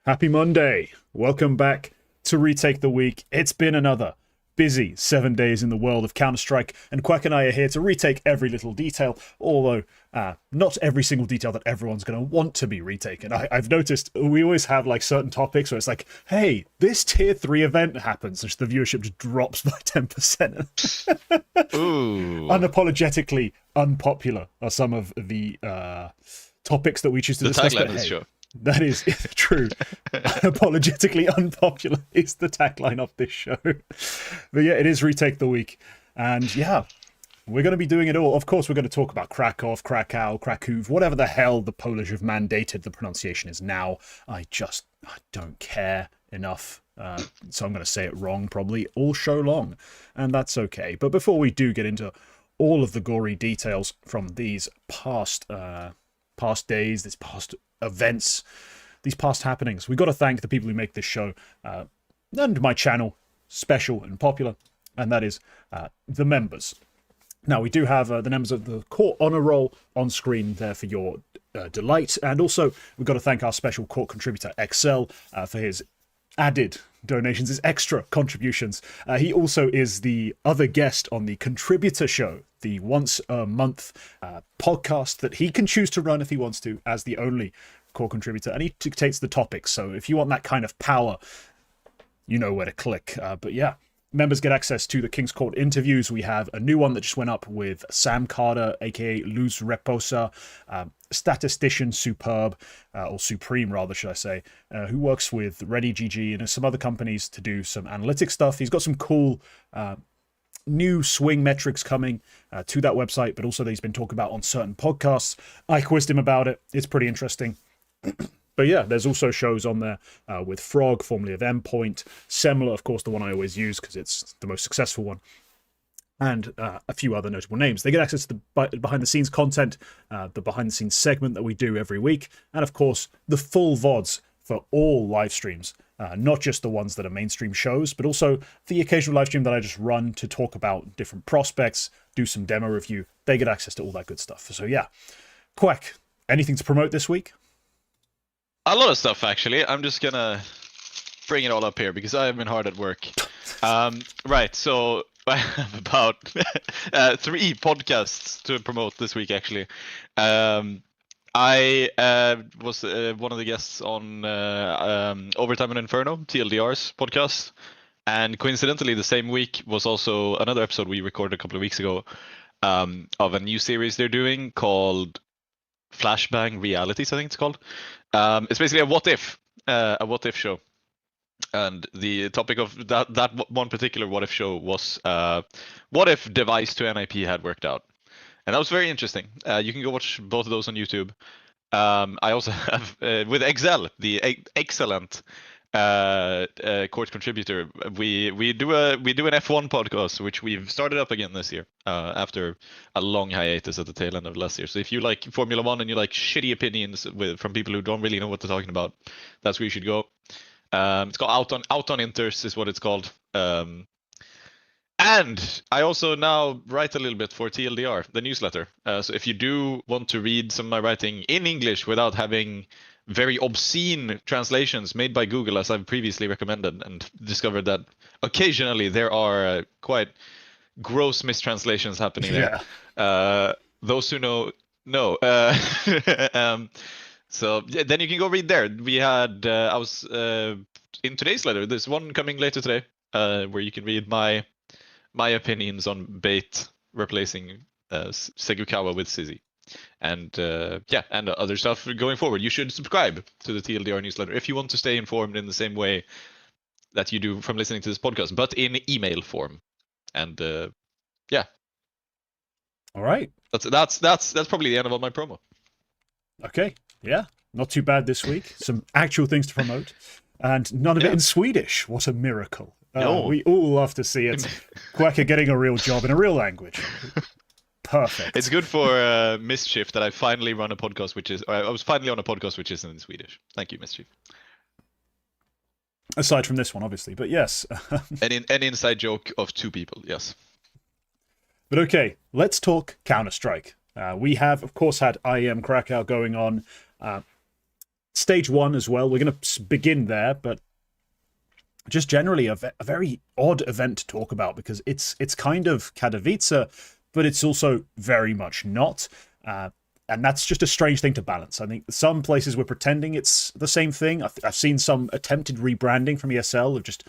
Happy Monday. Welcome back to Retake the Week. It's been another busy 7 days in the world of Counter-Strike, and Quack and I are here to retake every little detail, although not every single detail that everyone's going to want to be retaken. I've noticed we always have like certain topics where it's like, hey, this tier 3 event happens, and the viewership just drops by 10%. Ooh. Unapologetically unpopular are some of the topics that we choose to discuss. The tagline of this show. That is true. Apologetically unpopular is the tagline of this show. But yeah, it is Retake the Week. And yeah, we're going to be doing it all. Of course, we're going to talk about Krakow, Krakow, Krakow, whatever the hell the Polish have mandated the pronunciation is now. I don't care enough. So I'm going to say it wrong probably all show long. And that's okay. But before we do get into all of the gory details from these past days, these past events, these past happenings, we've got to thank the people who make this show and my channel special and popular, and that is the members. Now, we do have the members of the Court Honor Roll on screen there for your delight, and also we've got to thank our special Court contributor, XL, for his added donations, his extra contributions. He also is the other guest on the Contributor Show, the once a month podcast that he can choose to run if he wants to as the only core contributor, and he dictates the topics. So if you want that kind of power, you know where to click. But yeah, members get access to the King's Court interviews. We have a new one that just went up with Sam Carter, aka Luz Reposa, statistician superb, or supreme rather, should I say, who works with ReadyGG and some other companies to do some analytics stuff. He's got some cool new swing metrics coming to that website, but also that he's been talking about on certain podcasts. I quizzed him about it. It's pretty interesting. But yeah, there's also shows on there with Frog, formerly of Endpoint, s1mple, of course, the one I always use because it's the most successful one, and a few other notable names. They get access to the behind-the-scenes content, the behind-the-scenes segment that we do every week, and of course, the full VODs for all live streams, not just the ones that are mainstream shows, but also the occasional live stream that I just run to talk about different prospects, do some demo review. They get access to all that good stuff. So yeah, Quack, anything to promote this week? A lot of stuff, actually. I'm just gonna bring it all up here because I have been hard at work. Right, so I have about 3 podcasts to promote this week, actually. I was one of the guests on Overtime and Inferno, TLDR's podcast. And coincidentally, the same week was also another episode we recorded a couple of weeks ago of a new series they're doing called Flashbang Realities, I think it's called. It's basically a what if show. And the topic of that one particular what if show was what if device to NIP had worked out. And that was very interesting. You can go watch both of those on YouTube. I also have with XL, the excellent court contributor. We do an F1 podcast, which we've started up again this year after a long hiatus at the tail end of last year. So if you like Formula One and you like shitty opinions from people who don't really know what they're talking about, that's where you should go. It's called Out on Inters is what it's called. And I also now write a little bit for TLDR, the newsletter. So if you do want to read some of my writing in English without having very obscene translations made by Google, as I've previously recommended, and discovered that occasionally there are quite gross mistranslations happening there. Yeah. Those who know. So yeah, then you can go read there. We had, I was in today's letter, there's one coming later today, where you can read my opinions on Bait replacing Segukawa with Sizzy. And yeah, and other stuff going forward. You should subscribe to the TLDR newsletter if you want to stay informed in the same way that you do from listening to this podcast, but in email form. And yeah. All right. That's probably the end of all my promo. Okay. Yeah. Not too bad this week. Some actual things to promote. And none of it in Swedish. What a miracle. No. We all love to see it. Quacker getting a real job in a real language. Perfect. It's good for Mischief that I finally run a podcast I was finally on a podcast which isn't in Swedish. Thank you, Mischief. Aside from this one, obviously, but yes. An inside joke of 2 people, yes. But okay, let's talk Counter-Strike. We have, of course, had IEM Krakow going on. Stage 1 as well. We're going to begin there, but just generally a very odd event to talk about because it's kind of Katowice, but it's also very much not. And that's just a strange thing to balance. I think some places we're pretending it's the same thing. I've seen some attempted rebranding from ESL of just,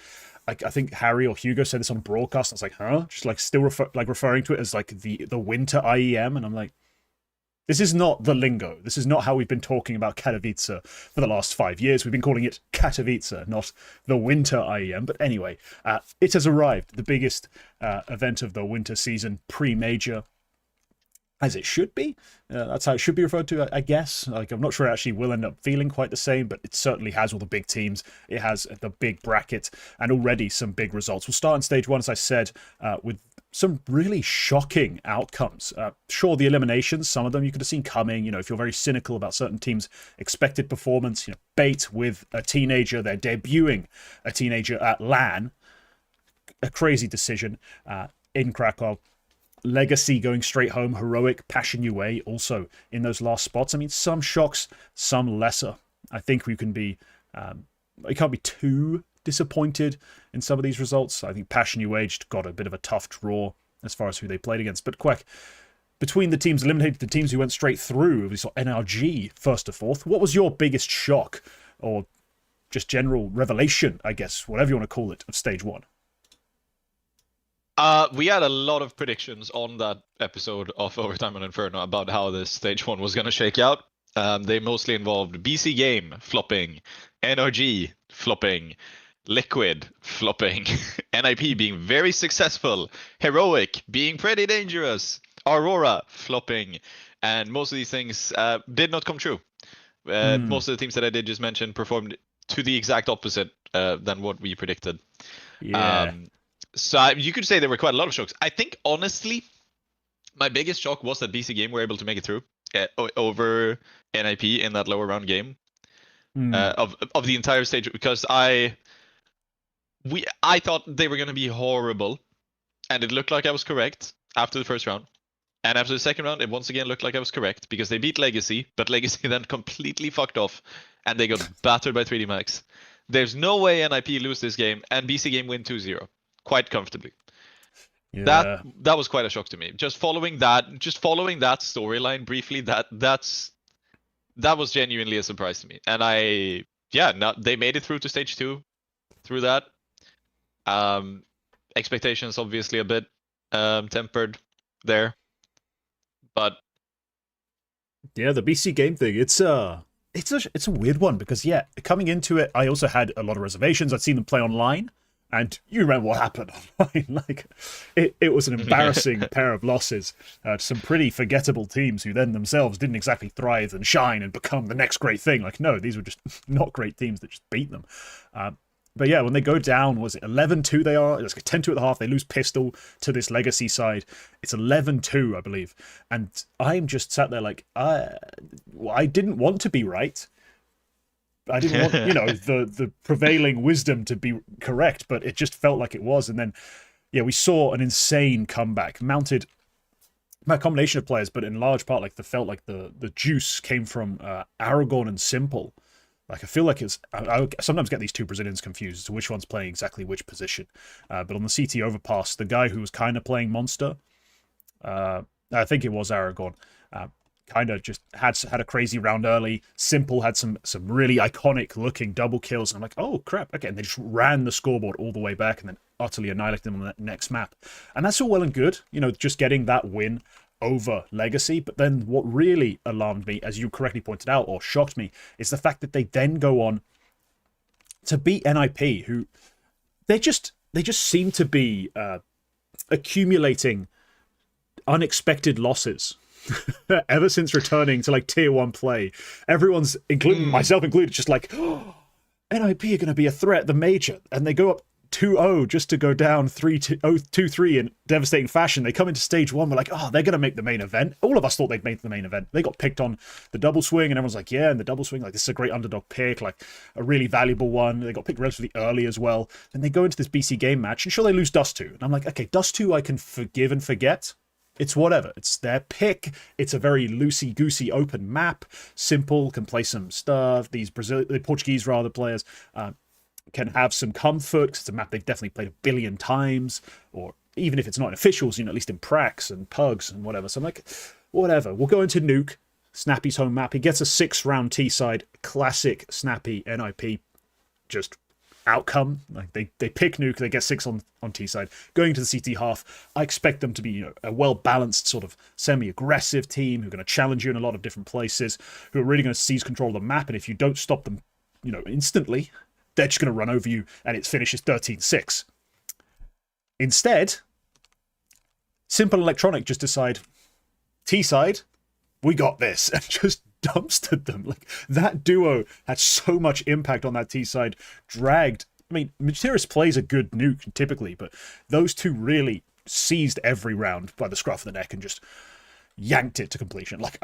like, I think Harry or Hugo said this on broadcast. I was like, huh? Just like still referring to it as like the winter IEM. And I'm like, this is not the lingo. This is not how we've been talking about Katowice for the last 5 years. We've been calling it Katowice, not the winter IEM. But anyway, it has arrived. The biggest event of the winter season, pre-major, as it should be. That's how it should be referred to, I guess. Like, I'm not sure it actually will end up feeling quite the same, but it certainly has all the big teams. It has the big bracket and already some big results. We'll start on stage 1, as I said, with some really shocking outcomes. Sure, the eliminations, some of them you could have seen coming. You know, if you're very cynical about certain teams' expected performance, you know, Bait with a teenager, they're debuting a teenager at LAN. A crazy decision in Krakow. Legacy going straight home, Heroic, Passion UA also in those last spots. I mean, some shocks, some lesser. I think we can be, you can't be too disappointed in some of these results. I think Passion UA just got a bit of a tough draw as far as who they played against. But Quack, between the teams eliminated, the teams who went straight through, we saw NRG first to fourth. What was your biggest shock or just general revelation, I guess, whatever you want to call it, of stage 1? We had a lot of predictions on that episode of Overtime on Inferno about how this stage 1 was going to shake out. They mostly involved BC Game flopping, NRG flopping, Liquid flopping, NIP being very successful, Heroic being pretty dangerous, Aurora flopping, and most of these things did not come true. Most of the teams that I did just mention performed to the exact opposite than what we predicted. Yeah. So you could say there were quite a lot of shocks. I think, honestly, my biggest shock was that BC Game were able to make it through over NIP in that lower round game of the entire stage, because I thought they were going to be horrible, and it looked like I was correct after the first round. And after the second round, it once again looked like I was correct, because they beat Legacy, but Legacy then completely fucked off, and they got battered by 3D Max. There's no way NIP lose this game, and BC Game win 2-0. Quite comfortably. Yeah. That was quite a shock to me. Just following that storyline briefly, that was genuinely a surprise to me. And they made it through to stage 2 through that. Expectations obviously a bit tempered there, but yeah, the BC Game thing, it's a weird one because coming into it, I also had a lot of reservations. I'd seen them play online. And you remember what happened online. Like, it was an embarrassing pair of losses to some pretty forgettable teams who then themselves didn't exactly thrive and shine and become the next great thing. Like, no, these were just not great teams that just beat them. But yeah, when they go down, was it 11-2 they are? It's 10-2 at the half. They lose Pistol to this Legacy side. It's 11-2, I believe. And I'm just sat there like, I didn't want to be right. I didn't want, the prevailing wisdom to be correct, but it just felt like it was. And then, we saw an insane comeback mounted by a combination of players, but in large part, felt like the juice came from Aragorn and s1mple. Like, I feel like I sometimes get these two Brazilians confused as to which one's playing exactly which position. But on the CT overpass, the guy who was kind of playing Monster, I think it was Aragorn, kind of just had a crazy round early. s1mple had some really iconic looking double kills. And I'm like, oh crap, okay. And they just ran the scoreboard all the way back and then utterly annihilated them on the next map. And that's all well and good, just getting that win over Legacy. But then what really alarmed me, as you correctly pointed out, or shocked me, is the fact that they then go on to beat NIP, who they just seem to be accumulating unexpected losses. Ever since returning to tier 1 play, everyone's, including myself included, just like, oh, NIP are going to be a threat at the major, and they go up 2-0 just to go down 2-3 in devastating fashion. They come into stage 1, we're like, oh, they're going to make the main event. All of us thought they'd make the main event. They got picked on the double swing, and everyone's like, yeah, and the double swing, this is a great underdog pick, a really valuable one. They got picked relatively early as well. Then they go into this BC Game match, and sure, they lose Dust 2. And I'm like, okay, Dust 2 I can forgive and forget. It's whatever. It's their pick. It's a very loosey-goosey open map. s1mple can play some stuff. These Portuguese players can have some comfort, because it's a map they've definitely played a billion times, or even if it's not in officials, at least in pracs and pugs and whatever. So I'm like, whatever. We'll go into Nuke, Snappy's home map. He gets a 6-round T-side, classic Snappy NIP, just outcome. Like they pick Nuke, they get 6 on T-side. Going to the CT half, I expect them to be a well-balanced sort of semi-aggressive team who are going to challenge you in a lot of different places, who are really going to seize control of the map, and if you don't stop them, instantly, they're just going to run over you, and its finish is 13-6. Instead, s1mple Electronic just decide, T-side, we got this, and just dumpstered them. Like, that duo had so much impact on that T-side, dragged. I mean, Materis plays a good Nuke typically, but those two really seized every round by the scruff of the neck and just yanked it to completion. Like,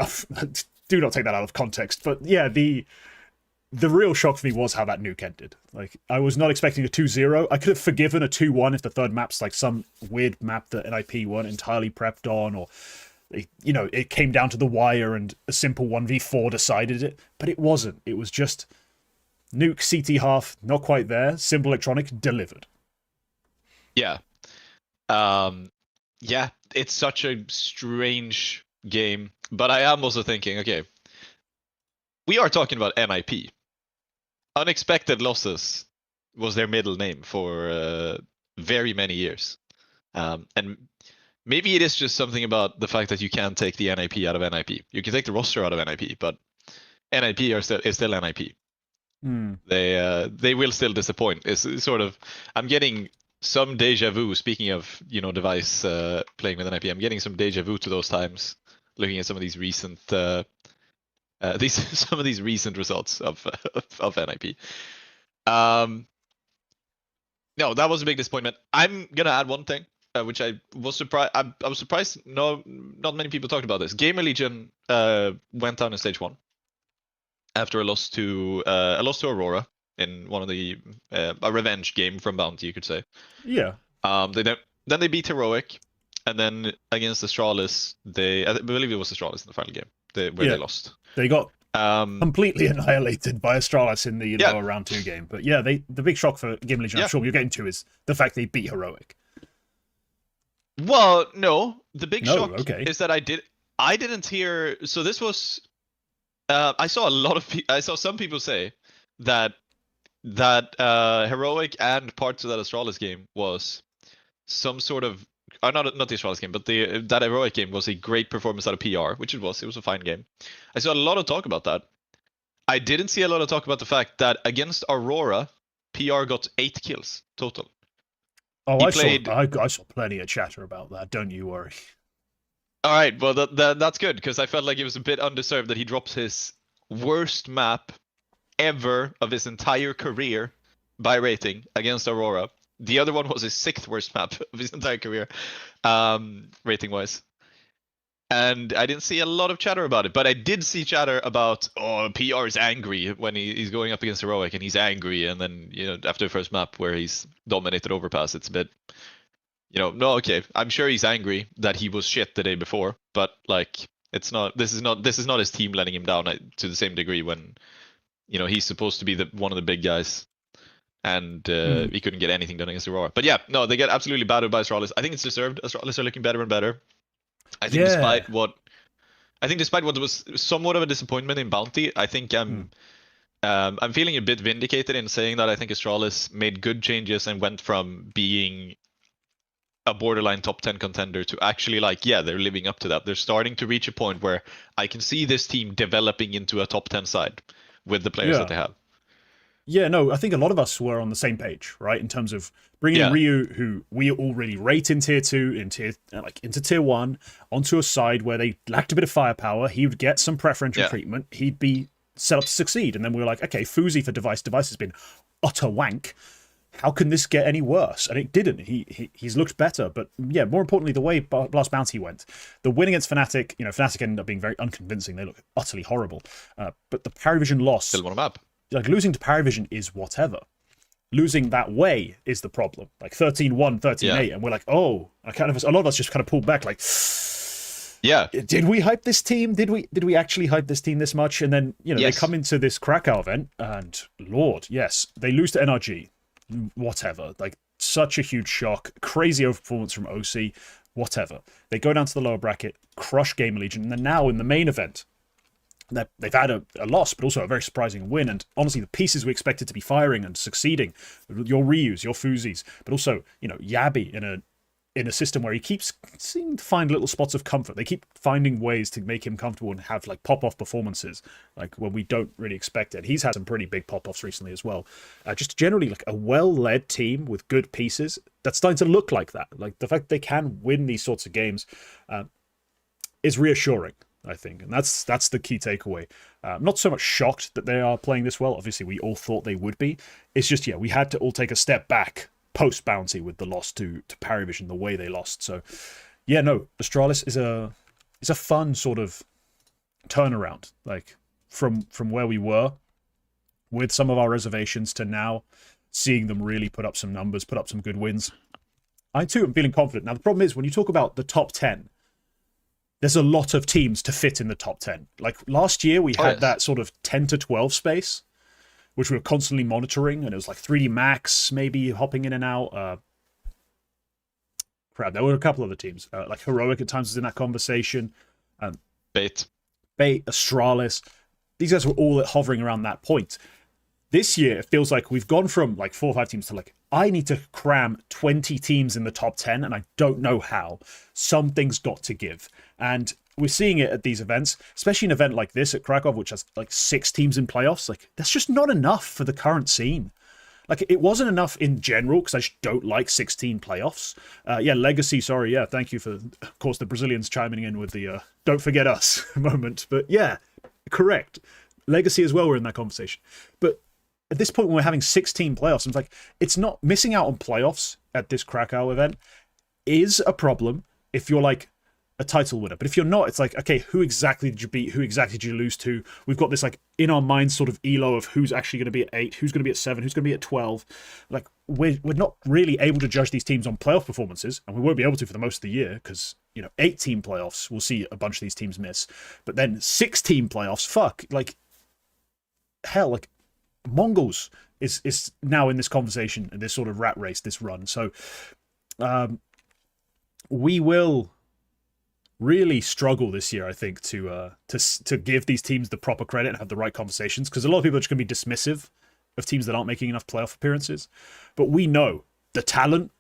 do not take that out of context, but yeah, the real shock for me was how that Nuke ended. Like, I was not expecting a 2-0. I could have forgiven a 2-1 if the third map's like some weird map that NIP weren't entirely prepped on, or it came down to the wire and a simple 1v4 decided it, but it wasn't. It was just Nuke, CT half, not quite there. s1mple Electronic delivered. Yeah. Yeah, it's such a strange game, but I am also thinking, okay, we are talking about NIP. Unexpected losses was their middle name for very many years. And maybe it is just something about the fact that you can't take the NIP out of NIP. You can take the roster out of NIP, but NIP is still NIP. They will still disappoint. It's sort of, I'm getting some deja vu. Speaking of device playing with NIP, I'm getting some deja vu to those times. Looking at some of these recent results of NIP. No, that was a big disappointment. I'm gonna add one thing. Which I was surprised. I was surprised. No, not many people talked about this. Gamer Legion went down in stage 1 after a loss to Aurora in one of the a revenge game from Bounty, you could say. Yeah. Then they beat Heroic, and then against Astralis, I believe it was Astralis in the final game they lost. They got completely annihilated by Astralis in the round 2 game. But yeah, the big shock for Gamer Legion, I'm sure you're getting to, is the fact they beat Heroic. Well, no. The big shock is that I didn't hear. So this was. I saw some people say that Heroic and parts of that Astralis game was some sort of. Not the Astralis game, but that Heroic game was a great performance out of PR, which it was. It was a fine game. I saw a lot of talk about that. I didn't see a lot of talk about the fact that against Aurora, PR got 8 kills total. Oh, I saw plenty of chatter about that. Don't you worry. All right, well that's good, because I felt like it was a bit undeserved that he drops his worst map ever of his entire career by rating against Aurora. The other one was his 6th worst map of his entire career, rating wise. And I didn't see a lot of chatter about it, but I did see chatter about, PR is angry when he's going up against Heroic, and he's angry, and then after the first map where he's dominated overpass, it's a bit, no, okay, I'm sure he's angry that he was shit the day before, but like this is not his team letting him down to the same degree when he's supposed to be one of the big guys, and he couldn't get anything done against Aurora. But yeah, no, they get absolutely battered by Astralis. I think it's deserved. Astralis are looking better and better. I think despite what was somewhat of a disappointment in Bounty, I think I'm feeling a bit vindicated in saying that I think Astralis made good changes and went from being a borderline top 10 contender to actually they're living up to that. They're starting to reach a point where I can see this team developing into a top 10 side with the players that they have. Yeah, no, I think a lot of us were on the same page, right? In terms of bringing Ryu, who we all really rate in tier 2, into tier 1, onto a side where they lacked a bit of firepower. He would get some preferential treatment. He'd be set up to succeed. And then we were like, okay, Fuzi for Device. Device has been utter wank. How can this get any worse? And it didn't. He's looked better. But yeah, more importantly, the way Blast Bounty went. The win against Fnatic, Fnatic ended up being very unconvincing. They look utterly horrible. But the Parivision loss. Still want a map. Like, losing to Parivision is whatever. Losing that way is the problem. Like 13-1, 13-8, and we're like, a lot of us just kind of pulled back, like, Yeah. Did we hype this team? Did we actually hype this team this much? And then, you know, Yes. they come into this Krakow event, and Lord, yes, they lose to NRG. Whatever. Like, such a huge shock. Crazy overperformance from OC. Whatever. They go down to the lower bracket, crush Gamer Legion, and then now in the main event, they've had a loss, but also a very surprising win. And honestly, the pieces we expected to be firing and succeeding, your Ryus, your Fuzis, but also, you know, Yabi in a system where he keeps seeming to find little spots of comfort. They keep finding ways to make him comfortable and have like pop-off performances, like when we don't really expect it. He's had some pretty big pop-offs recently as well. Just generally like a well-led team with good pieces that's starting to look like that. Like the fact they can win these sorts of games is reassuring, I think, and that's the key takeaway. I'm not so much shocked that they are playing this well. Obviously, we all thought they would be. It's just, yeah, we had to all take a step back post bounty with the loss to Parivision, the way they lost. So yeah, no, Astralis is a fun sort of turnaround, like from where we were with some of our reservations to now seeing them really put up some numbers, put up some good wins. I too am feeling confident. Now the problem is when you talk about the top 10, there's a lot of teams to fit in the top 10. Like last year we had that sort of 10 to 12 space, which we were constantly monitoring, and it was like 3D Max maybe hopping in and out. Crap, there were a couple other teams. Like Heroic at times was in that conversation. Bait, Astralis. These guys were all hovering around that point. This year, it feels like we've gone from like 4 or 5 teams to like, I need to cram 20 teams in the top 10, and I don't know how. Something's got to give. And we're seeing it at these events, especially an event like this at Krakow, which has like 6 teams in playoffs. Like, that's just not enough for the current scene. Like, it wasn't enough in general, because I just don't like 16 playoffs. Yeah, Legacy, sorry, yeah, thank you for, of course, the Brazilians chiming in with the don't forget us moment. But yeah, correct. Legacy as well, we're in that conversation. But at this point, when we're having 16 playoffs, I'm like, it's not missing out on playoffs at this Krakow event is a problem if you're like a title winner. But if you're not, it's like, okay, who exactly did you beat? Who exactly did you lose to? We've got this like in our minds sort of elo of who's actually going to be at 8, who's going to be at 7, who's going to be at 12. Like we're not really able to judge these teams on playoff performances, and we won't be able to for the most of the year because, you know, 8-team playoffs, we'll see a bunch of these teams miss. But then 6-team playoffs, fuck, like hell, like Mongolz is now in this conversation, in this sort of rat race, this run. So we will really struggle this year, I think, to give these teams the proper credit and have the right conversations, because a lot of people are just going to be dismissive of teams that aren't making enough playoff appearances. But we know the talent,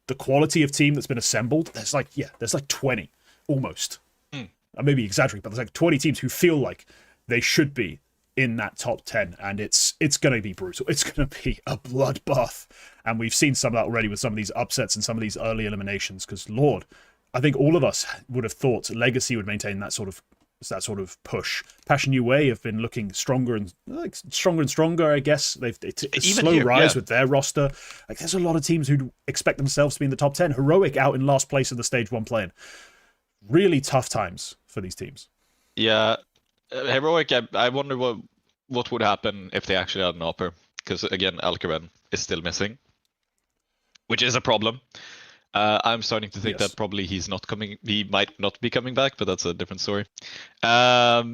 the quality of team that's been assembled. There's like 20 almost. I maybe exaggerate, but there's like 20 teams who feel like they should be in that top 10, and it's going to be brutal. It's going to be a bloodbath, and we've seen some of that already with some of these upsets and some of these early eliminations. Because Lord, I think all of us would have thought Legacy would maintain that sort of push. Passion UA have been looking stronger and stronger. I guess it's a slow rise with their roster. Like there's a lot of teams who expect themselves to be in the top 10. Heroic out in last place of the stage 1 playing. Really tough times for these teams. Yeah. Heroic, I wonder what would happen if they actually had an offer, because again, Alcaran is still missing, which is a problem. I'm starting to think that probably he might not be coming back, but that's a different story. Yeah,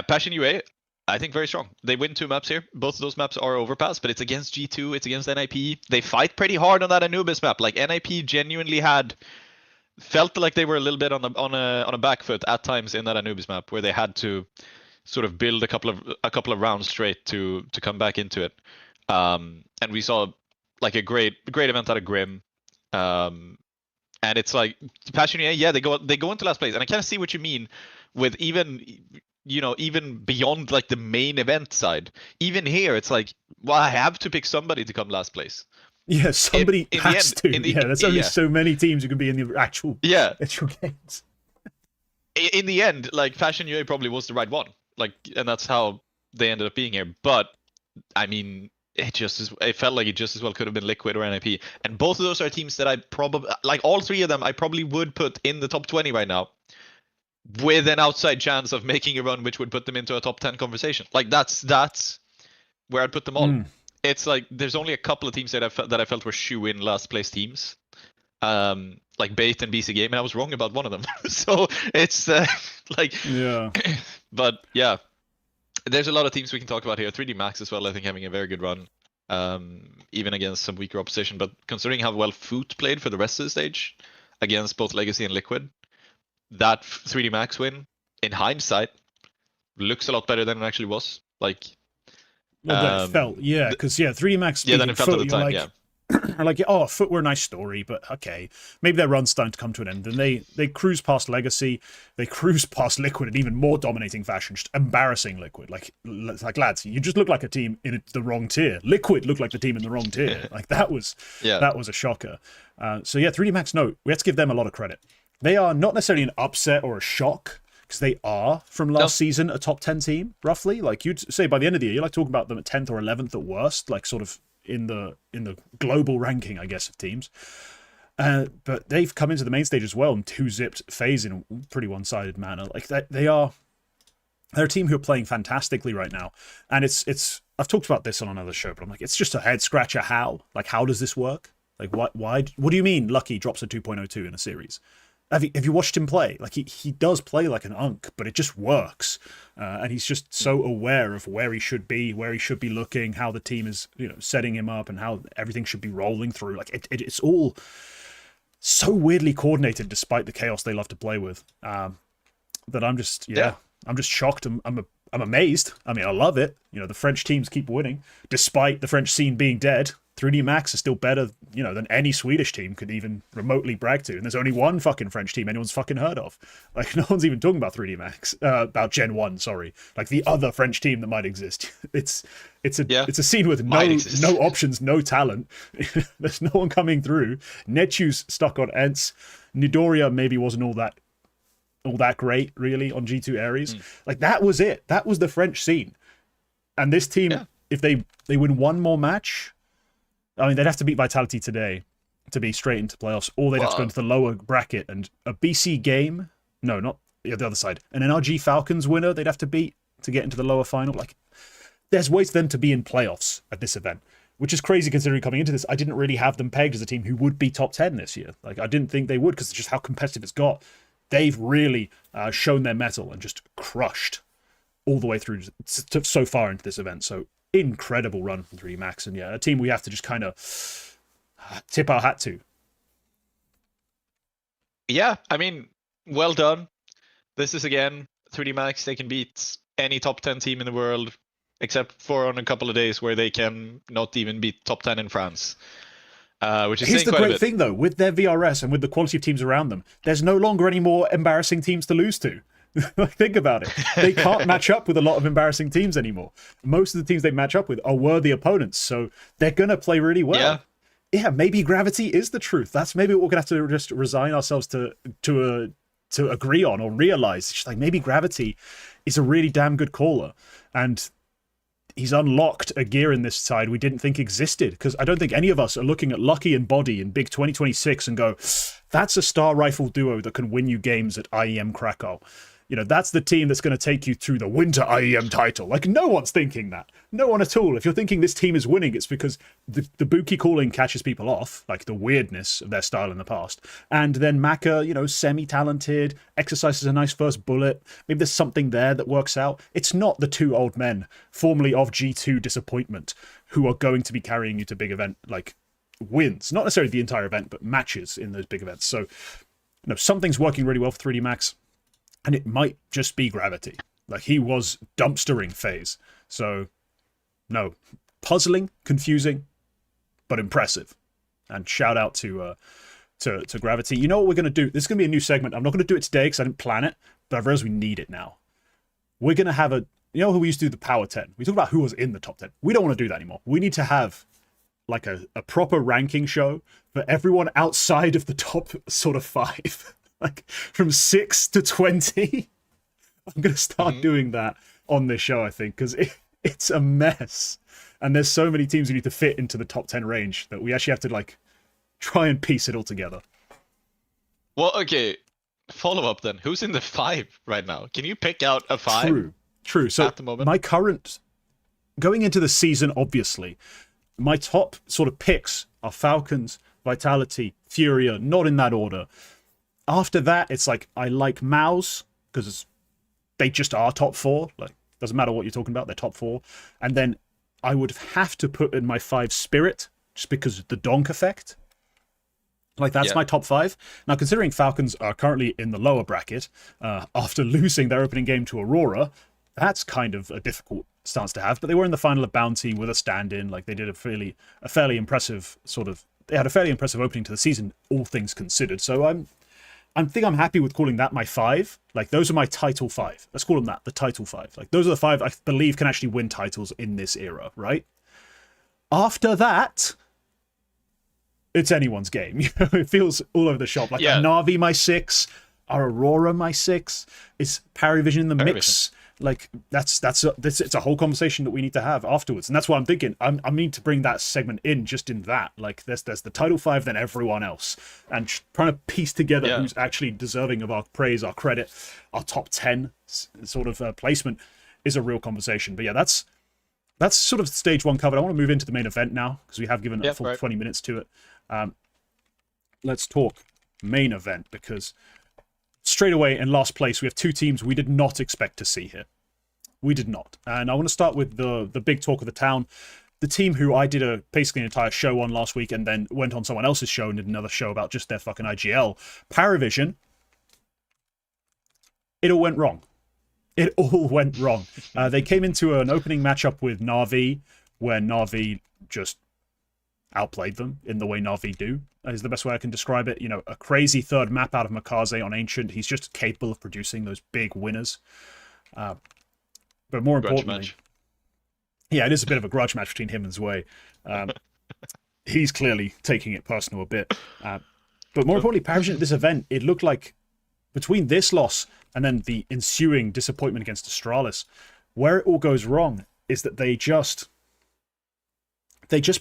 Passion UA, I think very strong. They win 2 maps here. Both of those maps are overpass, but it's against G2, it's against NIP. They fight pretty hard on that Anubis map. Like NIP genuinely felt like they were a little bit on a back foot at times in that Anubis map, where they had to sort of build a couple of rounds straight to come back into it. And we saw like a great event out of Grim. And it's like Passion, yeah, they go into last place. And I kind of see what you mean with even beyond like the main event side. Even here, it's like, well, I have to pick somebody to come last place. Yeah, somebody has to. There's only so many teams who can be in the actual games. In the end, like Passion UA probably was the right one. Like, and that's how they ended up being here. But I mean, it felt like it just as well could have been Liquid or NIP. And both of those are teams that I probably, like all 3 of them, I probably would put in the top 20 right now, with an outside chance of making a run which would put them into a top 10 conversation. Like that's where I'd put them all. It's like there's only a couple of teams that I felt were shoe-in last place teams. like Bait and BC Game, and I was wrong about one of them. So it's like, Yeah. but yeah, there's a lot of teams we can talk about here. 3D Max as well, I think, having a very good run, even against some weaker opposition. But considering how well Foot played for the rest of the stage against both Legacy and Liquid, that 3D Max win, in hindsight, looks a lot better than it actually was. Like, Well, then it felt, yeah, because 3D Max. Yeah, then it felt at the time, like, yeah. Like, oh, Foot were a nice story, but okay, maybe their run's starting to come to an end. And they cruise past Legacy, they cruise past Liquid in even more dominating fashion, just embarrassing Liquid. Like lads, you just look like a team in the wrong tier. Liquid looked like the team in the wrong tier. Like that was a shocker. So yeah, 3D Max, no, we have to give them a lot of credit. They are not necessarily an upset or a shock, because they are, from last season, a top 10 team, roughly. Like you'd say by the end of the year, you're like talking about them at 10th or 11th at worst, like sort of in the global ranking, I guess, of teams. But they've come into the main stage as well and 2-zipped FaZe in a pretty one-sided manner. Like they're a team who are playing fantastically right now. And it's I've talked about this on another show, but I'm like, it's just a head scratcher. How? Like, how does this work? Like, why? What do you mean Lucky drops a 2.02 in a series? Have you watched him play? Like he does play like an unk, but it just works, and he's just so aware of where he should be looking, how the team is setting him up, and how everything should be rolling through. Like it's all so weirdly coordinated, despite the chaos they love to play with. That I'm just I'm just shocked. I'm amazed. I mean, I love it. The French teams keep winning, despite the French scene being dead. 3D Max is still better, than any Swedish team could even remotely brag to. And there's only one fucking French team anyone's fucking heard of. Like, no one's even talking about 3D Max, about Gen 1, sorry. Like, the other French team that might exist. It's a scene with no options, no talent. There's no one coming through. Nechu's stuck on Ents. Nidoria maybe wasn't all that great, really, on G2 Ares. Like, that was it. That was the French scene. And this team, if they win one more match, I mean, they'd have to beat Vitality today to be straight into playoffs, or they'd have to go into the lower bracket. And a BC game, no, not the other side, an NRG Falcons winner they'd have to beat to get into the lower final. Like, there's ways for them to be in playoffs at this event, which is crazy considering coming into this, I didn't really have them pegged as a team who would be top 10 this year. Like, I didn't think they would, because it's just how competitive it's got. They've really shown their mettle and just crushed all the way through so far into this event. So incredible run from 3D Max, and a team we have to just kind of tip our hat to. Yeah, I mean, well done. This is, again, 3D Max. They can beat any top 10 team in the world, except for on a couple of days where they can not even beat top 10 in France. Which is Here's the great thing, though, with their VRS and with the quality of teams around them, there's no longer any more embarrassing teams to lose to. Think about it. They can't match up with a lot of embarrassing teams anymore. Most of the teams they match up with are worthy opponents, so they're going to play really well. Yeah, maybe Gravity is the truth. That's maybe what we're going to have to just resign ourselves to agree on or realize. It's like, maybe Gravity is a really damn good caller, and he's unlocked a gear in this side we didn't think existed, because I don't think any of us are looking at Lucky and Body in Big 2026 and go, that's a star rifle duo that can win you games at IEM Krakow. That's the team that's going to take you through the winter IEM title. Like, no one's thinking that. No one at all. If you're thinking this team is winning, it's because the Buki calling catches people off, like the weirdness of their style in the past. And then Maka, semi-talented, exercises a nice first bullet. Maybe there's something there that works out. It's not the two old men, formerly of G2 disappointment, who are going to be carrying you to big event, like, wins. Not necessarily the entire event, but matches in those big events. So, something's working really well for 3D Max. And it might just be Gravity. Like, he was dumpstering FaZe. So, no. Puzzling, confusing, but impressive. And shout out to Gravity. You know what we're going to do? This is going to be a new segment. I'm not going to do it today because I didn't plan it, but I've realized we need it now. We're going to have a... You know how we used to do the Power 10? We talk about who was in the top 10. We don't want to do that anymore. We need to have, like, a proper ranking show for everyone outside of the top sort of 5. Like, from 6 to 20. I'm going to start doing that on this show, I think, because it's a mess. And there's so many teams who need to fit into the top 10 range that we actually have to, like, try and piece it all together. Well, okay. Follow up then. Who's in the 5 right now? Can you pick out a 5? True. So at the moment? My current... Going into the season, obviously, my top sort of picks are Falcons, Vitality, Furia, not in that order. After that, it's like I like Mouse because they just are top 4. Like, doesn't matter what you're talking about, they're top 4. And then I would have to put in my 5 Spirit just because of the donk effect. Like, that's my top 5. Now, considering Falcons are currently in the lower bracket after losing their opening game to Aurora, that's kind of a difficult stance to have. But they were in the final of Bounty with a stand-in. Like, they did a fairly impressive they had a fairly impressive opening to the season, all things considered. So I think I'm happy with calling that my 5. Like, those are my title 5. Let's call them that, the title 5. Like, those are the 5 I believe can actually win titles in this era, right? After that, it's anyone's game. You know, it feels all over the shop. Like, Na'Vi my 6, are Aurora my 6, is Parivision in the mix? Like, it's a whole conversation that we need to have afterwards, and that's what I'm thinking. I need to bring that segment in, just in that. Like, there's the title 5, then everyone else, and trying to piece together who's actually deserving of our praise, our credit, our top 10 sort of placement is a real conversation. But yeah, that's sort of stage 1 covered. I want to move into the main event now because we have given a full 20 minutes to it. Let's talk main event, because straight away in last place we have 2 teams we did not expect to see here. We did not. And I want to start with the big talk of the town. The team who I did basically an entire show on last week and then went on someone else's show and did another show about just their fucking IGL. Parivision. It all went wrong. It all went wrong. They came into an opening matchup with Na'Vi, where Na'Vi just outplayed them in the way Na'Vi do, is the best way I can describe it. You know, a crazy third map out of Makaze on Ancient. He's just capable of producing those big winners. But more importantly, yeah, it is a bit of a grudge match between him and ZywOo. He's clearly taking it personal a bit. But more importantly, Parivision at this event, it looked like between this loss and then the ensuing disappointment against Astralis, where it all goes wrong is that they just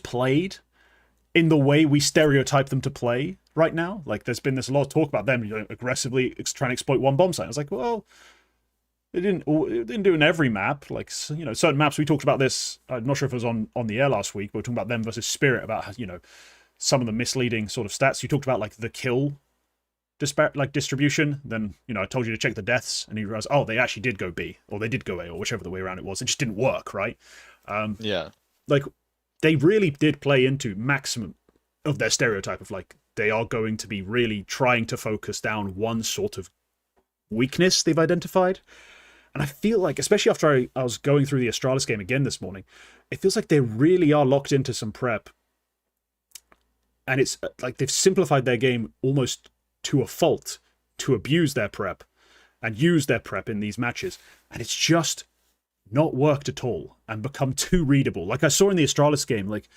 played in the way we stereotype them to play right now. Like, there's been this a lot of talk about them, you know, aggressively trying to exploit one bomb site. I was like, well, it didn't do it in every map. Like, you know, certain maps, we talked about this, I'm not sure if it was on the air last week, but we were talking about them versus Spirit, about, you know, some of the misleading sort of stats. You talked about, like, the kill distribution. Then, you know, I told you to check the deaths, and you realize, oh, they actually did go B, or they did go A, or whichever the way around it was. It just didn't work, right? Like, they really did play into maximum of their stereotype of, like, they are going to be really trying to focus down one sort of weakness they've identified. And I feel like, especially after I was going through the Astralis game again this morning, it feels like they really are locked into some prep. And it's like they've simplified their game almost to a fault to abuse their prep and use their prep in these matches. And it's just not worked at all and become too readable. Like I saw in the Astralis game, like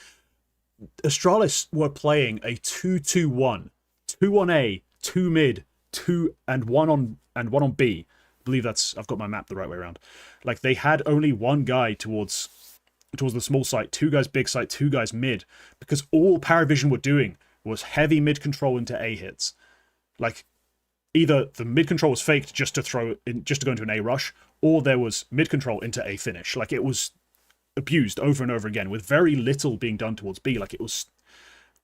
Astralis were playing a 2-2-1, 2 on A, 2 mid, 2 and 1 on B. I believe I've got my map the right way around. Like, they had only one guy towards the small site, 2 guys big site, 2 guys mid, because all Parivision were doing was heavy mid control into A hits. Like, either the mid control was faked just to go into an A rush, or there was mid control into A finish. Like, it was abused over and over again with very little being done towards B. Like, it was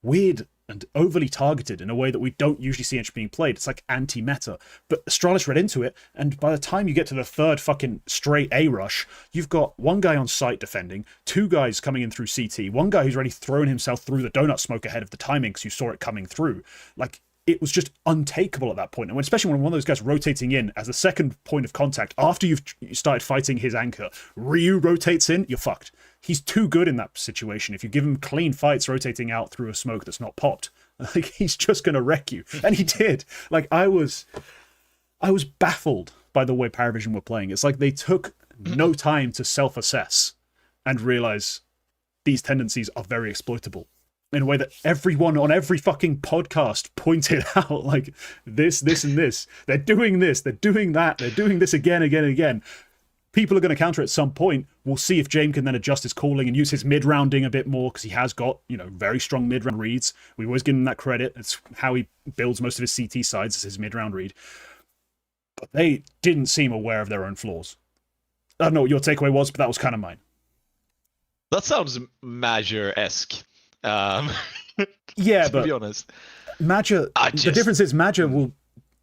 weird and overly targeted in a way that we don't usually see Entry being played. It's like anti-meta. But Astralis read into it, and by the time you get to the third fucking straight A rush, you've got one guy on site defending, 2 guys coming in through CT, one guy who's already thrown himself through the donut smoke ahead of the timing because you saw it coming through. Like, it was just untakeable at that point. And especially when one of those guys rotating in as a second point of contact after you've started fighting his anchor, Ryu rotates in, you're fucked. He's too good in that situation. If you give him clean fights rotating out through a smoke that's not popped, like, he's just going to wreck you. And he did. Like, I was baffled by the way Parivision were playing. It's like they took no time to self-assess and realize these tendencies are very exploitable in a way that everyone on every fucking podcast pointed out. Like, this, and this. They're doing this. They're doing that. They're doing this again. People are going to counter at some point. We'll see if James can then adjust his calling and use his mid-rounding a bit more, because he has got, you know, very strong mid-round reads. We always give him that credit. It's how he builds most of his CT sides, is his mid-round read. But they didn't seem aware of their own flaws. I don't know what your takeaway was, but that was kind of mine. That sounds Major-esque. Yeah, to be but honest. Madja, the difference is Madja will,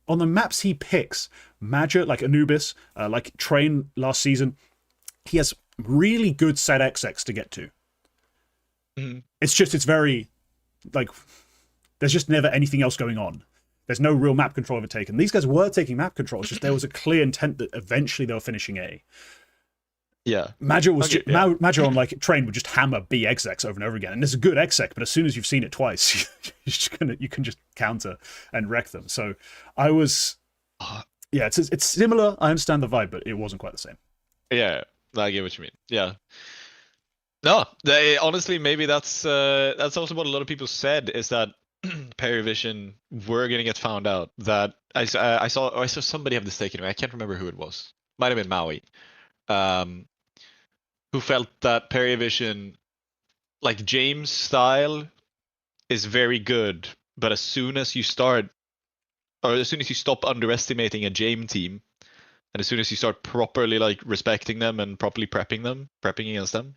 on the maps he picks, Madja, like Anubis, like Train last season, he has really good set XX to get to. It's very, like, there's just never anything else going on. There's no real map control overtaken. These guys were taking map control. It's just there was a clear intent that eventually they were finishing A. Yeah. Madja was Madja on like Train would just hammer BXX over and over again, and it's a good exec, but as soon as you've seen it twice, you can just counter and wreck them. So I was, yeah, it's similar. I understand the vibe, but it wasn't quite the same. Yeah, I get what you mean. Yeah. No, honestly, maybe that's also what a lot of people said, is that Parivision were gonna get found out. That I saw somebody have this taken away. I can't remember who it was. Might have been Maui, who felt that Parivision, like James' style, is very good, but as soon as you stop underestimating a James team, and as soon as you start properly like respecting them and properly prepping against them,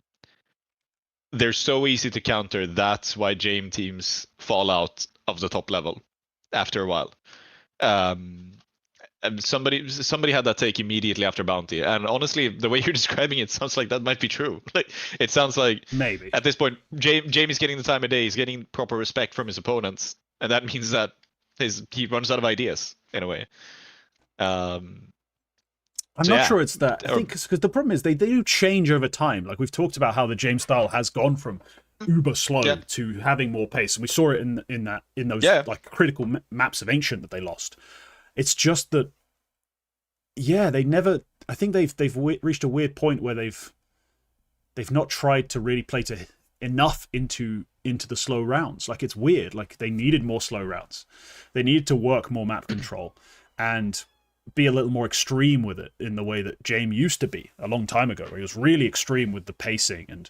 they're so easy to counter. That's why James teams fall out of the top level after a while. And somebody had that take immediately after Bounty, and honestly, the way you're describing it sounds like that might be true. Like, it sounds like maybe at this point, James is getting the time of day. He's getting proper respect from his opponents, and that means that he runs out of ideas in a way. I'm not sure it's that. I think because the problem is they do change over time. Like we've talked about how the James style has gone from uber slow to having more pace, and we saw it in those like critical maps of Ancient that they lost. It's just that, yeah, they never. I think they've reached a weird point where they've not tried to really play enough into the slow rounds. Like, it's weird. Like, they needed more slow rounds. They needed to work more map control and be a little more extreme with it in the way that James used to be a long time ago, where he was really extreme with the pacing and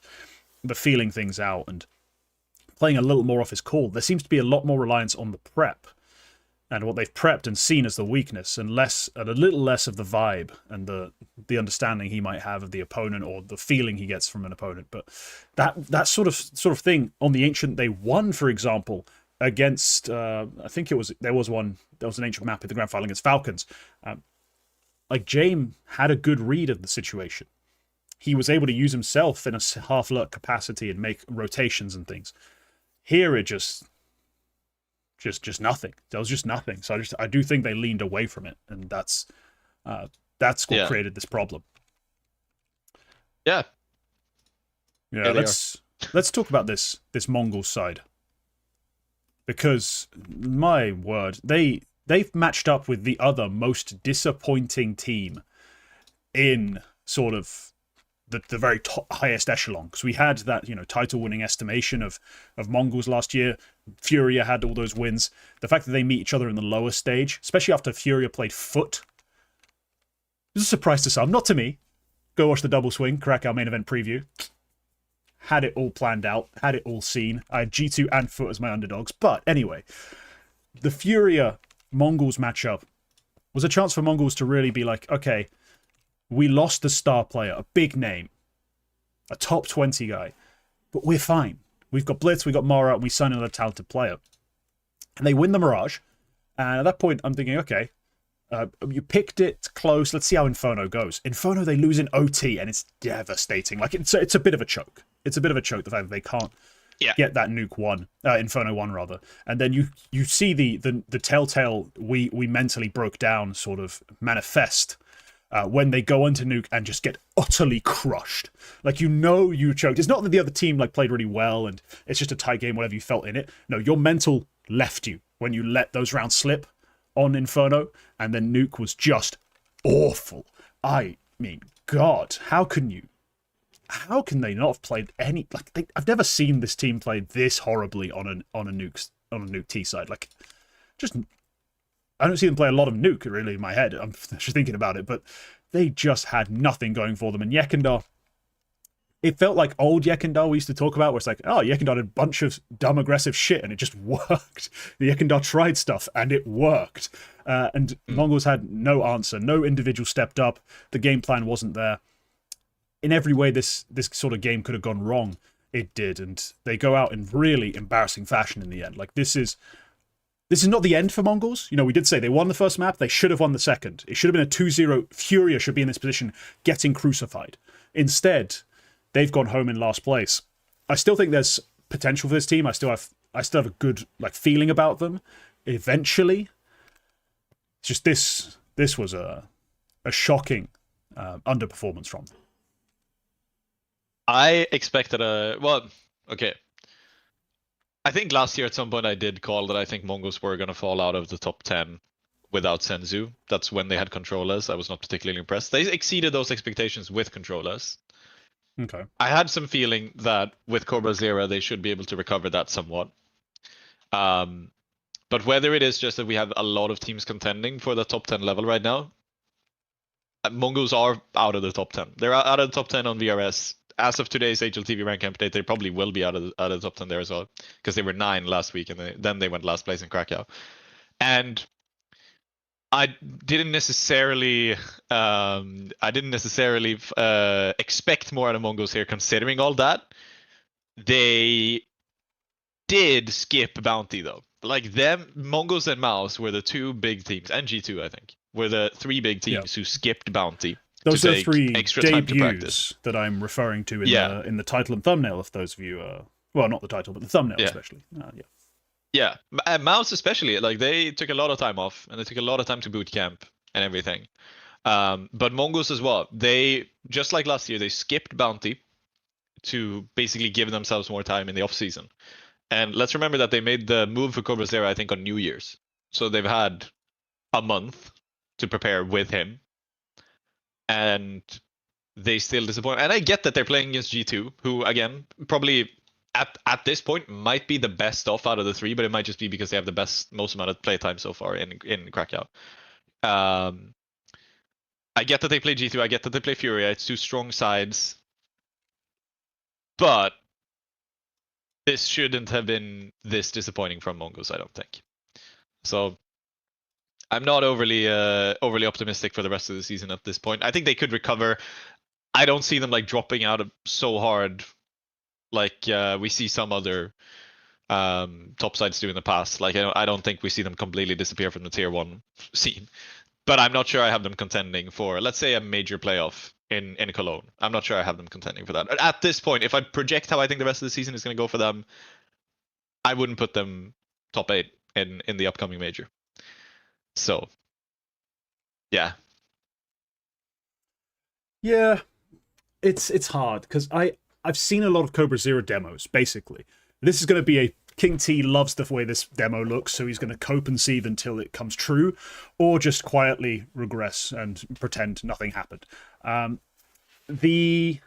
the feeling things out and playing a little more off his call. There seems to be a lot more reliance on the prep and what they've prepped and seen as the weakness, and a little less of the vibe and the understanding he might have of the opponent or the feeling he gets from an opponent. But that sort of thing on the Ancient, they won, for example, against I think there was an Ancient map in the grand final against Falcons. Like, James had a good read of the situation. He was able to use himself in a half lurk capacity and make rotations and things. Here it just nothing. There was just nothing. So I do think they leaned away from it, and that's what created this problem. Yeah. Yeah. Let's talk about this Mongolz side, because my word, they've matched up with the other most disappointing team in sort of the very highest echelon, because we had that title winning estimation of Mongolz last year. Furia had all those wins. The fact that they meet each other in the lower stage, especially after Furia played Foot, was a surprise to some, not to me. Go watch the double swing, Krakow main event preview. Had it all planned out, had it all seen. I had G2 and Foot as my underdogs. But anyway, the Furia Mongolz matchup was a chance for Mongolz to really be like, okay, we lost the star player, a big name, a top 20 guy, but we're fine. We've got Blitz, we've got Mara, and we sign another talented player. And they win the Mirage. And at that point, I'm thinking, okay, you picked it close. Let's see how Inferno goes. Inferno, they lose in OT, and it's devastating. Like, it's a bit of a choke. It's a bit of a choke, the fact that they can't get that nuke Inferno 1 rather. And then you see the telltale we mentally broke down sort of manifest when they go onto nuke and just get utterly crushed. Like, you choked. It's not that the other team played really well and it's just a tight game, whatever you felt in it. No, your mental left you when you let those rounds slip on Inferno, and then nuke was just awful. I mean, God, how can they not have played any? I've never seen this team play this horribly on a nuke T side. Like, just. I don't see them play a lot of nuke, really, in my head. I'm just thinking about it, but they just had nothing going for them. And Yekindar, it felt like old Yekindar we used to talk about, where it's like, oh, Yekindar did a bunch of dumb, aggressive shit, and it just worked. The Yekindar tried stuff, and it worked. And Mongolz had no answer. No individual stepped up. The game plan wasn't there. In every way, this sort of game could have gone wrong. it did, and they go out in really embarrassing fashion in the end. Like, this is not the end for Mongolz. You know, we did say they won the first map. They should have won the second. It should have been a 2-0. Furia should be in this position, getting crucified. Instead, they've gone home in last place. I still think there's potential for this team. I still have a good feeling about them. Eventually, it's just this was a shocking underperformance from them. I expected okay. I think last year at some point I did call that I think Mongolz were going to fall out of the top 10 without s1mple. That's when they had controllers. I was not particularly impressed. They exceeded those expectations with controllers. Okay. I had some feeling that with Cobra Zero they should be able to recover that somewhat. But whether it is just that we have a lot of teams contending for the top 10 level right now, Mongolz are out of the top 10. They're out of the top 10 on VRS. As of today's HLTV rank update, they probably will be out of the top 10 there as well, because they were 9 last week, and then they went last place in Krakow. And I didn't necessarily expect more out of Mongolz here, considering all that. They did skip Bounty though. Like them, Mongolz and Mouse were the 2 big teams, and G2 I think were the 3 big teams who skipped Bounty. Those are 3 debuts that I'm referring to in the title and thumbnail. If those of you, well, not the title, but the thumbnail especially. Yeah, and Mouse especially. Like they took a lot of time off, and they took a lot of time to boot camp and everything. But Mongolz as well. They, just like last year, they skipped Bounty to basically give themselves more time in the off season. And let's remember that they made the move for Cobra Zero, I think, on New Year's. So they've had a month to prepare with him. And they still disappoint. And I get that they're playing against G2, who, again, probably at this point might be the best off out of the 3, but it might just be because they have the most amount of playtime so far in Krakow. I get that they play G2, I get that they play Furia, it's 2 strong sides. But this shouldn't have been this disappointing from Mongolz, I don't think. So I'm not overly optimistic for the rest of the season at this point. I think they could recover. I don't see them like dropping out so hard like we see some other top sides do in the past. Like I don't think we see them completely disappear from the tier 1 scene. But I'm not sure I have them contending for, let's say, a major playoff in Cologne. I'm not sure I have them contending for that. At this point, if I project how I think the rest of the season is going to go for them, I wouldn't put them top 8 in the upcoming major. So, yeah, it's hard because I've seen a lot of Cobra Zero demos. Basically, this is going to be a Kingt loves the way this demo looks, so he's going to cope and seethe until it comes true, or just quietly regress and pretend nothing happened. The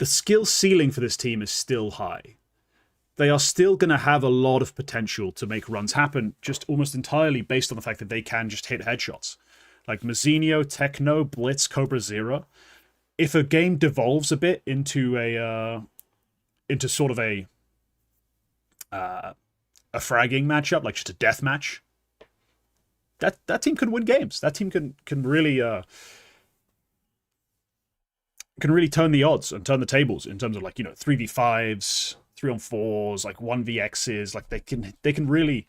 skill ceiling for this team is still high. They are still going to have a lot of potential to make runs happen, just almost entirely based on the fact that they can just hit headshots. Like Mazinho, Techno, Blitz, Cobra Zero. If a game devolves a bit into sort of a fragging matchup, like just a death match, that team can win games. That team can really turn the odds and turn the tables in terms of 3v5s. 3-on-4s, like 1vx's, like they can really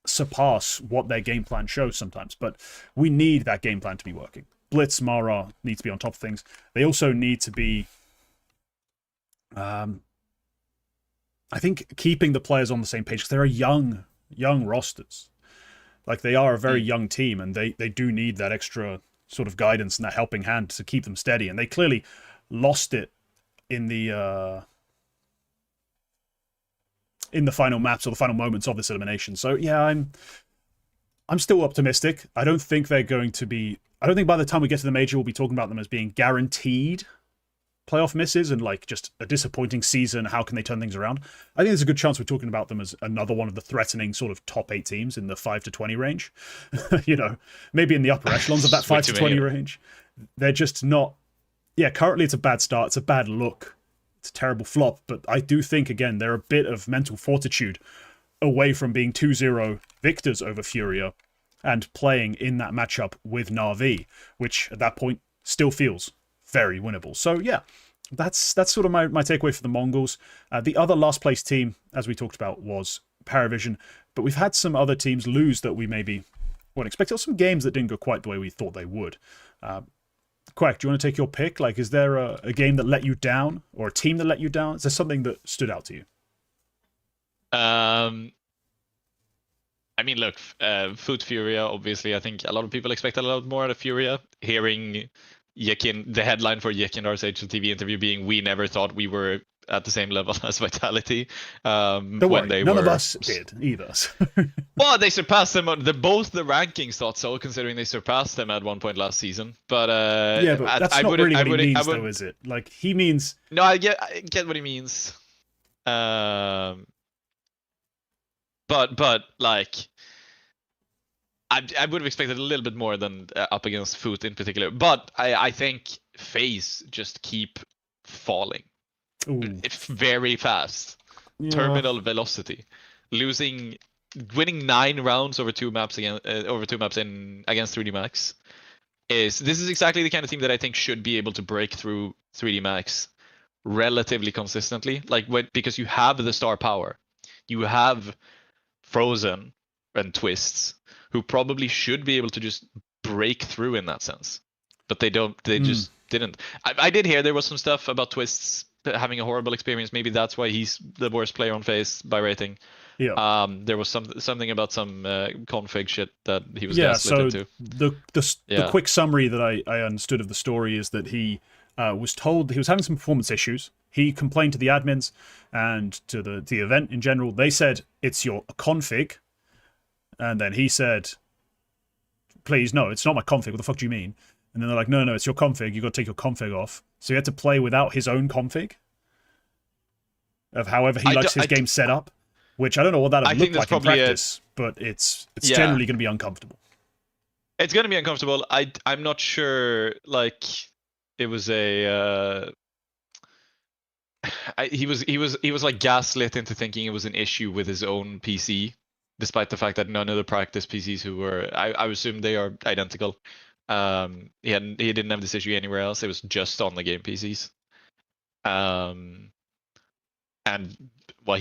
surpass what their game plan shows sometimes. But we need that game plan to be working. Blitz, Mara need to be on top of things. They also need to be, I think, keeping the players on the same page, because they're a young rosters. Like they are a very young team, and they do need that extra sort of guidance and that helping hand to keep them steady. And they clearly lost it in the final maps or the final moments of this elimination. So yeah, I'm still optimistic. I don't think they're going to be. I don't think by the time we get to the major, we'll be talking about them as being guaranteed playoff misses and like just a disappointing season. How can they turn things around? I think there's a good chance we're talking about them as another one of the threatening sort of top 8 teams in the 5 to 20 range. Maybe in the upper echelons of that 5 to 20 range. They're just not. Yeah, currently it's a bad start. It's a bad look. It's a terrible flop, but I do think, again, they're a bit of mental fortitude away from being 2-0 victors over Furia and playing in that matchup with Na'Vi, which at that point still feels very winnable. So yeah, that's sort of my takeaway for the Mongols. The other last place team, as we talked about, was Parivision, but we've had some other teams lose that we maybe weren't expecting, or some games that didn't go quite the way we thought they would. Quack, do you want to take your pick? Like, is there a game that let you down, or a team that let you down? Is there something that stood out to you? I mean, look, Foot Furia, obviously, I think a lot of people expect a lot more out of Furia. Hearing the headline for Yekindar's HLTV interview being, "We never thought we were at the same level as Vitality." Don't worry, none of us did either. Well, they surpassed them. Both the rankings thought so, considering they surpassed them at one point last season. But yeah, but that's not really what he means, though, is it? Like, he means... No, I get what he means. But like, I would have expected a little bit more than up against Foot in particular. But I think FaZe just keep falling. It's very fast. Yeah. Terminal velocity, winning 9 rounds over 2 maps against 3D Max. This is exactly the kind of team that I think should be able to break through 3D Max relatively consistently. Like, because you have the star power, you have Frozen and Twists, who probably should be able to just break through in that sense, but they don't. They just didn't. I did hear there was some stuff about Twists having a horrible experience. Maybe that's why he's the worst player on FaZe by rating. Yeah. There was something about some config shit that he was gaslit into. The quick summary that I understood of the story is that he was told he was having some performance issues. He complained to the admins and to the event in general. They said, "It's your config." And then he said, "Please, no, it's not my config. What the fuck do you mean?" And then they're like, no, it's your config. You've got to take your config off. So he had to play without his own config of however he likes his game set up, which I don't know what that would look like in practice, but it's generally going to be uncomfortable. It's going to be uncomfortable. I'm not sure, like, it was a... he was like gaslit into thinking it was an issue with his own PC, despite the fact that none of the practice PCs who were, I assume they are identical. He didn't have this issue anywhere else. It was just on the game PCs. And well,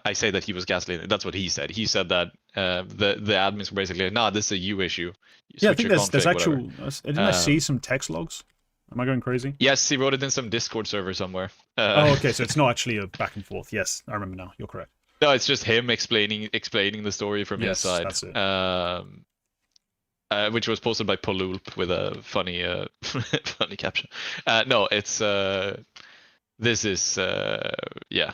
I say that he was gaslighting. That's what he said. He said that the admins were basically like, "Nah, this is a you issue." Yeah, I think there's actual. Didn't I see some text logs? Am I going crazy? Yes, he wrote it in some Discord server somewhere. Oh, okay, so it's not actually a back and forth. Yes, I remember now. You're correct. No, it's just him explaining the story from his side. That's it. Which was posted by Polulp with a funny funny caption. No, it's this is yeah.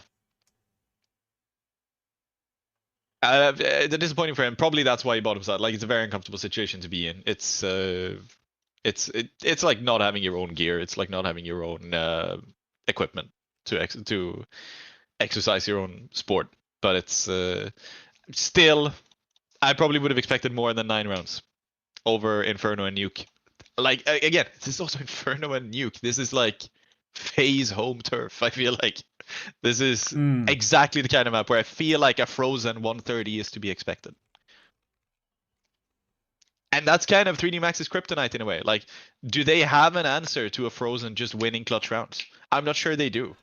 The disappointing for him. Probably that's why he bought himself. Like, it's a very uncomfortable situation to be in. It's like not having your own gear. It's like not having your own equipment to exercise your own sport. But it's still, I probably would have expected more than 9 rounds over Inferno and Nuke. Like, again, this is also Inferno and Nuke. This is like FaZe home turf. I feel like this is exactly the kind of map where I feel like a Frozen 130 is to be expected. And that's kind of 3D Max's kryptonite in a way. Like, do they have an answer to a Frozen just winning clutch rounds? I'm not sure they do.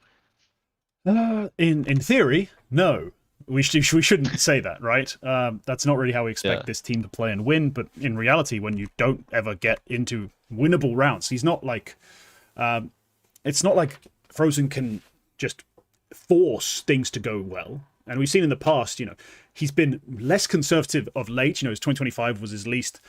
In theory, no. We shouldn't say that, right? That's not really how we expect this team to play and win. But in reality, when you don't ever get into winnable rounds, he's not like... it's not like Frozen can just force things to go well. And we've seen in the past, he's been less conservative of late. His 2025 was his least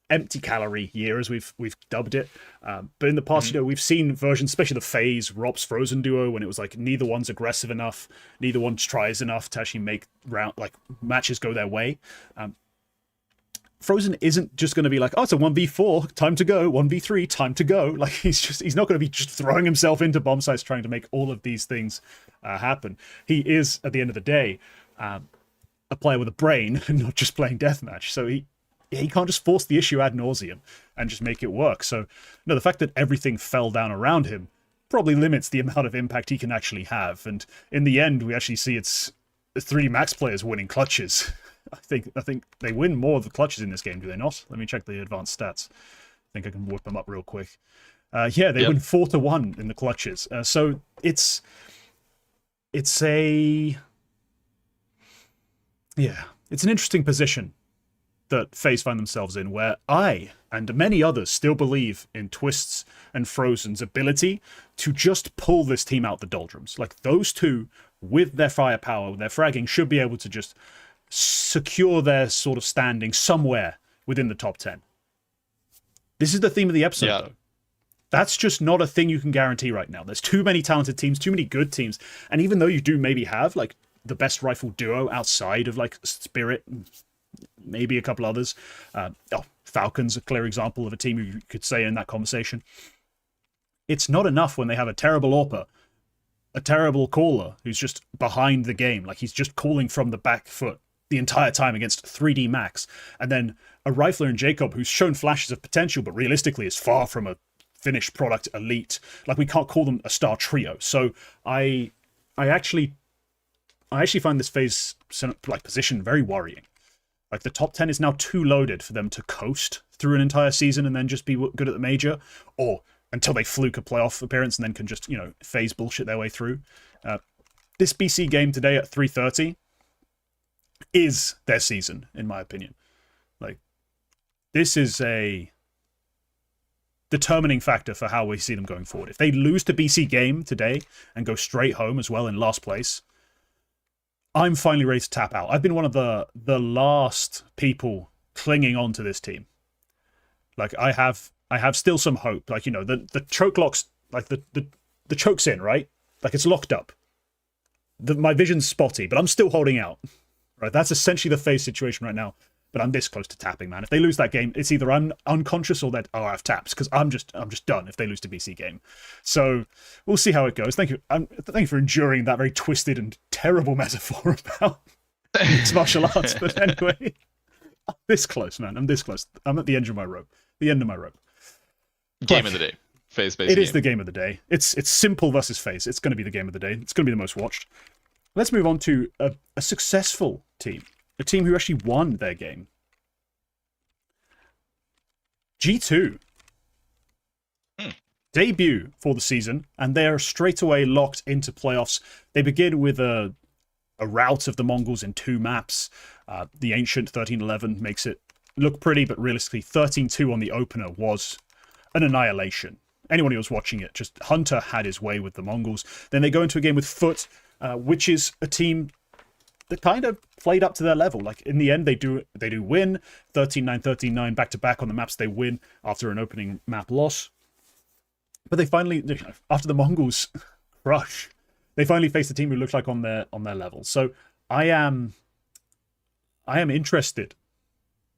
empty calorie year, as we've dubbed it. But in the past, we've seen versions, especially the FaZe Rob's Frozen duo, when it was like neither one's aggressive enough, neither one tries enough to actually make matches go their way. Frozen isn't just going to be like, oh, it's a 1v4, time to go, 1v3, time to go. Like, he's not going to be just throwing himself into bomb sites trying to make all of these things happen. He is, at the end of the day, a player with a brain and not just playing deathmatch. So he can't just force the issue ad nauseum and just make it work. So, no, the fact that everything fell down around him probably limits the amount of impact he can actually have. And in the end, we actually see it's 3D Max players winning clutches. I think they win more of the clutches in this game, do they not? Let me check the advanced stats. I think I can whip them up real quick. Yeah, they Yep. win 4-1 in the clutches. So it's a it's an interesting position that FaZe find themselves in, where I and many others still believe in Twists and Frozen's ability to just pull this team out the doldrums. Like, those two, with their firepower, their fragging, should be able to just secure their sort of standing somewhere within the top 10. This is the theme of the episode, though. That's just not a thing you can guarantee right now. There's too many talented teams, too many good teams, and even though you do maybe have, like, the best rifle duo outside of, like, Spirit, maybe a couple others. Falcon's a clear example of a team you could say in that conversation. It's not enough when they have a terrible AWPer, a terrible caller who's just behind the game, like he's just calling from the back foot the entire time against 3D Max, and then a rifler in Jacob who's shown flashes of potential, but realistically is far from a finished product elite. Like, we can't call them a star trio. So I actually find this FaZe like position very worrying. Like, the top 10 is now too loaded for them to coast through an entire season and then just be good at the major, or until they fluke a playoff appearance and then can just, FaZe bullshit their way through. This BC game today at 3:30 is their season, in my opinion. Like, this is a determining factor for how we see them going forward. If they lose to BC game today and go straight home as well in last place, I'm finally ready to tap out. I've been one of the last people clinging on to this team. Like, I have still some hope. Like, the choke locks, like the choke's in, right? Like, it's locked up. My vision's spotty, but I'm still holding out. Right? That's essentially the FaZe situation right now. But I'm this close to tapping, man. If they lose that game, it's either I'm unconscious or that I've tapped, because I'm just done if they lose to BC game. So we'll see how it goes. Thank you for enduring that very twisted and terrible metaphor about mixed martial arts. But anyway, I'm this close, man. I'm this close. I'm at the end of my rope. Game of the day. FaZe based. It is the game of the day. It's s1mple versus FaZe. It's going to be the game of the day. It's going to be the most watched. Let's move on to a successful team. A team who actually won their game. G2. Debut for the season, and they are straight away locked into playoffs. They begin with a rout of the Mongolz in 2 maps. The Ancient 13-11 makes it look pretty, but realistically 13-2 on the opener was an annihilation. Anyone who was watching it, just Hunter had his way with the Mongolz. Then they go into a game with Foot, which is a team that kind of played up to their level. Like, in the end, they do win 13-9, 13-9 back-to-back on the maps they win after an opening map loss. But they finally, after the Mongolz crush, they finally faced a team who looked like on their level. So I am interested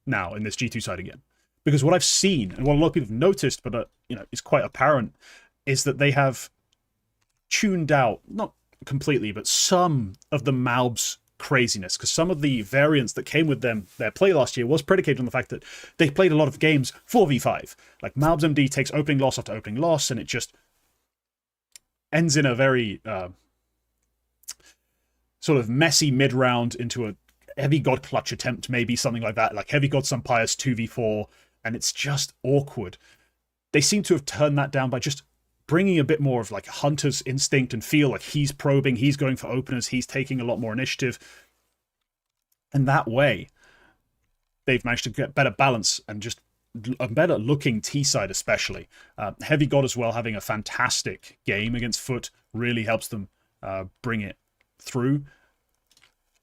now in this G2 side again, because what I've seen and what a lot of people have noticed, but is quite apparent, is that they have tuned out, not completely, but some of the Malbs craziness, because some of the variants that came with their play last year was predicated on the fact that they played a lot of games 4v5. Like, Malbs MD takes opening loss after opening loss, and it just ends in a very sort of messy mid-round into a Heavy God clutch attempt, maybe something like that, like Heavy God Sampires 2v4, and it's just awkward. They seem to have turned that down by just bringing a bit more of like Hunter's instinct and feel, like he's probing, he's going for openers, he's taking a lot more initiative. And that way, they've managed to get better balance and just a better looking T-side especially. Heavy God as well, having a fantastic game against Foot, really helps them bring it through.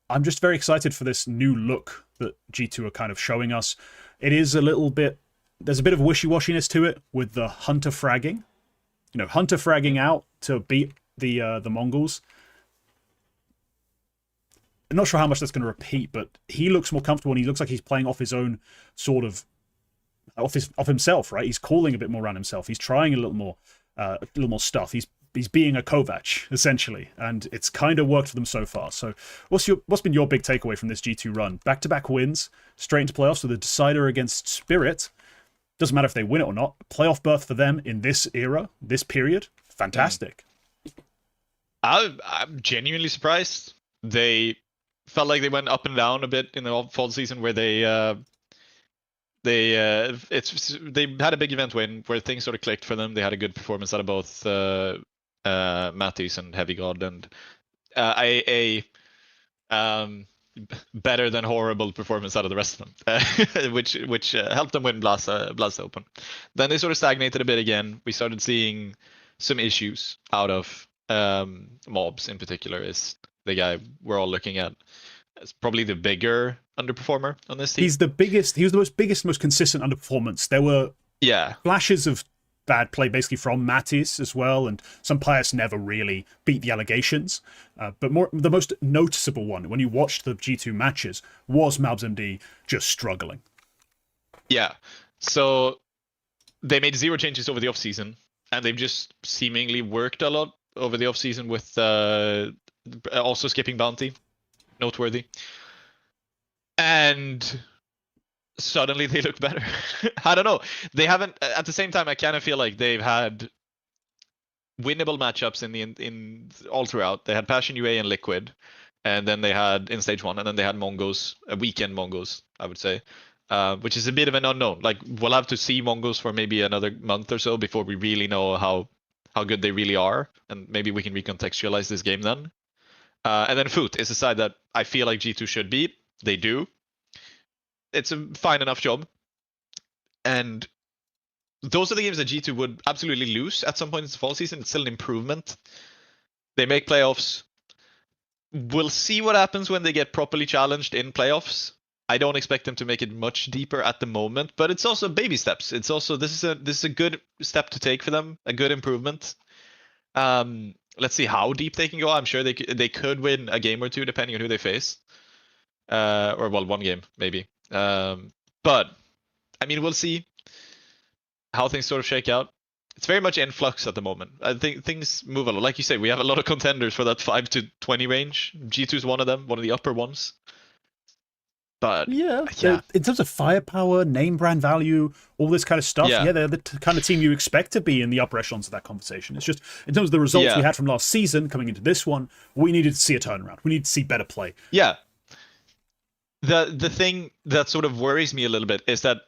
I'm just very excited for this new look that G2 are kind of showing us. It is a little bit, there's a bit of wishy-washiness to it with the Hunter fragging. Hunter fragging out to beat the Mongolz. I'm not sure how much that's going to repeat, but he looks more comfortable and he looks like he's playing off his own sort of, off himself, right? He's calling a bit more around himself. He's trying a little more stuff. He's being a Kovac, essentially, and it's kind of worked for them so far. So what's been your big takeaway from this G2 run? Back-to-back wins, straight into playoffs with a decider against Spirit. Doesn't matter if they win it or not. Playoff berth for them in this era, this period. Fantastic. I'm genuinely surprised. They felt like they went up and down a bit in the fall season, where they They had a big event win where things sort of clicked for them. They had a good performance out of both Mattis and Heavy God, and better than horrible performance out of the rest of them, which helped them win Blast Open. Then they sort of stagnated a bit again. We started seeing some issues out of Mobs in particular. Is the guy we're all looking at as probably the bigger underperformer on this team. He's the biggest. He was the most consistent underperformance. There were flashes of bad play basically from Mattis as well, and some players never really beat the allegations. But the most noticeable one when you watched the G2 matches was MD just struggling. Yeah, so they made 0 changes over the offseason, and they've just seemingly worked a lot over the offseason with also skipping Bounty. Noteworthy. And suddenly they look better. I don't know. They haven't. At the same time, I kind of feel like they've had winnable matchups in all throughout. They had Passion UA and Liquid, and then they had in stage 1, and then they had Mongolz, a weekend Mongolz, I would say, which is a bit of an unknown. Like, we'll have to see Mongolz for maybe another month or so before we really know how good they really are, and maybe we can recontextualize this game then. And then Foot is a side that I feel like G2 should beat. They do. It's a fine enough job. And those are the games that G2 would absolutely lose at some point in the fall season. It's still an improvement. They make playoffs. We'll see what happens when they get properly challenged in playoffs. I don't expect them to make it much deeper at the moment, but it's also baby steps. It's also this is a good step to take for them, a good improvement. Let's see how deep they can go. I'm sure they could win a game or two depending on who they face, or well, one game maybe. But I mean, we'll see how things sort of shake out. It's very much in flux at the moment. I think things move a lot. Like you say, we have a lot of contenders for that 5 to 20 range. G2 is one of them, one of the upper ones. But yeah, in terms of firepower, name brand value, all this kind of stuff, they're the kind of team you expect to be in the upper echelons of that conversation. It's just, in terms of the results we had from last season coming into this one, we needed to see a turnaround. We need to see better play. Yeah. The thing that sort of worries me a little bit is that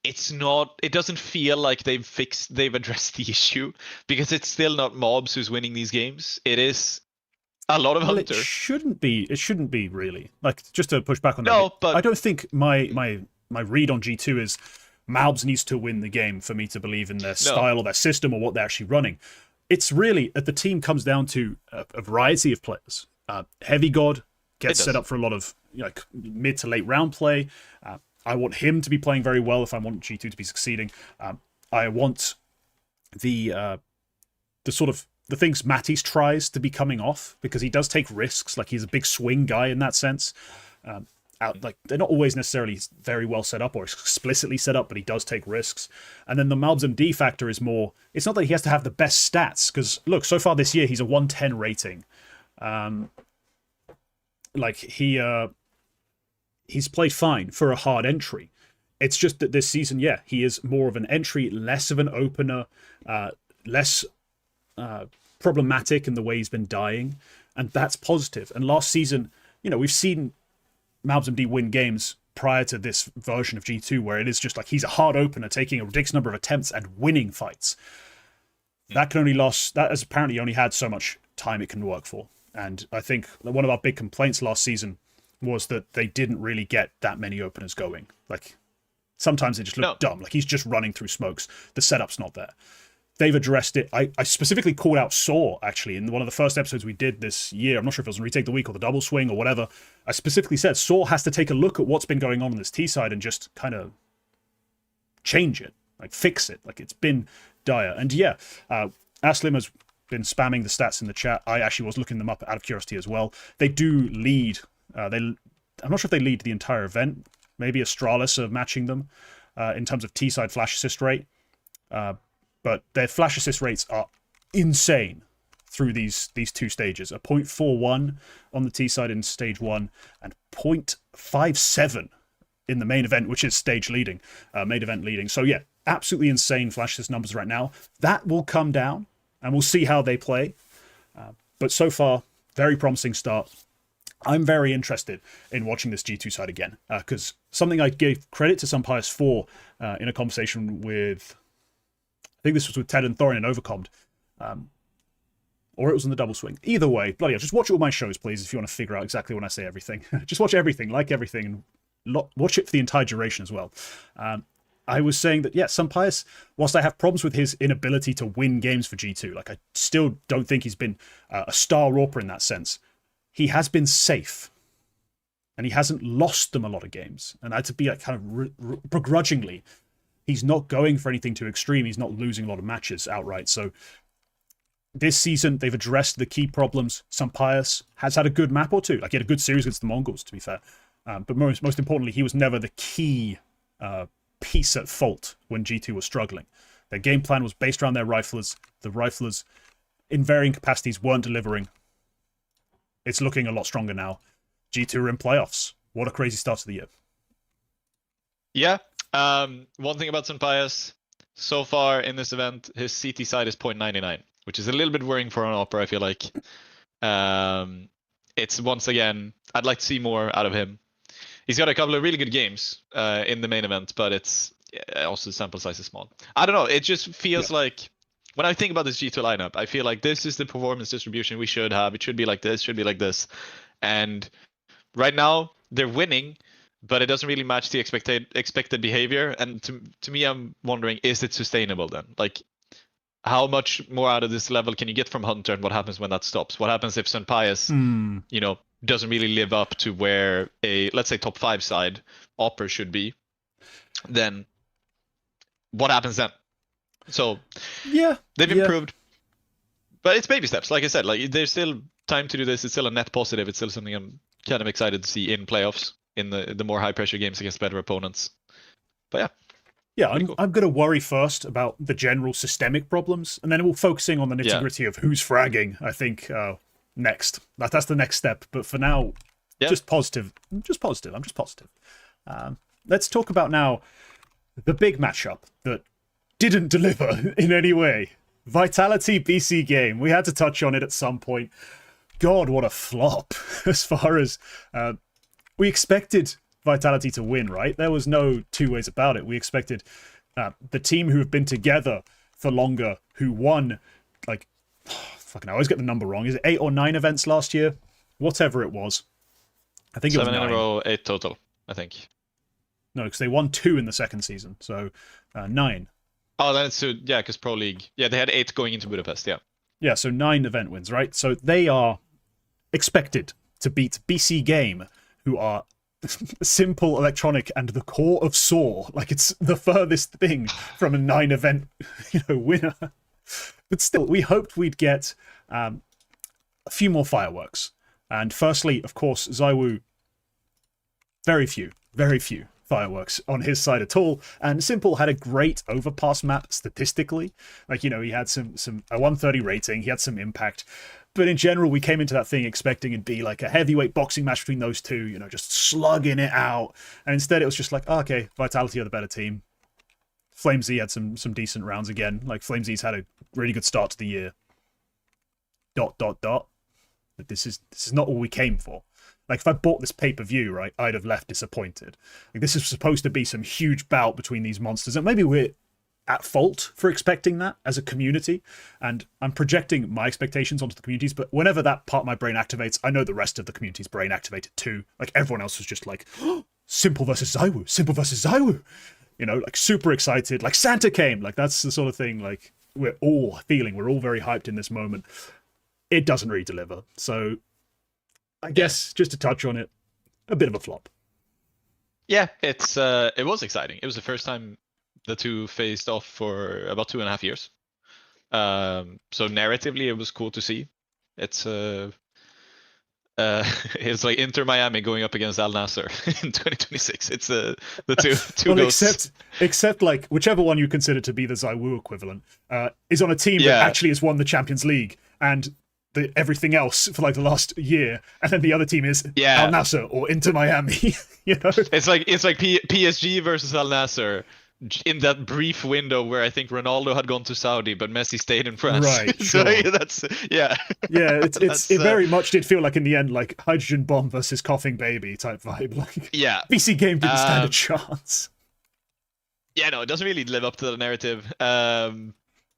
it doesn't feel like they've addressed the issue, because it's still not Mobs who's winning these games. It is a lot of Hunter. It shouldn't be really. Like, just to push back on that. No, but I don't think my read on G2 is Malbs needs to win the game for me to believe in their style or their system or what they're actually running. It's really the team comes down to a variety of players. Heavy God gets set up for a lot of mid to late round play. I want him to be playing very well if I want G2 to be succeeding. I want the sort of the things Mattis tries to be coming off, because he does take risks. Like, he's a big swing guy in that sense. Like, they're not always necessarily very well set up or explicitly set up, but he does take risks. And then the Malbs MD factor is more, it's not that he has to have the best stats, because look, so far this year he's a 110 rating. Like, he's played fine for a hard entry. It's just that this season, he is more of an entry, less of an opener, less problematic in the way he's been dying, and that's positive. And last season, we've seen Malbs MD win games prior to this version of G2 where it is just like he's a hard opener, taking a ridiculous number of attempts and winning fights. That has apparently only had so much time it can work for. And I think one of our big complaints last season was that they didn't really get that many openers going. Like, sometimes they just look dumb. Like, he's just running through smokes. The setup's not there. They've addressed it. I specifically called out sooooo, actually, in one of the first episodes we did this year. I'm not sure if it was in Retake the Week or the Double Swing or whatever. I specifically said sooooo has to take a look at what's been going on this T side and just kind of change it, like fix it. Like, it's been dire. And s1mple has been spamming the stats in the chat. I actually was looking them up out of curiosity as well. They do lead. I'm not sure if they lead the entire event. Maybe Astralis are matching them in terms of T side flash assist rate. But their flash assist rates are insane through these two stages. A 0.41 on the T side in stage 1 and 0.57 in the main event, which is main event leading. So absolutely insane flash assist numbers right now. That will come down, and we'll see how they play. But so far, very promising start. I'm very interested in watching this G2 side again, because something I gave credit to s1mple for in a conversation with, I think this was with Ted and Thorin and Overcommed, or it was on the double swing. Either way, bloody hell, just watch all my shows, please, if you want to figure out exactly when I say everything. Just watch everything, like everything, and watch it for the entire duration as well. I was saying that, yeah, s1mple, whilst I have problems with his inability to win games for G2, like I still don't think he's been a star AWPer in that sense. He has been safe, and he hasn't lost them a lot of games. And that to be like kind of begrudgingly, he's not going for anything too extreme. He's not losing a lot of matches outright. So this season, they've addressed the key problems. s1mple has had a good map or two. Like he had a good series against the Mongolz, to be fair. But most importantly, he was never the key piece at fault when G2 was struggling. Their game plan was based around their riflers. The riflers, in varying capacities, weren't delivering. It's looking a lot stronger now. G2 are in playoffs. What a crazy start to the year. Yeah. One thing about s1mple, so far in this event, his CT side is 0.99, which is a little bit worrying for an AWPer, I feel like. It's once again, I'd like to see more out of him. He's got a couple of really good games in the main event, but it's also the sample size is small. I don't know. It just feels like when I think about this G2 lineup, I feel like this is the performance distribution we should have. It should be like this, should be like this. And right now they're winning, but it doesn't really match the expected behavior. And to me, I'm wondering, is it sustainable then? Like, how much more out of this level can you get from Hunter, and what happens when that stops? What happens if s1mple, you know, doesn't really live up to where a, let's say, top 5 side AWPer should be? Then what happens then? So yeah, they've improved, but it's baby steps. Like I said, like there's still time to do this. It's still a net positive. It's still something I'm kind of excited to see in playoffs, in the more high pressure games against better opponents. But yeah, I'm going to worry first about the general systemic problems, and then we'll focusing on the nitty gritty of who's fragging. I think next. That's the next step. But for now, just positive. Just positive. I'm just positive. Let's talk about now the big matchup that didn't deliver in any way. Vitality BC game. We had to touch on it at some point. God, what a flop. As far as we expected Vitality to win, right? There was no two ways about it. We expected the team who have been together for longer, who won, like, fucking, I always get the number wrong. Is it 8 or 9 events last year? Whatever it was. I think 7 it was 9. in a row, 8 total, I think. No, because they won 2 in the second season, so 9. Oh, then it's because Pro League. Yeah, they had 8 going into Budapest. Yeah, so 9 event wins, right? So they are expected to beat BC Game, who are s1mple, electronic, and the core of sooooo. Like, it's the furthest thing from a 9 event, winner. But still, we hoped we'd get a few more fireworks. And firstly, of course, ZywOo, very few fireworks on his side at all. And s1mple had a great overpass map statistically. Like, he had a 130 rating, he had some impact. But in general, we came into that thing expecting it'd be like a heavyweight boxing match between those two, just slugging it out. And instead it was just like, okay, Vitality are the better team. FlameZ had some decent rounds again. Like, FlameZ's had a really good start to the year. ... But this is not all we came for. Like, if I bought this pay-per-view, right, I'd have left disappointed. Like, this is supposed to be some huge bout between these monsters, and maybe we're at fault for expecting that as a community, and I'm projecting my expectations onto the communities, but whenever that part of my brain activates, I know the rest of the community's brain activated too. Like, everyone else was just like, oh, s1mple versus ZywOo, s1mple versus ZywOo. Like, super excited, like Santa came. Like, that's the sort of thing, like, we're all feeling, we're all very hyped in this moment. It doesn't really deliver. So I guess just to touch on it, a bit of a flop. Yeah, it was exciting. It was the first time the two faced off for about 2.5 years. So narratively, it was cool to see. It's it's like Inter Miami going up against Al Nassr in 2026. It's the two well, ghosts. Except like whichever one you consider to be the ZywOo equivalent is on a team that actually has won the Champions League and everything else for like the last year, and then the other team is Al Nassr or Inter Miami. It's like PSG versus Al Nassr, in that brief window where I think Ronaldo had gone to Saudi, but Messi stayed in France. Right, So sure. that's yeah. Yeah, That's, it very much did feel like in the end like hydrogen bomb versus coughing baby type vibe. Like yeah. BC game didn't stand a Um, chance. Yeah, no, it doesn't really live up to the narrative.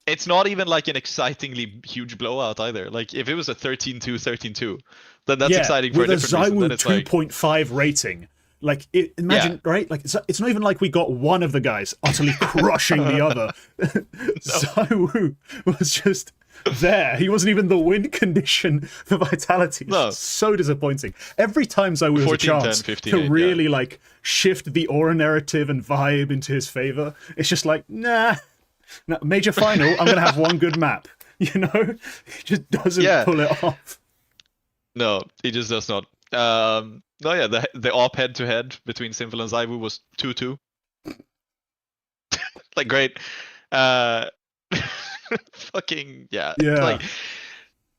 It's not even like an excitingly huge blowout either. Like if it was a 13-2, 13-2, then that's Yeah, exciting for with a a different reason. Then ZywOo it's like 2.5 rating. Like imagine, right? Like it's not even like we got one of the guys utterly crushing the other. ZywOo was just there. He wasn't even the win condition for Vitality. It's No. so disappointing. Every time ZywOo has a 14, 10, chance 15, to 8, really like shift the aura narrative and vibe into his favor, it's just like, nah. Major final, I'm gonna have one good map. You know? He just doesn't pull it off. No, he just does not. No, yeah, the op head-to-head between s1mple and ZywOo was 2-2. Like great. Fucking yeah. Yeah. Like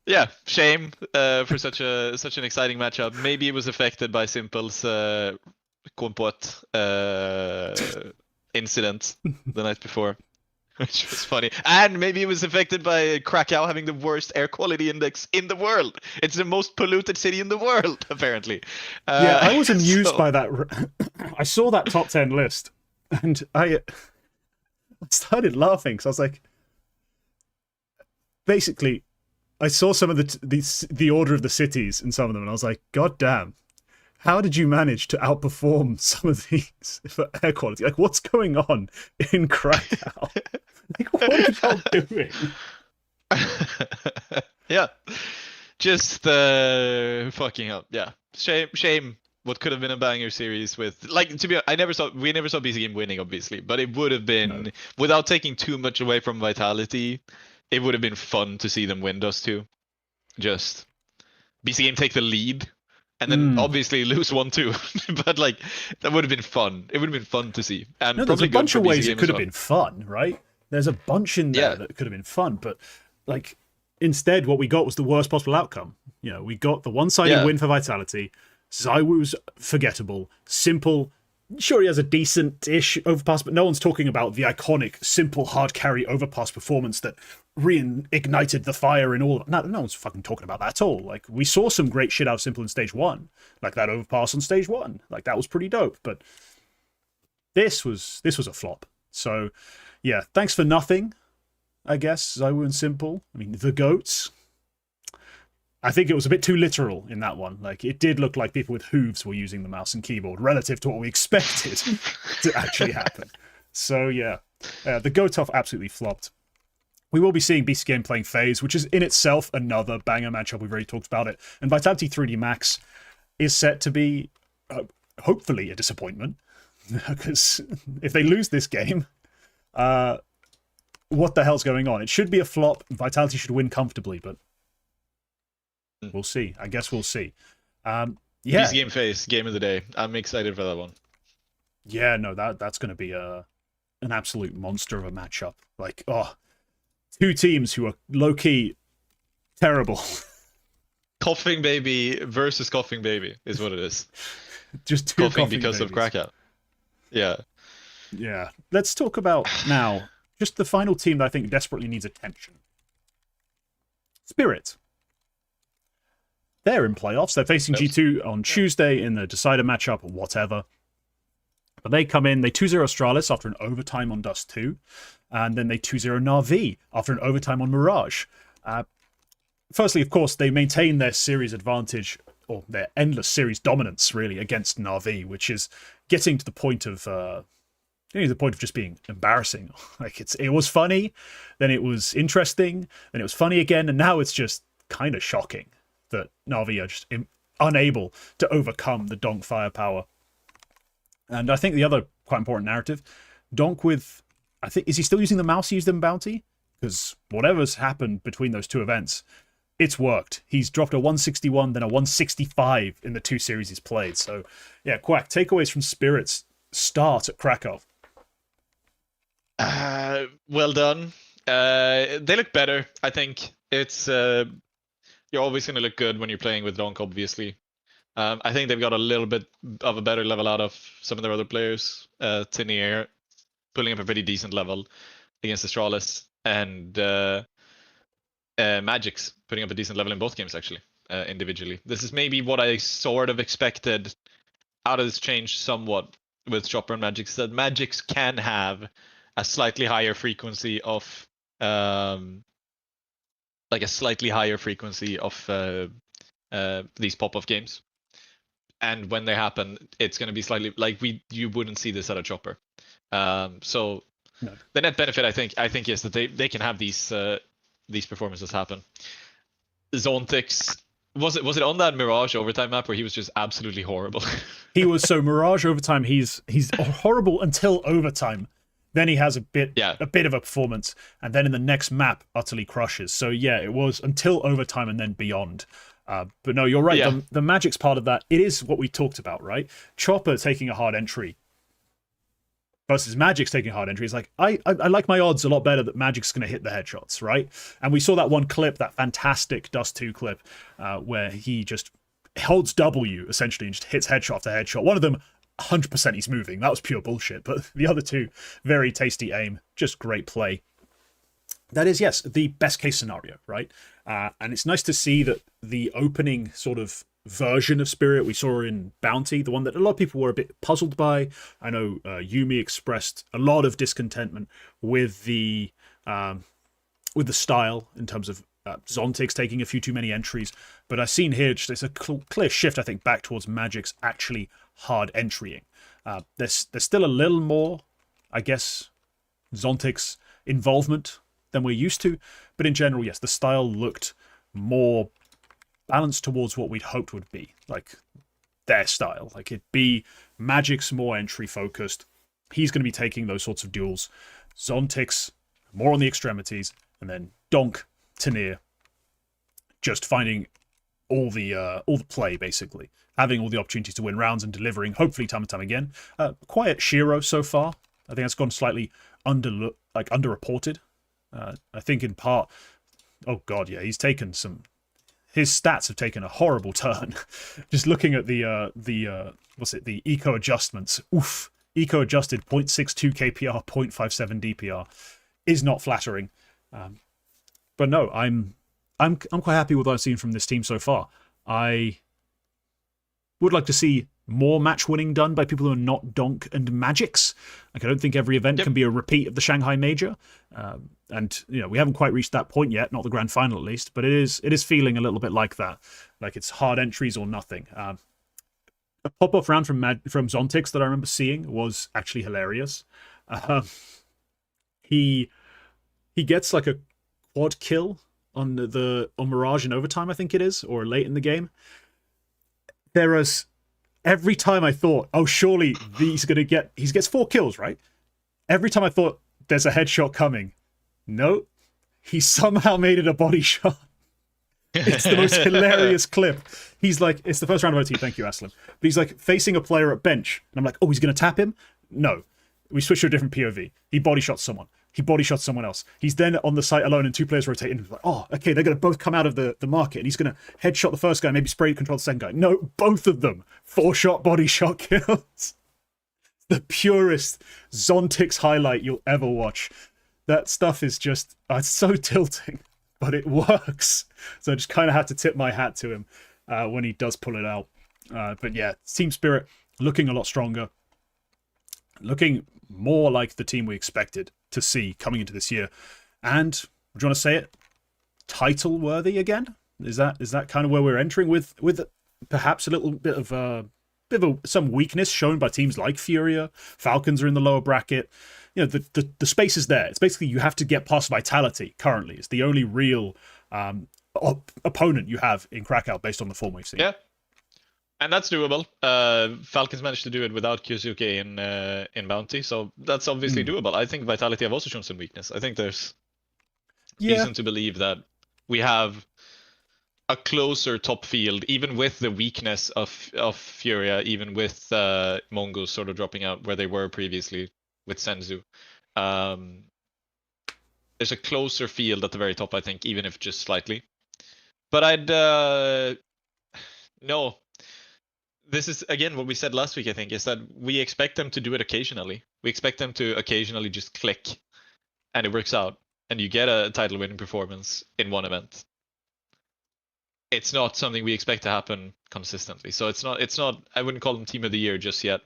yeah, shame for such an exciting matchup. Maybe it was affected by s1mple's Kompot incident the night before. Which was funny. And maybe it was affected by Krakow having the worst air quality index in the world. It's the most polluted city in the world, apparently. Yeah, I was amused so- by that. I saw that top 10 list and I started laughing because I was like, basically, I saw some of the order of the cities in some of them and I was like, God damn. How did you manage to outperform some of these for air quality? Like, what's going on in Krakow? Like, what are y'all doing? Yeah, just fucking up. Yeah, shame. What could have been a banger series with, like, to be honest, we never saw BC Game winning, obviously, but it would have been, without taking too much away from Vitality, it would have been fun to see them win Dust 2. Just BC Game take the lead. And then obviously lose 1-2, but like that would have been fun. It would have been fun to see, and No, there's probably a bunch good of for ways BC it Game could as have well. been fun, right? There's a bunch in there that could have been fun, but like instead, what we got was the worst possible outcome. You know, we got the one-sided win for Vitality. ZywOo's forgettable, s1mple. Sure, he has a decent-ish overpass, but no one's talking about the iconic, s1mple hard carry overpass performance that reignited the fire in all. No one's fucking talking about that at all. Like, we saw some great shit out of s1mple in stage 1, like that overpass on stage 1. Like, that was pretty dope. But this was a flop. So, yeah, thanks for nothing, I guess. ZywOo and s1mple. I mean, the goats. I think it was a bit too literal in that one. Like, it did look like people with hooves were using the mouse and keyboard relative to what we expected to actually happen. So, yeah, the Gotoff absolutely flopped. We will be seeing BC Game playing FaZe, which is in itself another banger matchup. We've already talked about it. And Vitality 3D Max is set to be, hopefully, a disappointment. Because if they lose this game, what the hell's going on? It should be a flop. Vitality should win comfortably, but we'll see. I guess we'll see. Yeah. BC Game FaZe, game of the day. I'm excited for that one. Yeah, no, that's going to be an absolute monster of a matchup. Like, two teams who are low-key terrible. Coughing Baby versus Coughing Baby is what it is. Just two coughing coughing because babies. of Krakow. Yeah. Yeah. Let's talk about now just the final team that I think desperately needs attention. Spirit. They're in playoffs. They're facing G2 on Tuesday in the decider matchup or whatever. But they come in, they 2-0 Astralis after an overtime on Dust 2. And then they 2-0 Na'Vi after an overtime on Mirage. Firstly, of course, they maintain their series advantage, or their endless series dominance, really, against Na'Vi, which is getting to the point of just being embarrassing. Like it was funny, then it was interesting, then it was funny again, and now it's just kind of shocking that Na'Vi are just unable to overcome the Donk firepower. And I think the other quite important narrative, Donk with, I think, is he still using the mouse he used in Bounty? Because whatever's happened between those two events, it's worked. He's dropped a 161, then a 165 in the two series he's played. So, yeah, Quack, takeaways from Spirit's start at Krakow. Well done. They look better, I think. It's you're always going to look good when you're playing with Donk, obviously. I think they've got a little bit of a better level out of some of their other players. Tinier pulling up a pretty decent level against Astralis, and Magic's putting up a decent level in both games actually, individually. This is maybe what I sort of expected out of this change somewhat with Chopper and Magix, that Magix can have a slightly higher frequency of these pop-off games, and when they happen, it's going to be slightly like you wouldn't see this at a Chopper. So no. The net benefit, I think, is that they can have these performances happen. Zontix, was it on that Mirage overtime map where he was just absolutely horrible? He was. So Mirage overtime, he's horrible until overtime. Then he has a bit of a performance, and then in the next map utterly crushes. So yeah, it was until overtime and then beyond. But no, you're right. Yeah. The Magic's part of that. It is what we talked about, right? Chopper taking a hard entry versus Magic's taking a hard entry. It's like, I like my odds a lot better that Magic's going to hit the headshots, right? And we saw that one clip, that fantastic Dust 2 clip, where he just holds W, essentially, and just hits headshot after headshot. One of them, 100% he's moving. That was pure bullshit. But the other two, very tasty aim. Just great play. That is, yes, the best case scenario, right? And it's nice to see that the opening sort of version of Spirit we saw in Bounty, the one that a lot of people were a bit puzzled by. I know Yumi expressed a lot of discontentment with the style in terms of Zontix taking a few too many entries. But I've seen here just it's a clear shift, I think, back towards Magic's actually hard entrying. There's still a little more, I guess, Zontix involvement than we're used to. But in general, yes, the style looked more balanced towards what we'd hoped would be, like their style. Like it'd be Magic's more entry focused. He's going to be taking those sorts of duels. Zontix more on the extremities, and then Donk, Tanir, just finding all the play basically, having all the opportunities to win rounds and delivering, hopefully time and time again. Quiet Shiro so far. I think that's gone slightly underreported. I think in part, oh god, yeah, he's taken some. His stats have taken a horrible turn. Just looking at the eco adjustments. Oof, eco adjusted 0.62 KPR, 0.57 DPR is not flattering. But no, I'm quite happy with what I've seen from this team so far. I would like to see more match winning done by people who are not Donk and Magix. Like, I don't think every event can be a repeat of the Shanghai Major. And you know, we haven't quite reached that point yet, not the grand final at least, but it is feeling a little bit like that. Like it's hard entries or nothing. A pop-off round from Zontix that I remember seeing was actually hilarious. He gets like a quad kill on Mirage in overtime, I think it is, or late in the game. Every time I thought, oh, surely he gets 4 kills, right? Every time I thought there's a headshot coming, no, he somehow made it a body shot. It's the most hilarious clip. He's like, it's the first round of OT, thank you, Aslam. But he's like facing a player at bench, and I'm like, oh, he's going to tap him? No. We switch to a different POV. He body shots someone. He body shots someone else. He's then on the site alone and 2 players rotate in. Like, oh, okay, they're going to both come out of the market, and he's going to headshot the first guy, maybe spray control the second guy. No, both of them. 4-shot body shot kills. The purest Zontix highlight you'll ever watch. That stuff is just, it's so tilting, but it works. So I just kind of had to tip my hat to him when he does pull it out. But yeah, Team Spirit looking a lot stronger. Looking more like the team we expected to see coming into this year. And, do you want to say it? Title worthy again? Is that kind of where we're entering with perhaps a little bit of some weakness shown by teams like Furia? Falcons are in the lower bracket. You know, the space is there. It's basically you have to get past Vitality currently. It's the only real opponent you have in Krakow based on the form we've seen. Yeah. And that's doable. Falcons managed to do it without Kyusuke in Bounty, so that's obviously doable. I think Vitality have also shown some weakness. I think there's reason to believe that we have a closer top field, even with the weakness of Furia, even with Mongolz sort of dropping out where they were previously with Senzu. There's a closer field at the very top, I think, even if just slightly. But I'd... no. this is again what we said last week. I think is that we expect them to do it occasionally. We expect them to occasionally just click, and it works out, and you get a title-winning performance in one event. It's not something we expect to happen consistently. So it's not. I wouldn't call them team of the year just yet,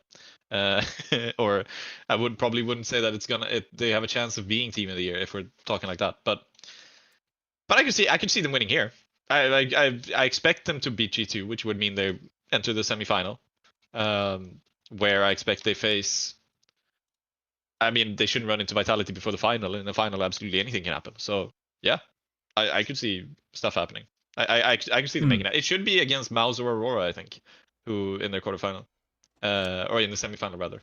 or I probably wouldn't say that they have a chance of being team of the year if we're talking like that. But I can see them winning here. I expect them to beat G2, which would mean they enter the semifinal, where I expect they face. I mean, they shouldn't run into Vitality before the final. In the final, absolutely anything can happen. So yeah, I could see stuff happening. I can see them making it. It should be against Mouse or Aurora, I think, who in their quarterfinal, or in the semifinal rather.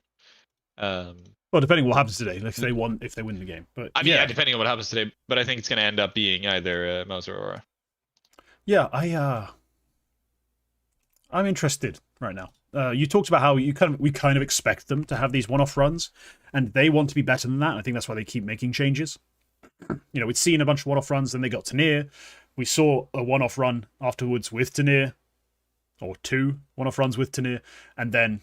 Well, depending on what happens today, if they win the game. But I mean, yeah, depending on what happens today. But I think it's going to end up being either Mouse or Aurora. Yeah, I'm interested right now. You talked about how we kind of expect them to have these one-off runs, and they want to be better than that. And I think that's why they keep making changes. You know, we'd seen a bunch of one-off runs, then they got Tanir. We saw a one-off run afterwards with Tanir, or 2 one-off runs with Tanir, and then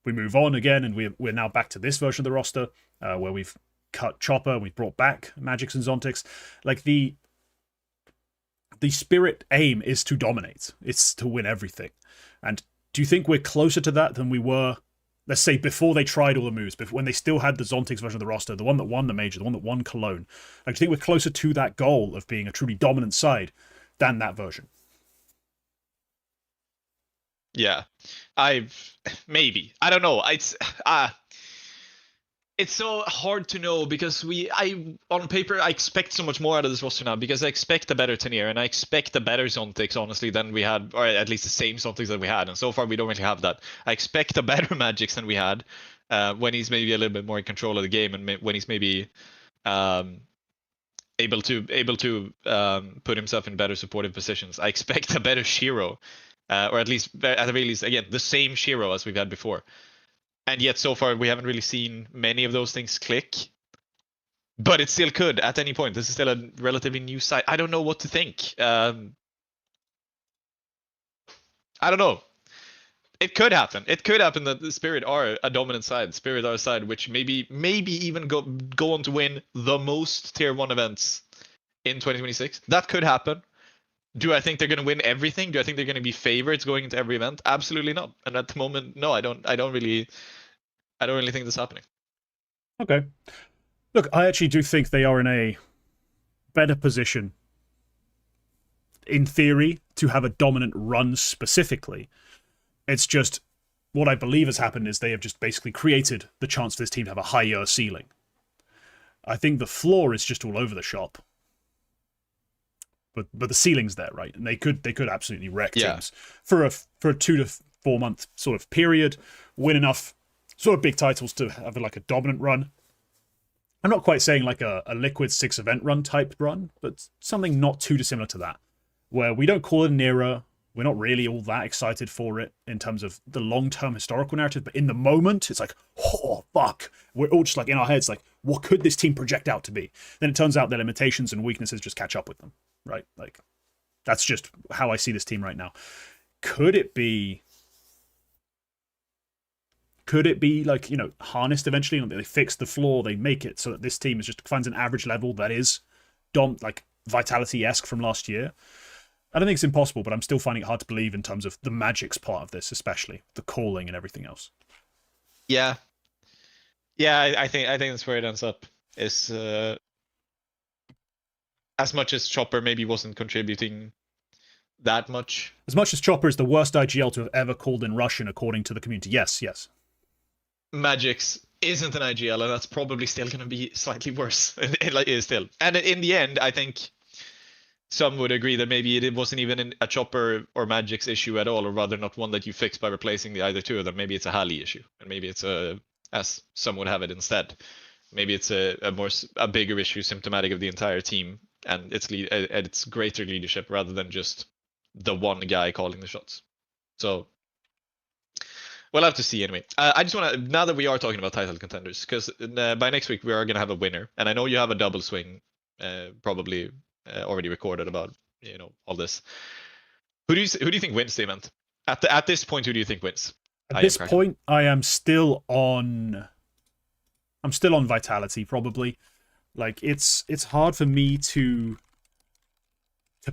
we move on again, and we're now back to this version of the roster where we've cut Chopper, we've brought back Magix and Zontix. Like the spirit aim is to dominate. It's to win everything. And do you think we're closer to that than we were, let's say, before they tried all the moves, when they still had the Zontix version of the roster, the one that won the major, the one that won Cologne? Like, do you think we're closer to that goal of being a truly dominant side than that version? Yeah, maybe. I don't know. It's so hard to know because on paper I expect so much more out of this roster now because I expect a better Tanir and I expect a better Zontix honestly than we had, or at least the same Zontix that we had, and so far we don't really have that. I expect a better Magix than we had when he's maybe a little bit more in control of the game and when he's maybe able to put himself in better supportive positions. I expect a better Shiro, or at least at the very least again the same Shiro as we've had before. And yet, so far, we haven't really seen many of those things click. But it still could at any point. This is still a relatively new site. I don't know what to think. I don't know. It could happen. It could happen that the Spirit are a dominant side. Spirit are a side which maybe even go on to win the most Tier 1 events in 2026. That could happen. Do I think they're going to win everything? Do I think they're going to be favorites going into every event? Absolutely not. And at the moment, no, I don't really think that's happening. Okay. Look, I actually do think they are in a better position, in theory, to have a dominant run specifically. It's just, what I believe has happened is they have just basically created the chance for this team to have a higher ceiling. I think the floor is just all over the shop. But the ceiling's there, right? And they could absolutely wreck teams for a 2 to 4 month sort of period, win enough sort of big titles to have like a dominant run. I'm not quite saying like a Liquid 6 event run type run, but something not too dissimilar to that, where we don't call it an era. We're not really all that excited for it in terms of the long-term historical narrative, but in the moment, it's like, oh, fuck. We're all just like in our heads, like, what could this team project out to be? Then it turns out their limitations and weaknesses just catch up with them, right? Like, that's just how I see this team right now. Could it be like, you know, harnessed eventually? They fix the floor, they make it so that this team is just finds an average level that is like Vitality-esque from last year? I don't think it's impossible, but I'm still finding it hard to believe in terms of the Magic's part of this, especially the calling and everything else. Yeah, I think that's where it ends up. Is as much as Chopper maybe wasn't contributing that much. As much as Chopper is the worst IGL to have ever called in Russian, according to the community. Yes. Magix isn't an IGL, and that's probably still going to be slightly worse. It is still. And in the end, I think some would agree that maybe it wasn't even a Chopper or Magix issue at all, or rather not one that you fix by replacing the either two of them. Maybe it's a Halley issue, and maybe it's as some would have it instead. Maybe it's a bigger issue, symptomatic of the entire team and its greater leadership rather than just the one guy calling the shots. So we'll have to see anyway. I just want to, now that we are talking about title contenders, because by next week we are going to have a winner, and I know you have a double swing probably already recorded about all this. Who do you think wins the event? At this point, who do you think wins? At this point, I'm still on Vitality, probably. Like, it's hard for me to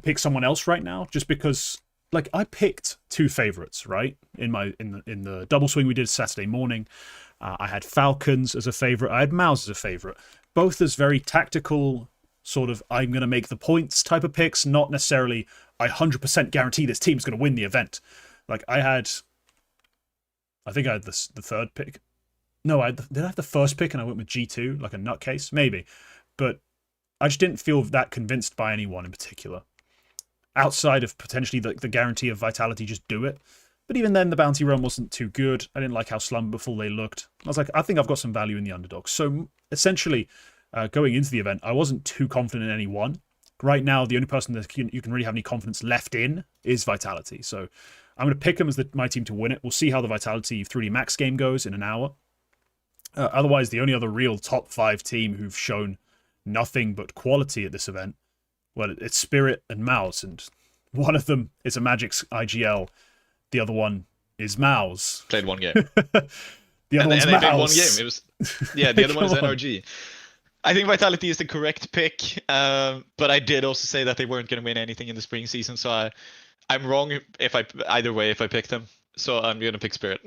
pick someone else right now, just because, like, I picked two favorites, right? In the double swing we did Saturday morning. I had Falcons as a favorite. I had Mongolz as a favorite. Both as very tactical, sort of, I'm going to make the points type of picks, not necessarily, I 100% guarantee this team's going to win the event. Like, I think I had the third pick. No, did I have the first pick and I went with G2, like a nutcase? Maybe. But I just didn't feel that convinced by anyone in particular. Outside of potentially the guarantee of Vitality, just do it. But even then, the bounty run wasn't too good. I didn't like how slumberful they looked. I was like, I think I've got some value in the underdog. So essentially, going into the event, I wasn't too confident in any one. Right now, the only person that you can really have any confidence left in is Vitality. So I'm going to pick them as my team to win it. We'll see how the Vitality 3D Max game goes in an hour. Otherwise, the only other real top 5 team who've shown nothing but quality at this event, well, it's Spirit and Mongolz, and one of them is a Magic's IGL. The other one is Mongolz. Played one game. The other one's they played one Mongolz. game. It was the other one is NRG. I think Vitality is the correct pick, but I did also say that they weren't going to win anything in the spring season, so I'm wrong either way if I picked them. So I'm going to pick Spirit.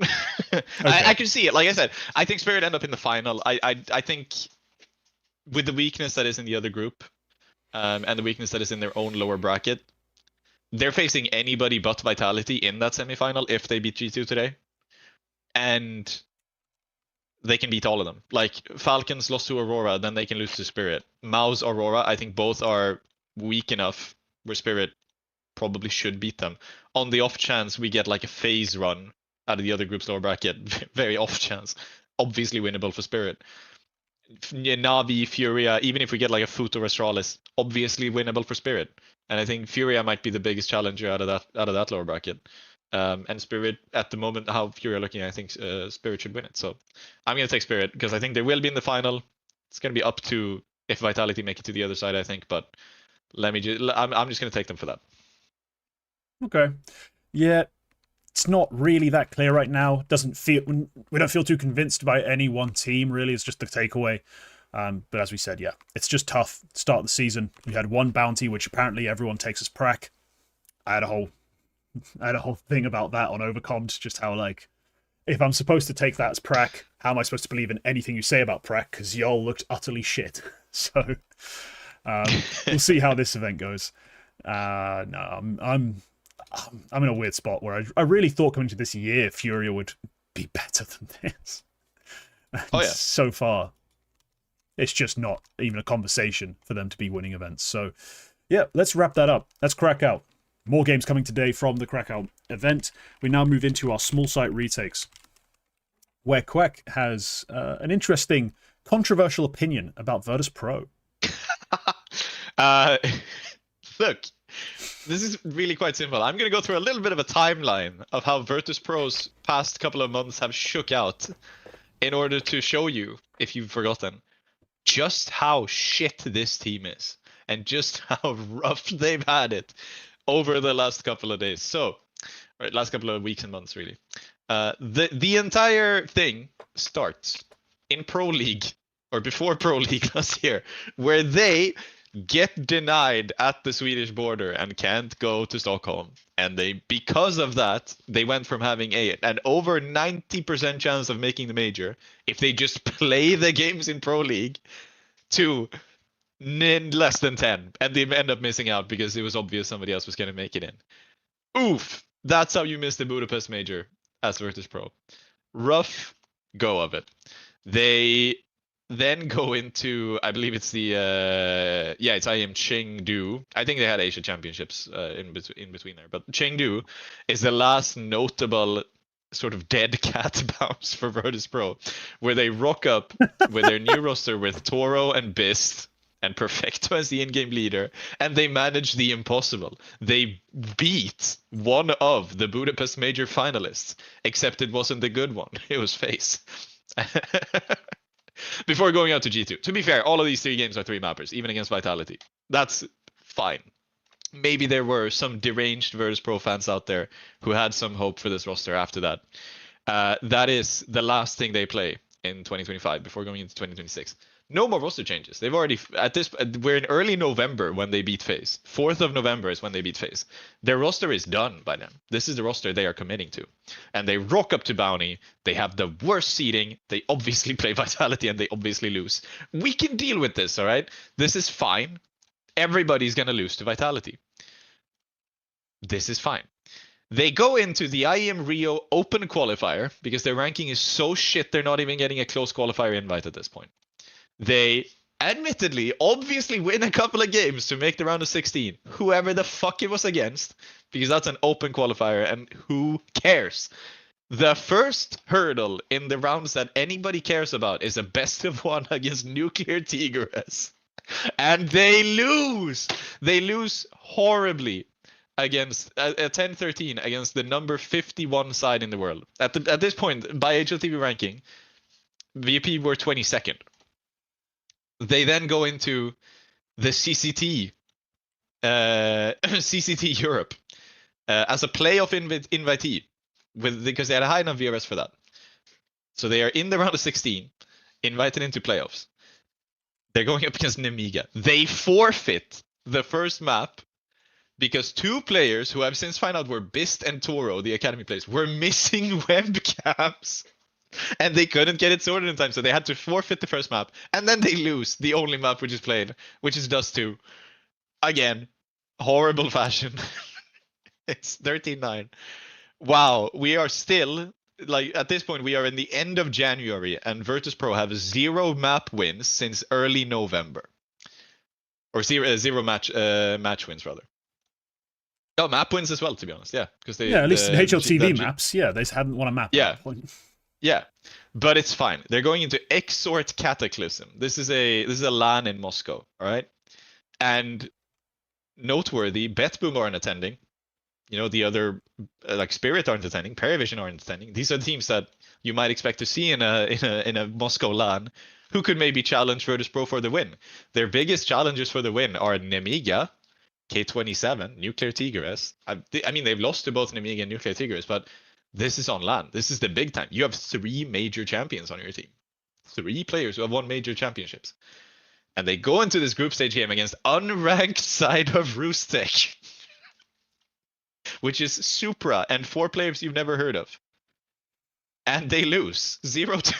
Okay. I can see it. Like I said, I think Spirit end up in the final. I think with the weakness that is in the other group, and the weakness that is in their own lower bracket, they're facing anybody but Vitality in that semifinal if they beat G2 today. And they can beat all of them. Like, Falcons lost to Aurora, then they can lose to Spirit. Mongolz, Aurora, I think both are weak enough where Spirit probably should beat them. On the off chance we get like a phase run out of the other group's lower bracket, very off chance, obviously winnable for Spirit. Navi, Furia, even if we get like a Foot or Astralis, obviously winnable for Spirit. And I think Furia might be the biggest challenger out of that lower bracket. And Spirit, at the moment, how Furia looking, I think Spirit should win it. So I'm going to take Spirit because I think they will be in the final. It's going to be up to if Vitality make it to the other side, I think. But I'm just going to take them for that. Okay. Yeah, it's not really that clear right now. We don't feel too convinced by any one team, really. It's just the takeaway. But as we said, yeah, it's just tough. Start of the season, we had one bounty, which apparently everyone takes as prac. I had a whole thing about that on Overcommed, just how, like, if I'm supposed to take that as prac, how am I supposed to believe in anything you say about prac? Because y'all looked utterly shit. So we'll see how this event goes. No, I'm in a weird spot where I really thought coming to this year Furia would be better than this. Oh yeah. So far, it's just not even a conversation for them to be winning events. So yeah, let's wrap that up. Let's crack out. More games coming today from the Krakow event. We now move into our small site retakes, where Quack has an interesting, controversial opinion about Virtus Pro. Look, this is really quite simple. I'm going to go through a little bit of a timeline of how Virtus Pro's past couple of months have shook out in order to show you, if you've forgotten, just how shit this team is and just how rough they've had it over the last couple of days. So, right, last couple of weeks and months, really. The entire thing starts in Pro League, or before Pro League last year, where they get denied at the Swedish border and can't go to Stockholm. And because of that, they went from having an over 90% chance of making the major if they just play the games in Pro League to less than 10. And they end up missing out because it was obvious somebody else was going to make it in. Oof. That's how you miss the Budapest major as Virtus Pro. Rough go of it. They then go into, I believe it's it's IM Chengdu. I think they had Asia Championships in between there, but Chengdu is the last notable sort of dead cat bounce for Virtus Pro, where they rock up with their new roster with Toro and Bist and Perfecto as the in-game leader, and they manage the impossible. They beat one of the Budapest major finalists, except it wasn't the good one. It was FaZe. Before going out to G2. To be fair, all of these 3 games are 3 mappers, even against Vitality. That's fine. maybe there were some deranged Virtus Pro fans out there who had some hope for this roster after that. That is the last thing they play in 2025 before going into 2026. No more roster changes. They've already we're in early November when they beat FaZe. 4th of November is when they beat FaZe. Their roster is done by then. This is the roster they are committing to. And they rock up to Bounty. They have the worst seeding. They obviously play Vitality and they obviously lose. We can deal with this, all right? This is fine. Everybody's going to lose to Vitality. This is fine. They go into the IEM Rio Open qualifier because their ranking is so shit they're not even getting a close qualifier invite at this point. They admittedly obviously win a couple of games to make the round of 16. Whoever the fuck it was against, because that's an open qualifier and who cares? The first hurdle in the rounds that anybody cares about is a best of one against Nuclear Tigres. And they lose! They lose horribly against a 10-13 against the number 51 side in the world. At this point, by HLTV ranking, VP were 22nd. They then go into the CCT, CCT Europe, as a playoff invitee, because they had a high enough VRS for that. So they are in the round of 16, invited into playoffs. They're going up against Nemiga. They forfeit the first map because two players who I've since found out were Bist and Toro, the academy players, were missing webcams. And they couldn't get it sorted in time, so they had to forfeit the first map. And then they lose the only map which is played, which is Dust 2. Again, horrible fashion. It's 13-9. Wow, we are still, like, at this point, we are in the end of January, and Virtus Pro have 0 map wins since early November. Or zero match wins, rather. Oh, map wins as well, to be honest, yeah. They, at least HLTV maps, yeah, they hadn't won a map. Yeah. At that point. Yeah, but it's fine. They're going into Exort Cataclysm. This is a LAN in Moscow, all right? And noteworthy, BetBoom aren't attending. You know, the other like Spirit aren't attending, Parivision aren't attending. These are the teams that you might expect to see in a Moscow LAN who could maybe challenge Virtus Pro for the win. Their biggest challengers for the win are Nemiga, K27, Nuclear Tigres. I mean, they've lost to both Nemiga and Nuclear Tigres, but this is on LAN. This is the big time. You have 3 major champions on your team. 3 players who have won major championships. And they go into this group stage game against unranked side of Roostek, which is Supra and 4 players you've never heard of. And they lose 0-2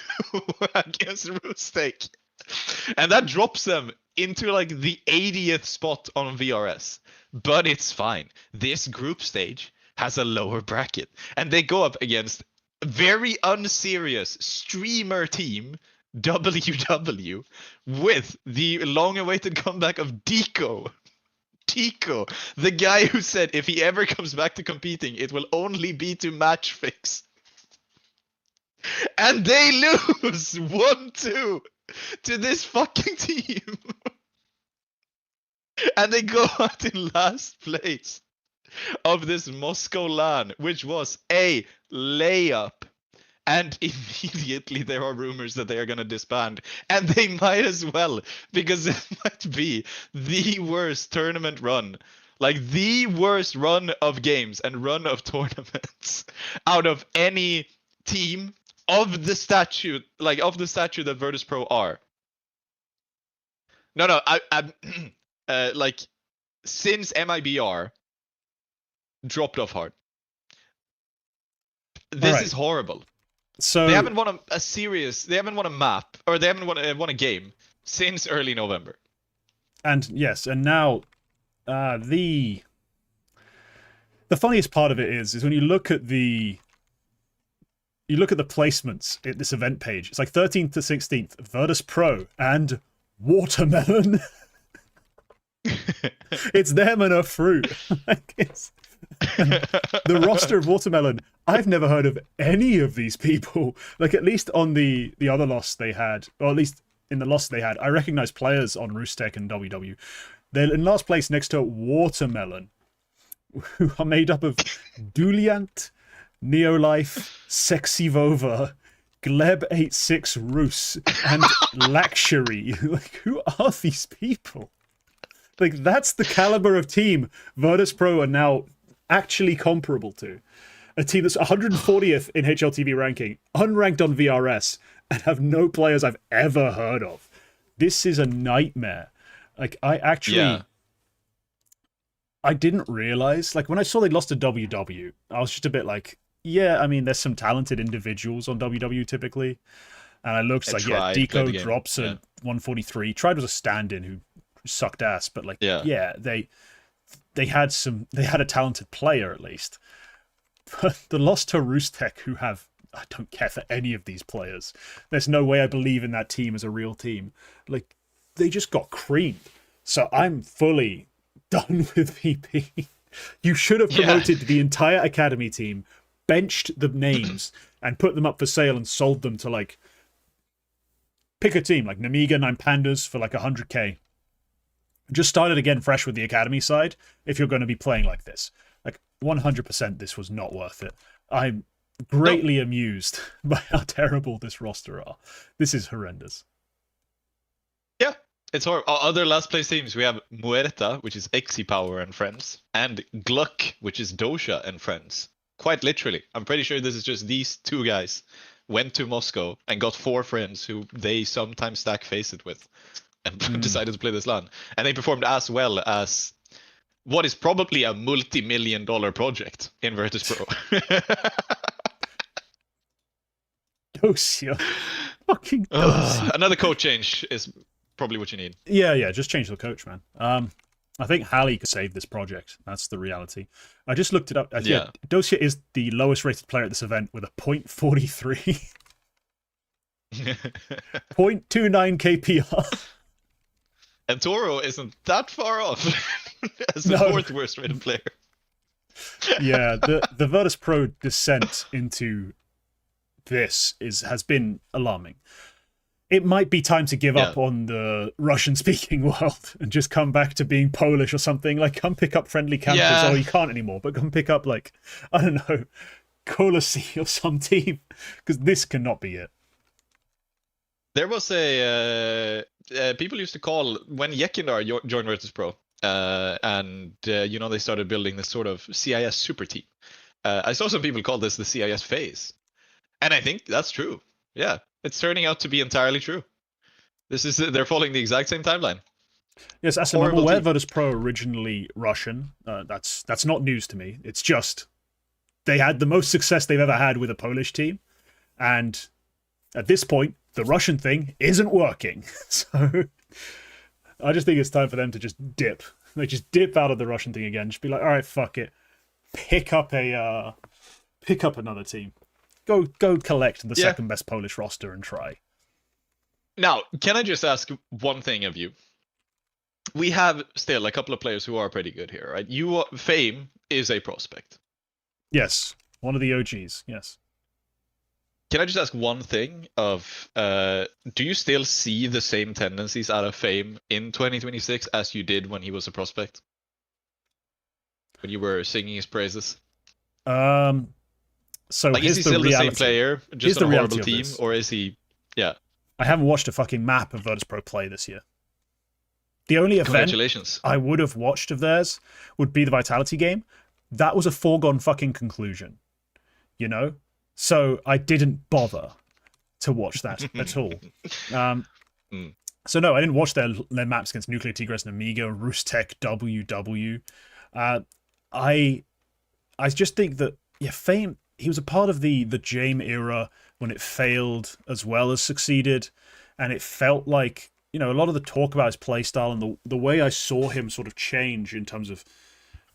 against Roostek. And that drops them into like the 80th spot on VRS. But it's fine. This group stage has a lower bracket, and they go up against very unserious streamer team WW with the long-awaited comeback of Deco. Deco, the guy who said if he ever comes back to competing, it will only be to match fix. And they lose 1-2 to this fucking team. And they go out in last place of this Moscow LAN, which was a layup. And immediately there are rumors that they are going to disband. And they might as well, because it might be the worst tournament run. Like the worst run of games and run of tournaments out of any team of the statute, like of the statute that Virtus Pro are. No, I'm like since MIBR dropped off hard. This is horrible. So they haven't won they haven't won a map, or they haven't won a game since early November. And yes, and now the funniest part of it is when you look at the placements at this event page. It's like 13th to 16th, Virtus Pro and Watermelon. It's them and a fruit. Like the roster of Watermelon, I've never heard of any of these people. Like, at least on the other loss they had, or at least in the loss they had, I recognize players on Roostek and WW. They're in last place next to Watermelon, who are made up of Duliant, Neolife, Sexy Vova, Gleb86 Roos, and Laxury. Like, who are these people? Like, that's the caliber of team Virtus.pro are now actually comparable to. A team that's 140th in HLTV ranking, unranked on VRS, and have no players I've ever heard of. This is a nightmare. Like, I didn't realize, like, when I saw they lost to WW, I was just a bit like, yeah, I mean, there's some talented individuals on WW typically. And I looked like, yeah, Deco drops a 143. Tried was a stand-in who sucked ass, but like, yeah, they had a talented player at least. But the loss to Roostek, who I don't care for any of these players. There's no way I believe in that team as a real team. Like, they just got creamed. So I'm fully done with VP. You should have promoted the entire academy team, benched the names, and put them up for sale and sold them to, like, pick a team, like Namiga, 9 Pandas for like 100k. Just start it again fresh with the academy side if you're going to be playing like this. Like, 100% this was not worth it. I'm greatly amused by how terrible this roster are. This is horrendous. Yeah, it's horrible. Other last place teams, we have Muerta, which is Power and friends, and Gluck, which is Dosha and friends. Quite literally. I'm pretty sure this is just these two guys went to Moscow and got 4 friends who they sometimes stack Faceit with and decided to play this LAN. And they performed as well as what is probably a multi-million-dollar project in Virtus.pro. Dosia. Fucking Dosia. Another code change is probably what you need. Yeah, just change the coach, man. I think Halley could save this project. That's the reality. I just looked it up. Dosia is the lowest rated player at this event with a .43. 0.29 KPR. And Toro isn't that far off as the 4th worst rated player. Yeah, the Virtus.pro descent into this has been alarming. It might be time to give up on the Russian-speaking world and just come back to being Polish or something. Like, come pick up friendly campers. Oh, you can't anymore, but come pick up, like, I don't know, Kolossi or some team, because this cannot be it. There was people used to call, when Yekindar joined Virtus.pro, and they started building this sort of CIS super team. I saw some people call this the CIS phase. And I think that's true. Yeah. It's turning out to be entirely true. They're following the exact same timeline. Yes, as I'm aware, Virtus.pro originally Russian. That's not news to me. It's just they had the most success they've ever had with a Polish team, and at this point, the Russian thing isn't working. So I just think it's time for them to just dip. They just dip out of the Russian thing again. Just be like, all right, fuck it, pick up another team. Go collect the second best Polish roster and try. Now, can I just ask one thing of you? We have still a couple of players who are pretty good here, right? Fame is a prospect. Yes, one of the OGs, yes. Can I just ask one thing of, do you still see the same tendencies out of Fame in 2026 as you did when he was a prospect? When you were singing his praises? So like, is he still the same player, just on a horrible team, or is he? Yeah. I haven't watched a fucking map of Virtus.pro play this year. The only event I would have watched of theirs would be the Vitality game. That was a foregone fucking conclusion, you know? So I didn't bother to watch that at all. So no, I didn't watch their maps against Nuclear Tigres and Amiga, Roostek, WW. I just think that, Fame, he was a part of the Jame era when it failed as well as succeeded. And it felt like, a lot of the talk about his playstyle and the way I saw him sort of change in terms of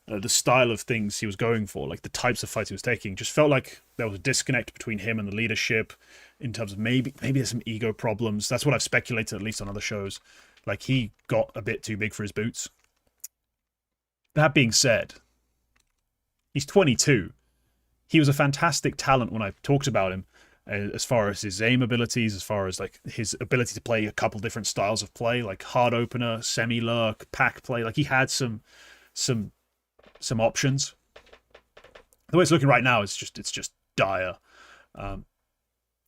the style of things he was going for, like the types of fights he was taking, just felt like there was a disconnect between him and the leadership in terms of maybe there's some ego problems. That's what I've speculated, at least on other shows. Like, he got a bit too big for his boots. That being said, he's 22. He was a fantastic talent when I talked about him, as far as his aim abilities, as far as like his ability to play a couple different styles of play, like hard opener, semi-lurk, pack play. Like, he had some options. The way it's looking right now, it's just dire. I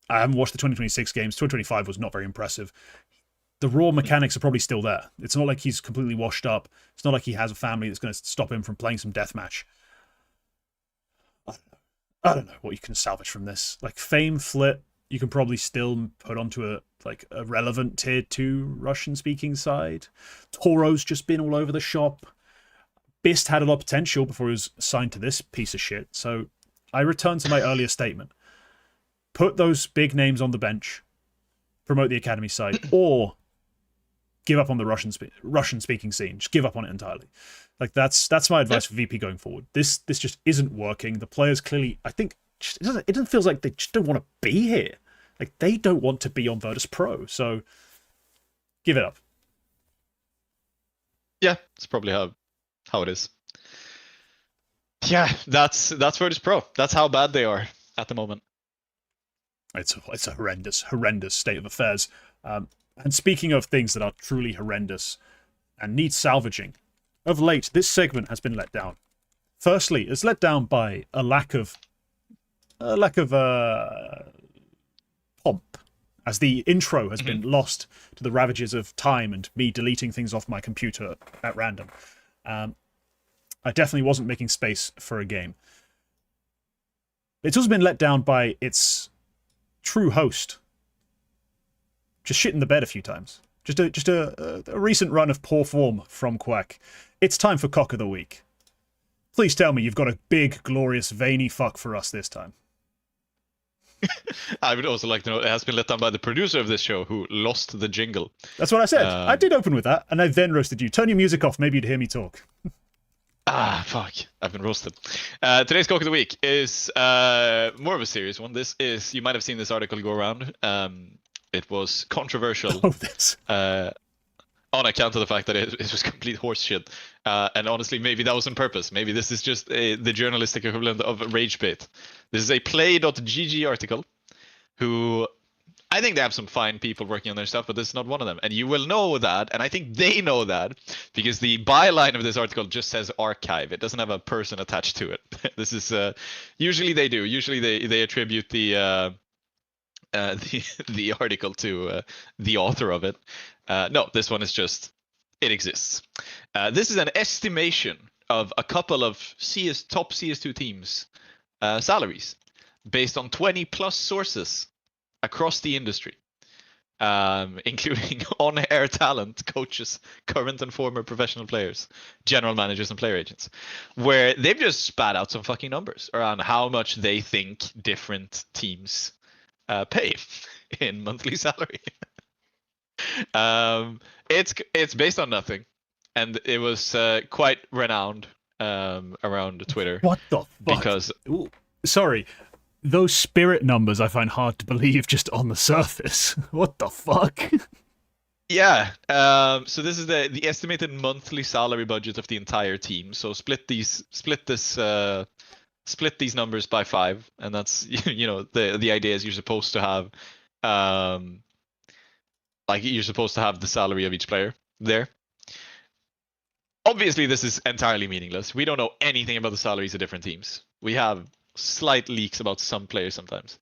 haven't watched the 2026 games. 2025 was not very impressive. the raw mechanics are probably still there. It's not like he's completely washed up. It's not like he has a family that's going to stop him from playing some deathmatch. I don't know what you can salvage from this. Like Fame Flit, you can probably still put onto a relevant tier 2 Russian speaking side. Toro's just been all over the shop. Bist had a lot of potential before he was assigned to this piece of shit. So I return to my earlier statement. Put those big names on the bench, promote the academy side, or give up on the Russian speaking scene. Just give up on it entirely. Like that's my advice for VP going forward. This just isn't working. The players clearly, I think, it doesn't feel like they just don't want to be here. Like they don't want to be on Virtus Pro. So give it up. Yeah, it's probably how it is. Yeah, that's Virtus Pro. That's how bad they are at the moment. It's a horrendous state of affairs. And speaking of things that are truly horrendous and need salvaging, of late, this segment has been let down. Firstly, it's let down by a lack of pomp, as the intro has been lost to the ravages of time and me deleting things off my computer at random. I definitely wasn't making space for a game. It's also been let down by its true host just shit in the bed a few times. Just a recent run of poor form from Quack. It's time for Cock of the Week. Please tell me you've got a big, glorious, veiny fuck for us this time. I would also like to know it has been let down by the producer of this show who lost the jingle. That's what I said. I did open with that, and I then roasted you. Turn your music off. Maybe you'd hear me talk. Fuck. I've been roasted. Today's Cock of the Week is more of a serious one. This is, you might have seen this article go around. It was controversial. Oh, this. On account of the fact that it was complete horse shit. And honestly, maybe that was on purpose. Maybe this is just the journalistic equivalent of rage bait. This is a play.gg article who, I think they have some fine people working on their stuff, but this is not one of them. And you will know that, and I think they know that, because the byline of this article just says archive. It doesn't have a person attached to it. This is, usually they do. Usually they attribute the article to the author of it. No, this one is just, it exists. This is an estimation of a couple of top CS2 teams' salaries based on 20 plus sources across the industry, including on-air talent, coaches, current and former professional players, general managers, and player agents, where they've just spat out some fucking numbers around how much they think different teams pay in monthly salary. It's based on nothing, and it was quite renowned around Twitter. What the fuck? Because ooh, sorry, those spirit numbers I find hard to believe just on the surface. What the fuck? Yeah. So this is the estimated monthly salary budget of the entire team. So split these numbers by 5, and that's the idea is you're supposed to have you're supposed to have the salary of each player there. Obviously, this is entirely meaningless. We don't know anything about the salaries of different teams. We have slight leaks about some players sometimes.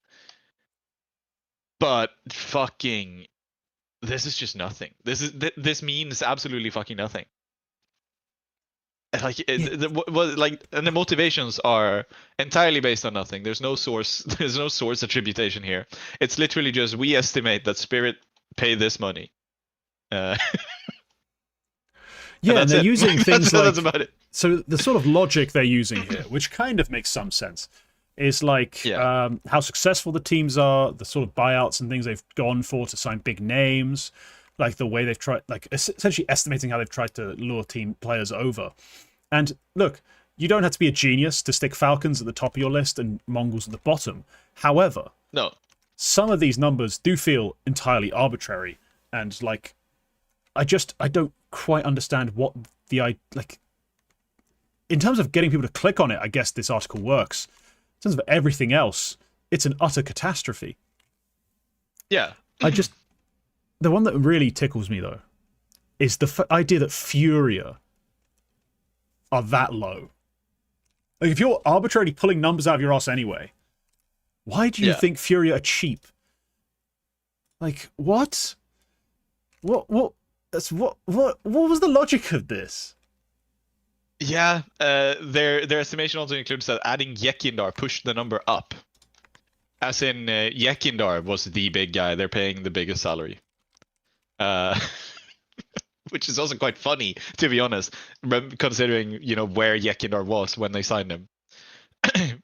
But fucking, this is just nothing. This means absolutely fucking nothing. And the motivations are entirely based on nothing. There's no source. There's no source attribution here. It's literally just, we estimate that Spirit pay this money. Yeah, they're using things that's about it. So the sort of logic they're using here, which kind of makes some sense, is like how successful the teams are, the sort of buyouts and things they've gone for to sign big names, like the way they've tried, like essentially estimating how they've tried to lure team players over. And look, you don't have to be a genius to stick Falcons at the top of your list and Mongolz at the bottom. However, no, some of these numbers do feel entirely arbitrary, and like, I don't quite understand what the in terms of getting people to click on it. I guess this article works. In terms of everything else, it's an utter catastrophe. Yeah. The one that really tickles me though is the idea that Furia are that low. Like, if you're arbitrarily pulling numbers out of your ass anyway, why do you think Furia are cheap? Like, what? what was the logic of this? Yeah, their estimation also includes that adding Yekindar pushed the number up. As in, Yekindar was the big guy. They're paying the biggest salary. Which is also quite funny, to be honest, considering, you know, where Yekindar was when they signed him.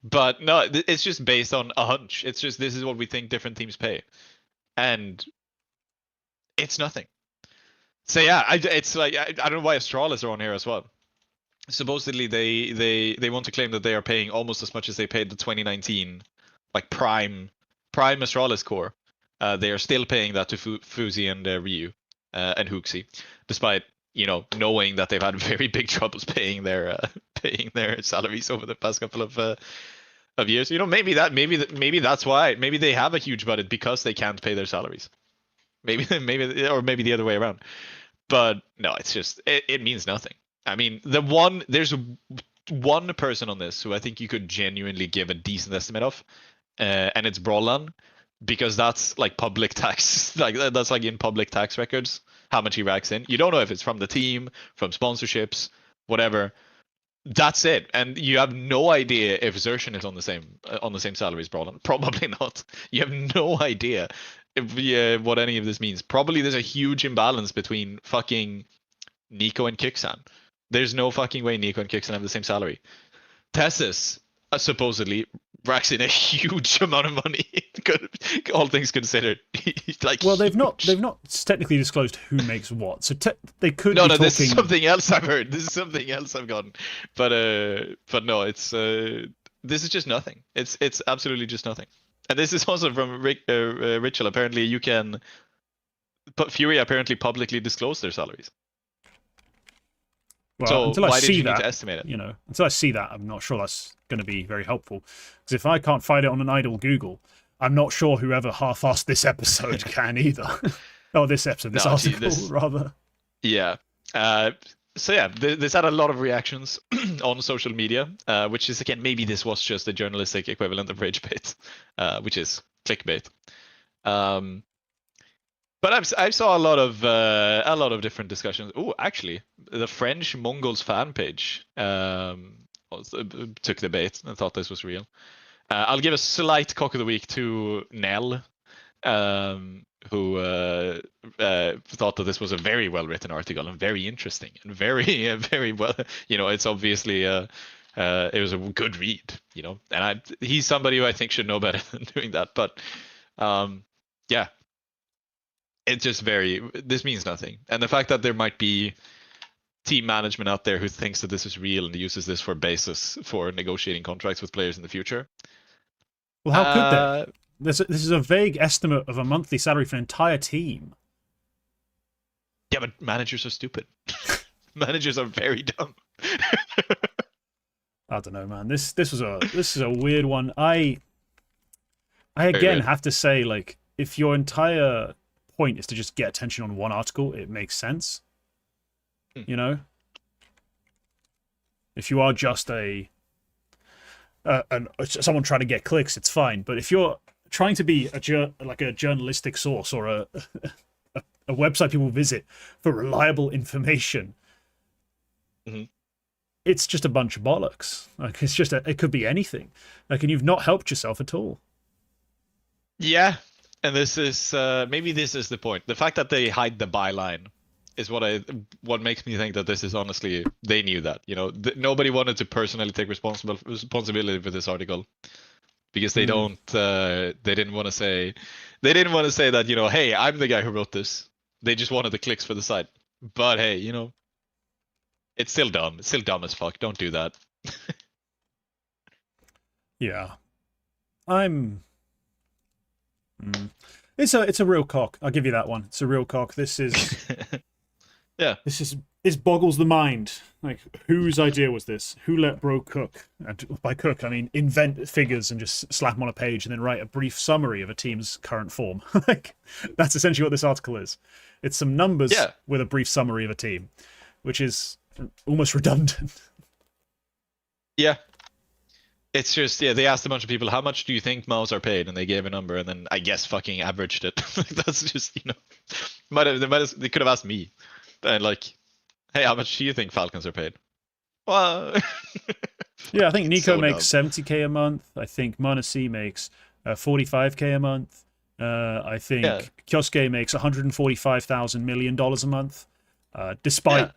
But no, it's just based on a hunch. It's just, this is what we think different teams pay. And it's nothing. So yeah, it's like, I don't know why Astralis are on here as well. Supposedly they want to claim that they are paying almost as much as they paid the 2019 like prime Astralis core. They are still paying that to Fuzi and Ryu and Hooksy, despite, you know, knowing that they've had very big troubles paying their salaries over the past couple of years. You know, maybe that's why. Maybe they have a huge budget because they can't pay their salaries. Maybe the other way around. But no, it's just it means nothing. I mean, there's one person on this who I think you could genuinely give a decent estimate of, and it's Brollan, because that's like public tax, like that's like in public tax records how much he racks in. You don't know if it's from the team, from sponsorships, whatever. That's it, and you have no idea if Zershin is on the same salary as Brollan. Probably not. You have no idea if what any of this means. Probably there's a huge imbalance between fucking Nico and Kixan. There's no fucking way Nico and Kixan have the same salary. Tessus supposedly racks in a huge amount of money. All things considered. Like, well, they've not technically disclosed who makes what, so they could. No, be no, talking... this is something else I've heard. This is something else I've gotten. But no, it's this is just nothing. It's absolutely just nothing. And this is also from Ritual. Apparently, you can. But Fury apparently publicly disclose their salaries. Well, so until I why see did you that, need to estimate it? You know, until I see that, I'm not sure that's going to be very helpful. Because if I can't find it on an idle Google, I'm not sure whoever half-assed this episode can either. Oh, this article, rather. Yeah. So yeah, this had a lot of reactions on social media, which is, again, maybe this was just the journalistic equivalent of rage bait, which is clickbait. But I saw a lot of different discussions. Oh, actually, the French Mongolz fan page took the bait and thought this was real. I'll give a slight cock of the week to Nell, who thought that this was a very well written article and very interesting and very very well. You know, it's obviously it was a good read. You know, and he's somebody who I think should know better than doing that. But yeah. It's just this means nothing. And the fact that there might be team management out there who thinks that this is real and uses this for basis for negotiating contracts with players in the future. Well, how could they? This is a vague estimate of a monthly salary for an entire team. Yeah, but managers are stupid. Managers are very dumb. I don't know, man. This is a weird one. I again have to say, like, if your entire point is to just get attention on one article, it makes sense. You know, if you are just someone trying to get clicks, it's fine. But if you're trying to be a journalistic source or a website people visit for reliable information, it's just a bunch of bollocks. Like, it's just it could be anything. Like, and you've not helped yourself at all. Yeah. And this is maybe this is the point. The fact that they hide the byline is what makes me think that this is honestly, they knew that. You know, nobody wanted to personally take responsibility for this article because they didn't want to say that, you know, hey, I'm the guy who wrote this. They just wanted the clicks for the site. But hey, you know, it's still dumb. It's still dumb as fuck. Don't do that. Yeah, It's a real cock. I'll give you that one. It's a real cock. This is yeah. This boggles the mind. Like, whose idea was this? Who let bro cook? And by cook, I mean invent figures and just slap them on a page and then write a brief summary of a team's current form. Like, that's essentially what this article is. It's some numbers with a brief summary of a team, which is almost redundant. Yeah. It's just, yeah, they asked a bunch of people, how much do you think mouse are paid? And they gave a number, and then I guess fucking averaged it. That's just, they could have asked me. And like, hey, how much do you think falcons are paid? Well, Yeah, I think Nico so makes dumb. 70k a month. I think Mana C makes 45k a month. I think Yeah. Kyosuke makes $145,000 million a month. Despite Yeah.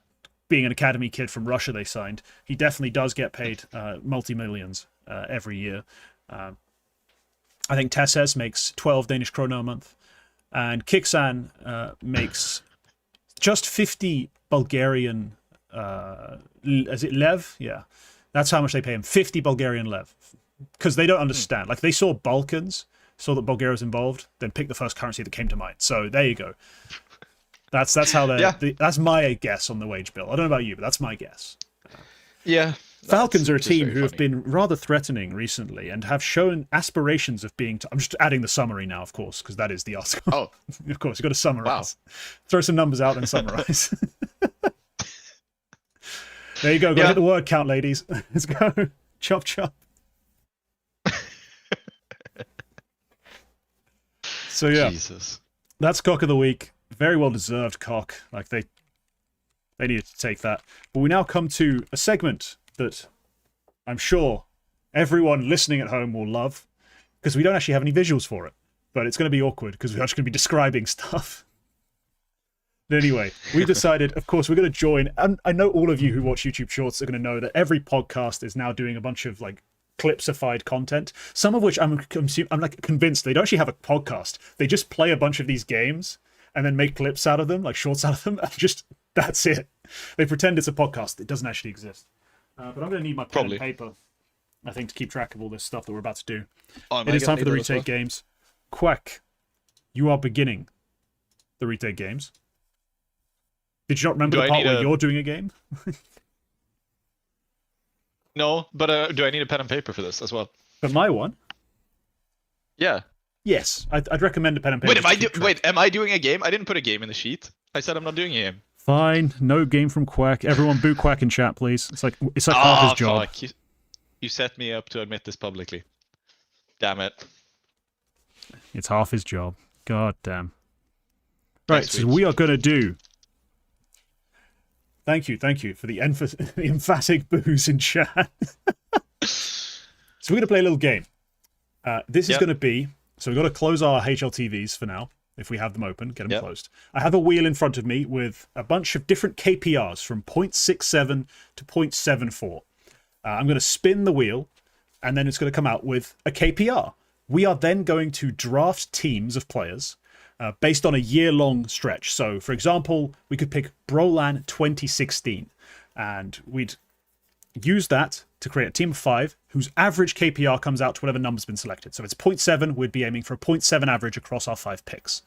being an academy kid from Russia they signed, he definitely does get paid multi-millions every year. I think Tesses makes 12 Danish kroner a month. And Kiksan makes just 50 Bulgarian... is it lev? Yeah. That's how much they pay him. 50 Bulgarian lev. Because they don't understand. Like, they saw Balkans, saw that Bulgaria was involved, then picked the first currency that came to mind. So there you go. That's how that's my guess on the wage bill. I don't know about you, but that's my guess. Yeah. Falcons are a Just team very who have funny. been rather threatening recently and have shown aspirations of being... I'm just adding the summary now, of course, because that is the article. Oh, Of course, you've got to summarize. Throw some numbers out and summarize. There you go. Got to hit the word count, ladies. Let's go. Chop, chop. So, yeah. Jesus. That's cock of the week. Very well deserved cock. Like, they needed to take that. But we now come to a segment that I'm sure everyone listening at home will love, because we don't actually have any visuals for it. But it's going to be awkward because we're actually going to be describing stuff. But anyway, we decided, of course, we're going to join. And I know all of you who watch YouTube Shorts are going to know that every podcast is now doing a bunch of like clipsified content. Some of which I'm like convinced they don't actually have a podcast. They just play a bunch of these games and then make clips out of them, like shorts out of them. And just that's it. They pretend it's a podcast. It doesn't actually exist. But I'm going to need my pen and paper, I think, to keep track of all this stuff that we're about to do. It is time for the Retake Games. Quack, you are beginning the Retake Games. Did you not remember the part where you're doing a game? No, but do I need a pen and paper for this as well? For my one? Yeah. Yes, I'd recommend a pen and paper. Wait, am I doing a game? I didn't put a game in the sheet. I said I'm not doing a game. Fine, no game from Quack. Everyone boot Quack in chat, please. It's like half his job. Fuck. You set me up to admit this publicly. Damn it. It's half his job. God damn. Right, so we are going to do... Thank you for the emphatic boos in chat. So we're going to play a little game. This is going to be... So we've got to close our HLTVs for now. If we have them open, get them closed. I have a wheel in front of me with a bunch of different KPRs from 0.67 to 0.74. I'm going to spin the wheel, and then it's going to come out with a KPR. We are then going to draft teams of players based on a year-long stretch. So, for example, we could pick Brolan 2016, and we'd use that to create a team of 5 whose average KPR comes out to whatever number's been selected. So if it's 0.7, we'd be aiming for a 0.7 average across our 5 picks.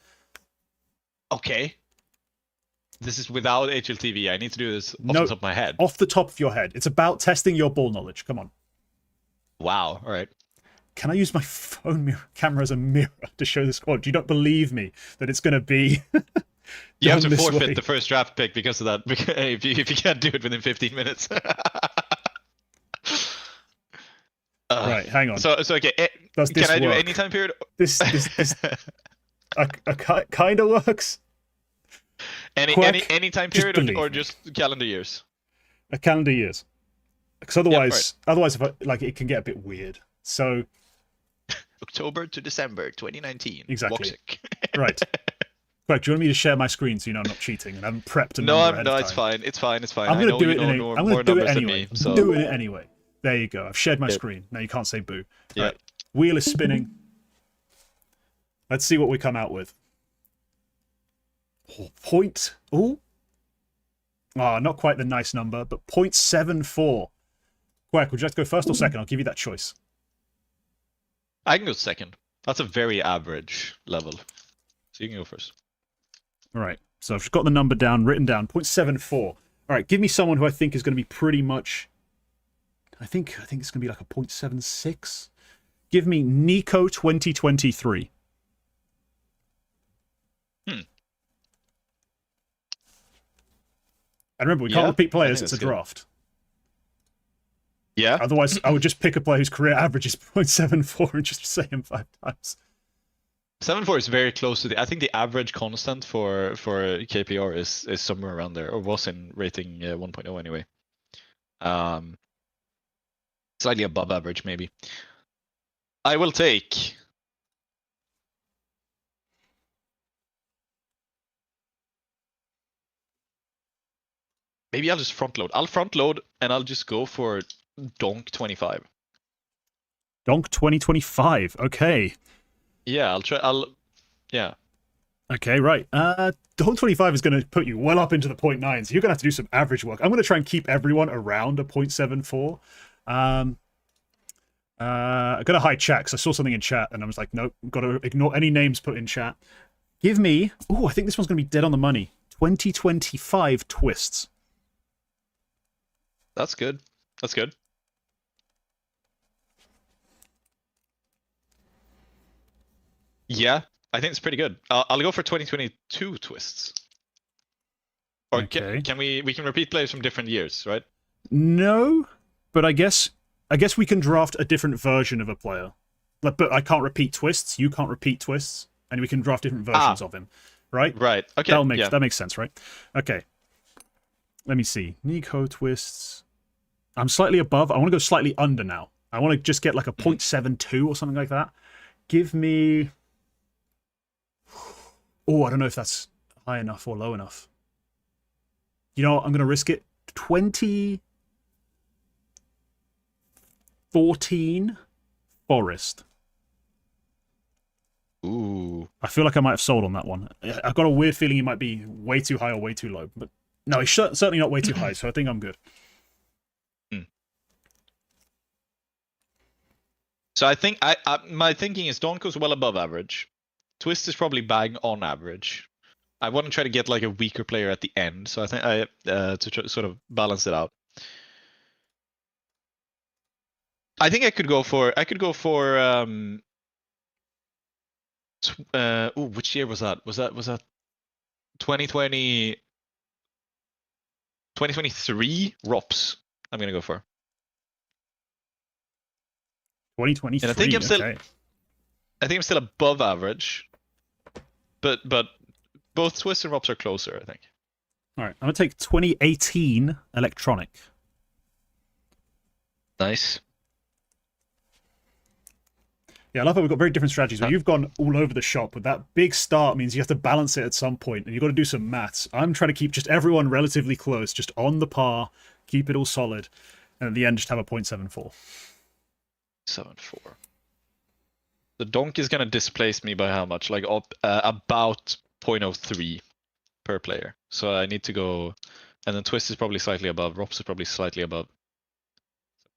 Okay. This is without HLTV. I need to do this off the top of my head. Off the top of your head. It's about testing your ball knowledge. Come on. Wow. All right. Can I use my phone camera as a mirror to show the squad? You don't believe me that it's going to be... You have to forfeit the first draft pick because of that. If you can't do it within 15 minutes. Right, hang on. So okay. Can I do any time period? This kind of works. Any time period or just calendar years? Calendar years. Because otherwise, if it can get a bit weird. So October to December 2019. Exactly. Right. Correct. Do you want me to share my screen so you know I'm not cheating and I haven't prepped a number ahead of time? It's fine. I'm going to do it anyway. I'm going to do it anyway. So... Doing it anyway. There you go. I've shared my screen. Now you can't say boo. Yeah. Right. Wheel is spinning. Let's see what we come out with. Not quite the nice number, but 0.74. Quack, would you like to go first or second? I'll give you that choice. I can go second. That's a very average level. So you can go first. All right. So I've just got the number written down. 0.74. All right. Give me someone who I think is going to be pretty much... I think it's going to be like a 0.76. Give me Nico 2023. And remember, we can't repeat players. It's a draft. Yeah. Otherwise, I would just pick a player whose career average is 0.74 and just say him 5 times. 7.4 is very close to the. I think the average constant for KPR is somewhere around there, or was in rating 1.0 anyway. Slightly above average, maybe. I will take. Maybe I'll just front load. I'll front load and I'll just go for Donk 25. Donk 2025. Okay. Yeah, I'll try. Yeah. Okay, right. Donk 25 is going to put you well up into the 0.9, so you're going to have to do some average work. I'm going to try and keep everyone around a 0.74. I got a high chat because I saw something in chat and I was like, nope, got to ignore any names put in chat. Give me. Oh, I think this one's going to be dead on the money. 2025 twists. That's good. That's good. Yeah, I think it's pretty good. I'll go for 2022 twists. Or Okay. can we can repeat players from different years, right? No, but I guess we can draft a different version of a player. Like, but I can't repeat twists. You can't repeat twists, and we can draft different versions of him, right? Right. Okay. That makes sense, right? Okay. Let me see. Nico twists. I'm slightly above. I want to go slightly under now. I want to just get like a 0.72 or something like that. Give me. Oh, I don't know if that's high enough or low enough. You know what? I'm going to risk it. 2014 Forest. Ooh. I feel like I might have sold on that one. I've got a weird feeling he might be way too high or way too low. But no, he's certainly not way too high, so I think I'm good. So I think my thinking is Donko's well above average. Twist is probably bang on average. I want to try to get like a weaker player at the end, so I think to try, sort of balance it out. I think I could go for which year was that? Was that 2020 2023 ROPS? I'm gonna go for 2023. And I think okay. I'm still above average, but both Twist and ROPS are closer, I think. All right, I'm gonna take 2018 Electronic. Nice. Yeah, I love how we've got very different strategies. Where you've gone all over the shop, but that big start means you have to balance it at some point, and you've got to do some maths. I'm trying to keep just everyone relatively close, just on the par, keep it all solid, and at the end just have a 0.74. 7.4. The Donk is gonna displace me by how much? Like about 0.03 per player. So I need to go, and then Twist is probably slightly above. ROPS is probably slightly above.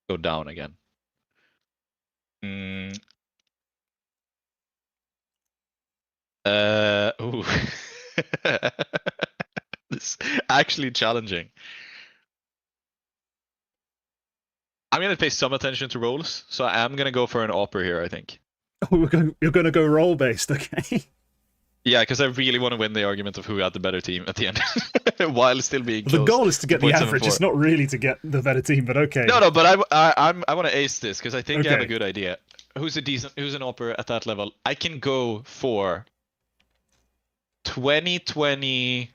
Go down again. Ooh. This is actually challenging. I'm gonna pay some attention to rolls, so I am gonna go for an opera here, I think. Oh, you're going to go roll based, okay? Yeah, because I really want to win the argument of who had the better team at the end, while still being close. The goal is to get the average. 0.74. It's not really to get the better team, but okay. No, but I want to ace this because I think I have a Okay. good idea. Who's an opera at that level? I can go for 2020.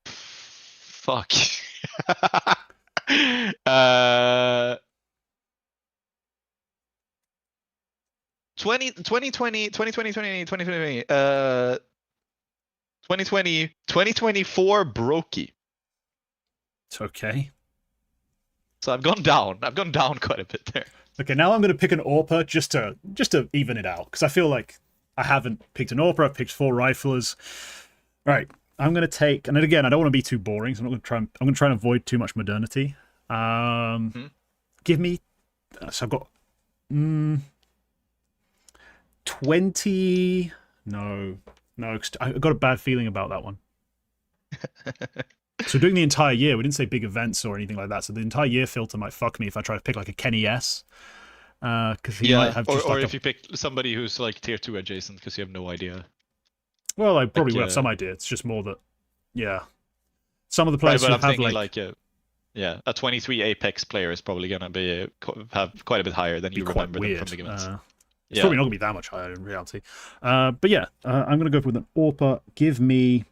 Fuck. 2020 2024 Brokey. It's okay. So I've gone down. I've gone down quite a bit there. Okay, now I'm going to pick an Orpa just to even it out, because I feel like I haven't picked an Orpa. I've picked 4 riflers. All right, I'm going to take, and then again, I don't want to be too boring, so I'm going to try and avoid too much modernity. Give me, so I've got 20. No, I've got a bad feeling about that one. So doing the entire year, we didn't say big events or anything like that. So the entire year filter might fuck me if I try to pick like a Kenny S. Because he might have just or like if you pick somebody who's like tier 2 adjacent because you have no idea. Well, I probably like, would have some idea. It's just more that, yeah, some of the players who I'm have thinking like Yeah, a 23 Apex player is probably gonna have quite a bit higher than you Quite remember them weird. from the events. It's Yeah. probably not going to be that much higher in reality. But yeah, I'm going to go with an AWPer. Give me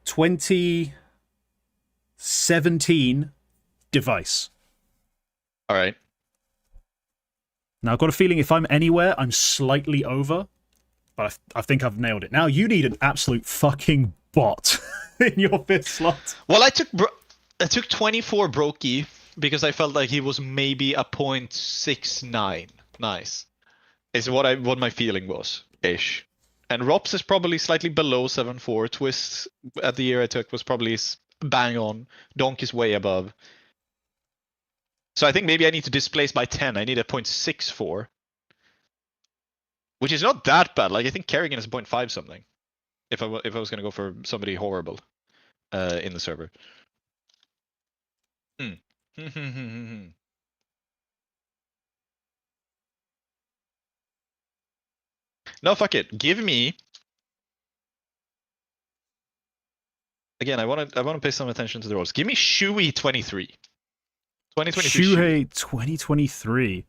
2017 device. All right. Now, I've got a feeling if I'm anywhere, I'm slightly over. But I think I've nailed it. Now, you need an absolute fucking bot in your 5th slot. Well, I took 24 Brokey because I felt like he was maybe a 0.69. Nice. Is what my feeling was ish. And Rops is probably slightly below 7.4. Twist at the year I took was probably bang on. Donk is way above. So I think maybe I need to displace by 10. I need a 0.64. Which is not that bad. Like I think Kerrigan is a 0.5 something. If I was gonna go for somebody horrible in the server. No, fuck it. Give me. Again, I want to pay some attention to the rolls. Give me Shuey 23. 2023 Shuhei 2023.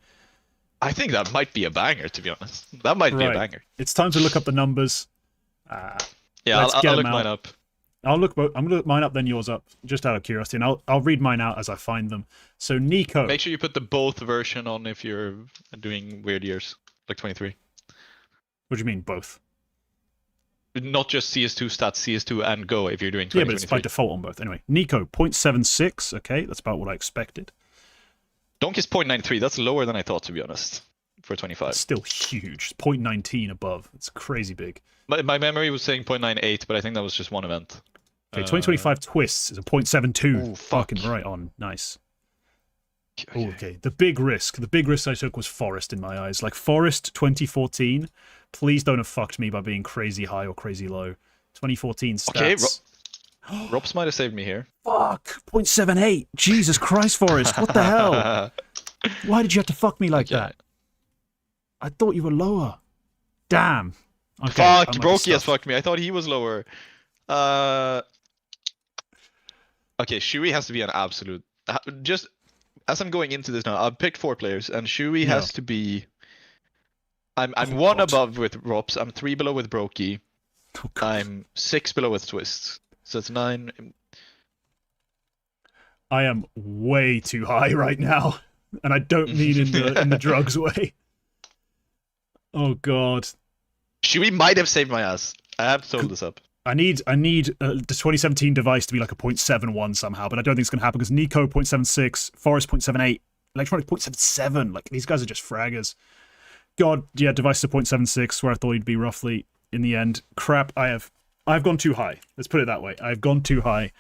I think that might be a banger, to be honest. That might be a banger. It's time to look up the numbers. Yeah, I'll look mine up. I'm going to look mine up, then yours up, just out of curiosity, and I'll read mine out as I find them. So Nico. Make sure you put the both version on if you're doing weird years, like 23. What do you mean, both? Not just CS2 stats, CS2 and Go if you're doing 2023. Yeah, but it's by default on both. Anyway, Nico, 0.76. Okay, that's about what I expected. Donk is 0.93. That's lower than I thought, to be honest, for 25. It's still huge. 0.19 above. It's crazy big. My memory was saying 0.98, but I think that was just one event. Okay, 2025 Twists is a 0.72. Ooh, fuck. Fucking right on. Nice. Okay. Okay, the big risk I took was Forest in my eyes. Like Forest 2014, please don't have fucked me by being crazy high or crazy low. 2014 stats. Okay, Robs might have saved me here. Fuck, 0.78. Jesus Christ, Forest, what the hell? Why did you have to fuck me like that? I thought you were lower. Damn. Okay, fuck, Brokey has fucked me. I thought he was lower. Okay, Shuey has to be an absolute. Just as I'm going into this now, I've picked 4 players, and Shuey has to be. I'm 1 above with Rops. I'm 3 below with Brokey. Oh, I'm 6 below with Twists. So it's 9. I am way too high right now, and I don't mean in the drugs way. Oh god. Shuey might have saved my ass. I have to total this up. I need the 2017 device to be like a 0.71 somehow, but I don't think it's going to happen because Nico 0.76, Forest 0.78, Electronic 0.77. Like, these guys are just fraggers. God, yeah, device to 0.76, where I thought he'd be roughly in the end. Crap, I've gone too high. Let's put it that way. I've gone too high.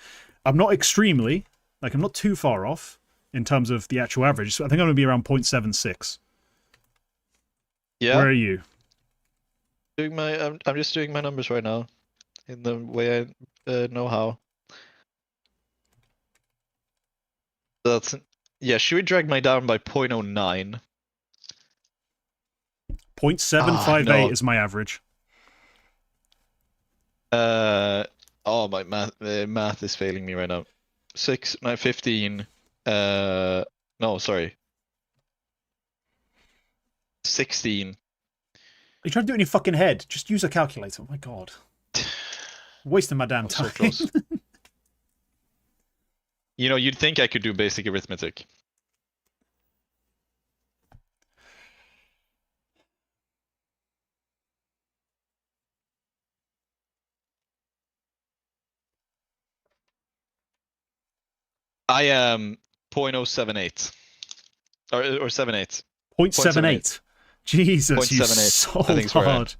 I'm not extremely, like, I'm not too far off in terms of the actual average. So I think I'm going to be around 0.76. Yeah. Where are you? I'm just doing my numbers right now. In the way I know how. That's should we drag my down by 0.09? 0.758 is my average. My math is failing me right now. 6, 9, 15. No, sorry. 16. Are you trying to do it in your fucking head? Just use a calculator. Oh my god. Wasting my damn time. So close. You know, you'd think I could do basic arithmetic. I am 0.078. Or 78. 0.78. Jesus, you so hard.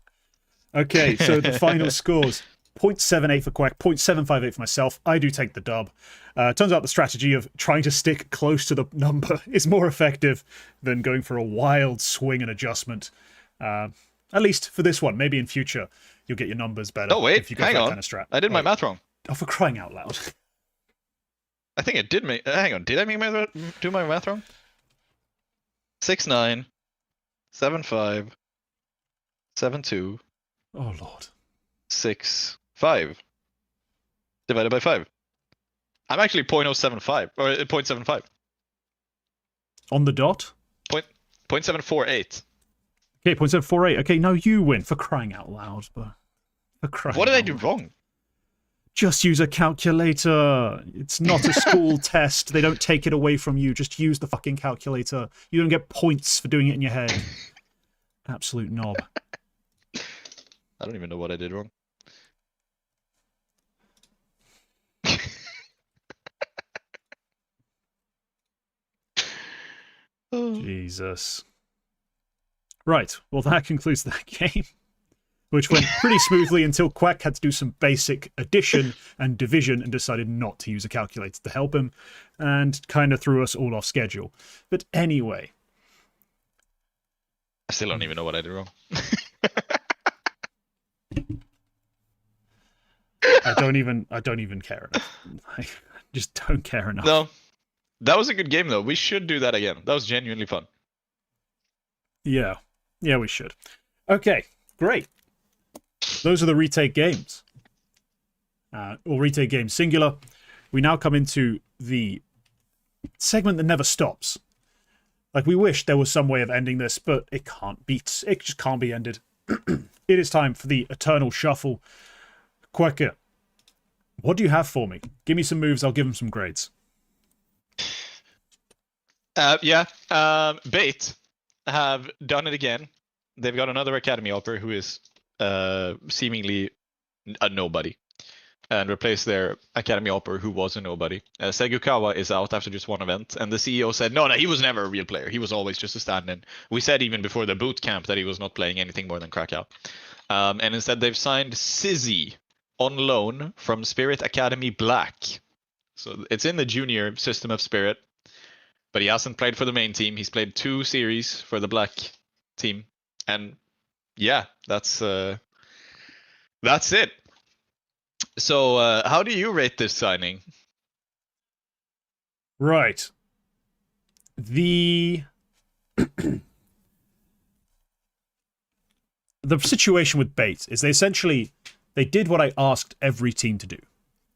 Okay, so the final scores. 0.78 for Quack, 0.758 for myself. I do take the dub. Turns out the strategy of trying to stick close to the number is more effective than going for a wild swing and adjustment. At least for this one. Maybe in future you'll get your numbers better. Oh, wait, if you go hang for that on. kind of strat. I did my math wrong. Oh, for crying out loud. I think I did make. Hang on, did I do my math wrong? 6.9, 7.5, 7.2. Oh, Lord. 6.5 divided by 5. I'm actually 0.075 or 0.75. On the dot? 0.748. Okay, 0.748. Okay, no, you win, for crying out loud. But for crying What did I out do loud. wrong? Just use a calculator. It's not a school test. They don't take it away from you. Just use the fucking calculator. You don't get points for doing it in your head. Absolute knob. I don't even know what I did wrong. Jesus. Right, well, that concludes that game, which went pretty smoothly until Quack had to do some basic addition and division and decided not to use a calculator to help him, and kind of threw us all off schedule. But anyway. I still don't even know what I did wrong. I don't even care enough. I just don't care enough. No. That was a good game, though. We should do that again. That was genuinely fun. Yeah. Yeah, we should. Okay, great. Those are the retake games. Or retake games singular. We now come into the segment that never stops. Like, we wish there was some way of ending this, but it can't be. It just can't be ended. It is time for the eternal shuffle. Quacker, what do you have for me? Give me some moves, I'll give them some grades. Bait have done it again. They've got another Academy Opera who is seemingly a nobody, and replaced their Academy Opera who was a nobody. Segukawa is out after just one event, and the CEO said, no, he was never a real player. He was always just a stand-in. We said even before the boot camp that he was not playing anything more than Krakow. And instead they've signed Sizzy on loan from Spirit Academy Black. So it's in the junior system of Spirit, but he hasn't played for the main team. He's played 2 series for the Black team, and yeah, that's it. So how do you rate this signing? Right. The situation with Bait is they did what I asked every team to do,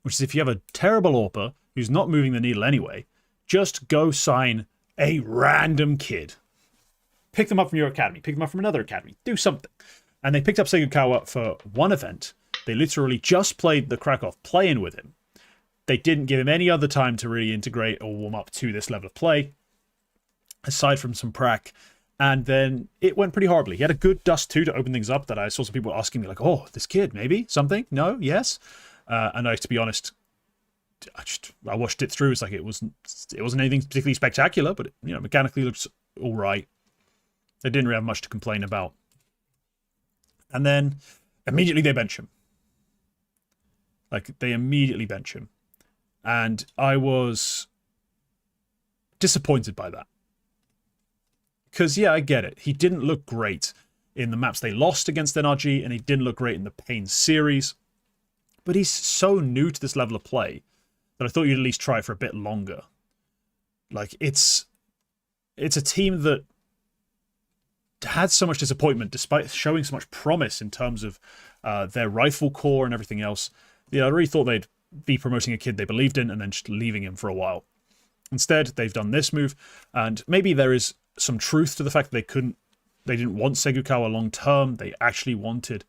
which is if you have a terrible AWPer who's not moving the needle anyway, just go sign a random kid. Pick them up from your academy, pick them up from another academy, do something. And they picked up Segukawa for one event. They literally just played the Krakow play-in with him. They didn't give him any other time to really integrate or warm up to this level of play, aside from some prac. And then it went pretty horribly. He had a good Dust 2 to open things up that I saw some people asking me, like, oh, this kid, maybe? Something? No? Yes? And to be honest, I watched it through. It's like it wasn't anything particularly spectacular, but mechanically looks all right. They didn't really have much to complain about. And then immediately they bench him. Like, they immediately bench him. And I was disappointed by that. Because, yeah, I get it. He didn't look great in the maps they lost against NRG, and he didn't look great in the Pain series. But he's so new to this level of play that I thought you'd at least try it for a bit longer. Like, it's a team that had so much disappointment despite showing so much promise in terms of their rifle core and everything else. I really thought they'd be promoting a kid they believed in and then just leaving him for a while. Instead, they've done this move, and maybe there is some truth to the fact that they didn't want Segukawa long term. They actually wanted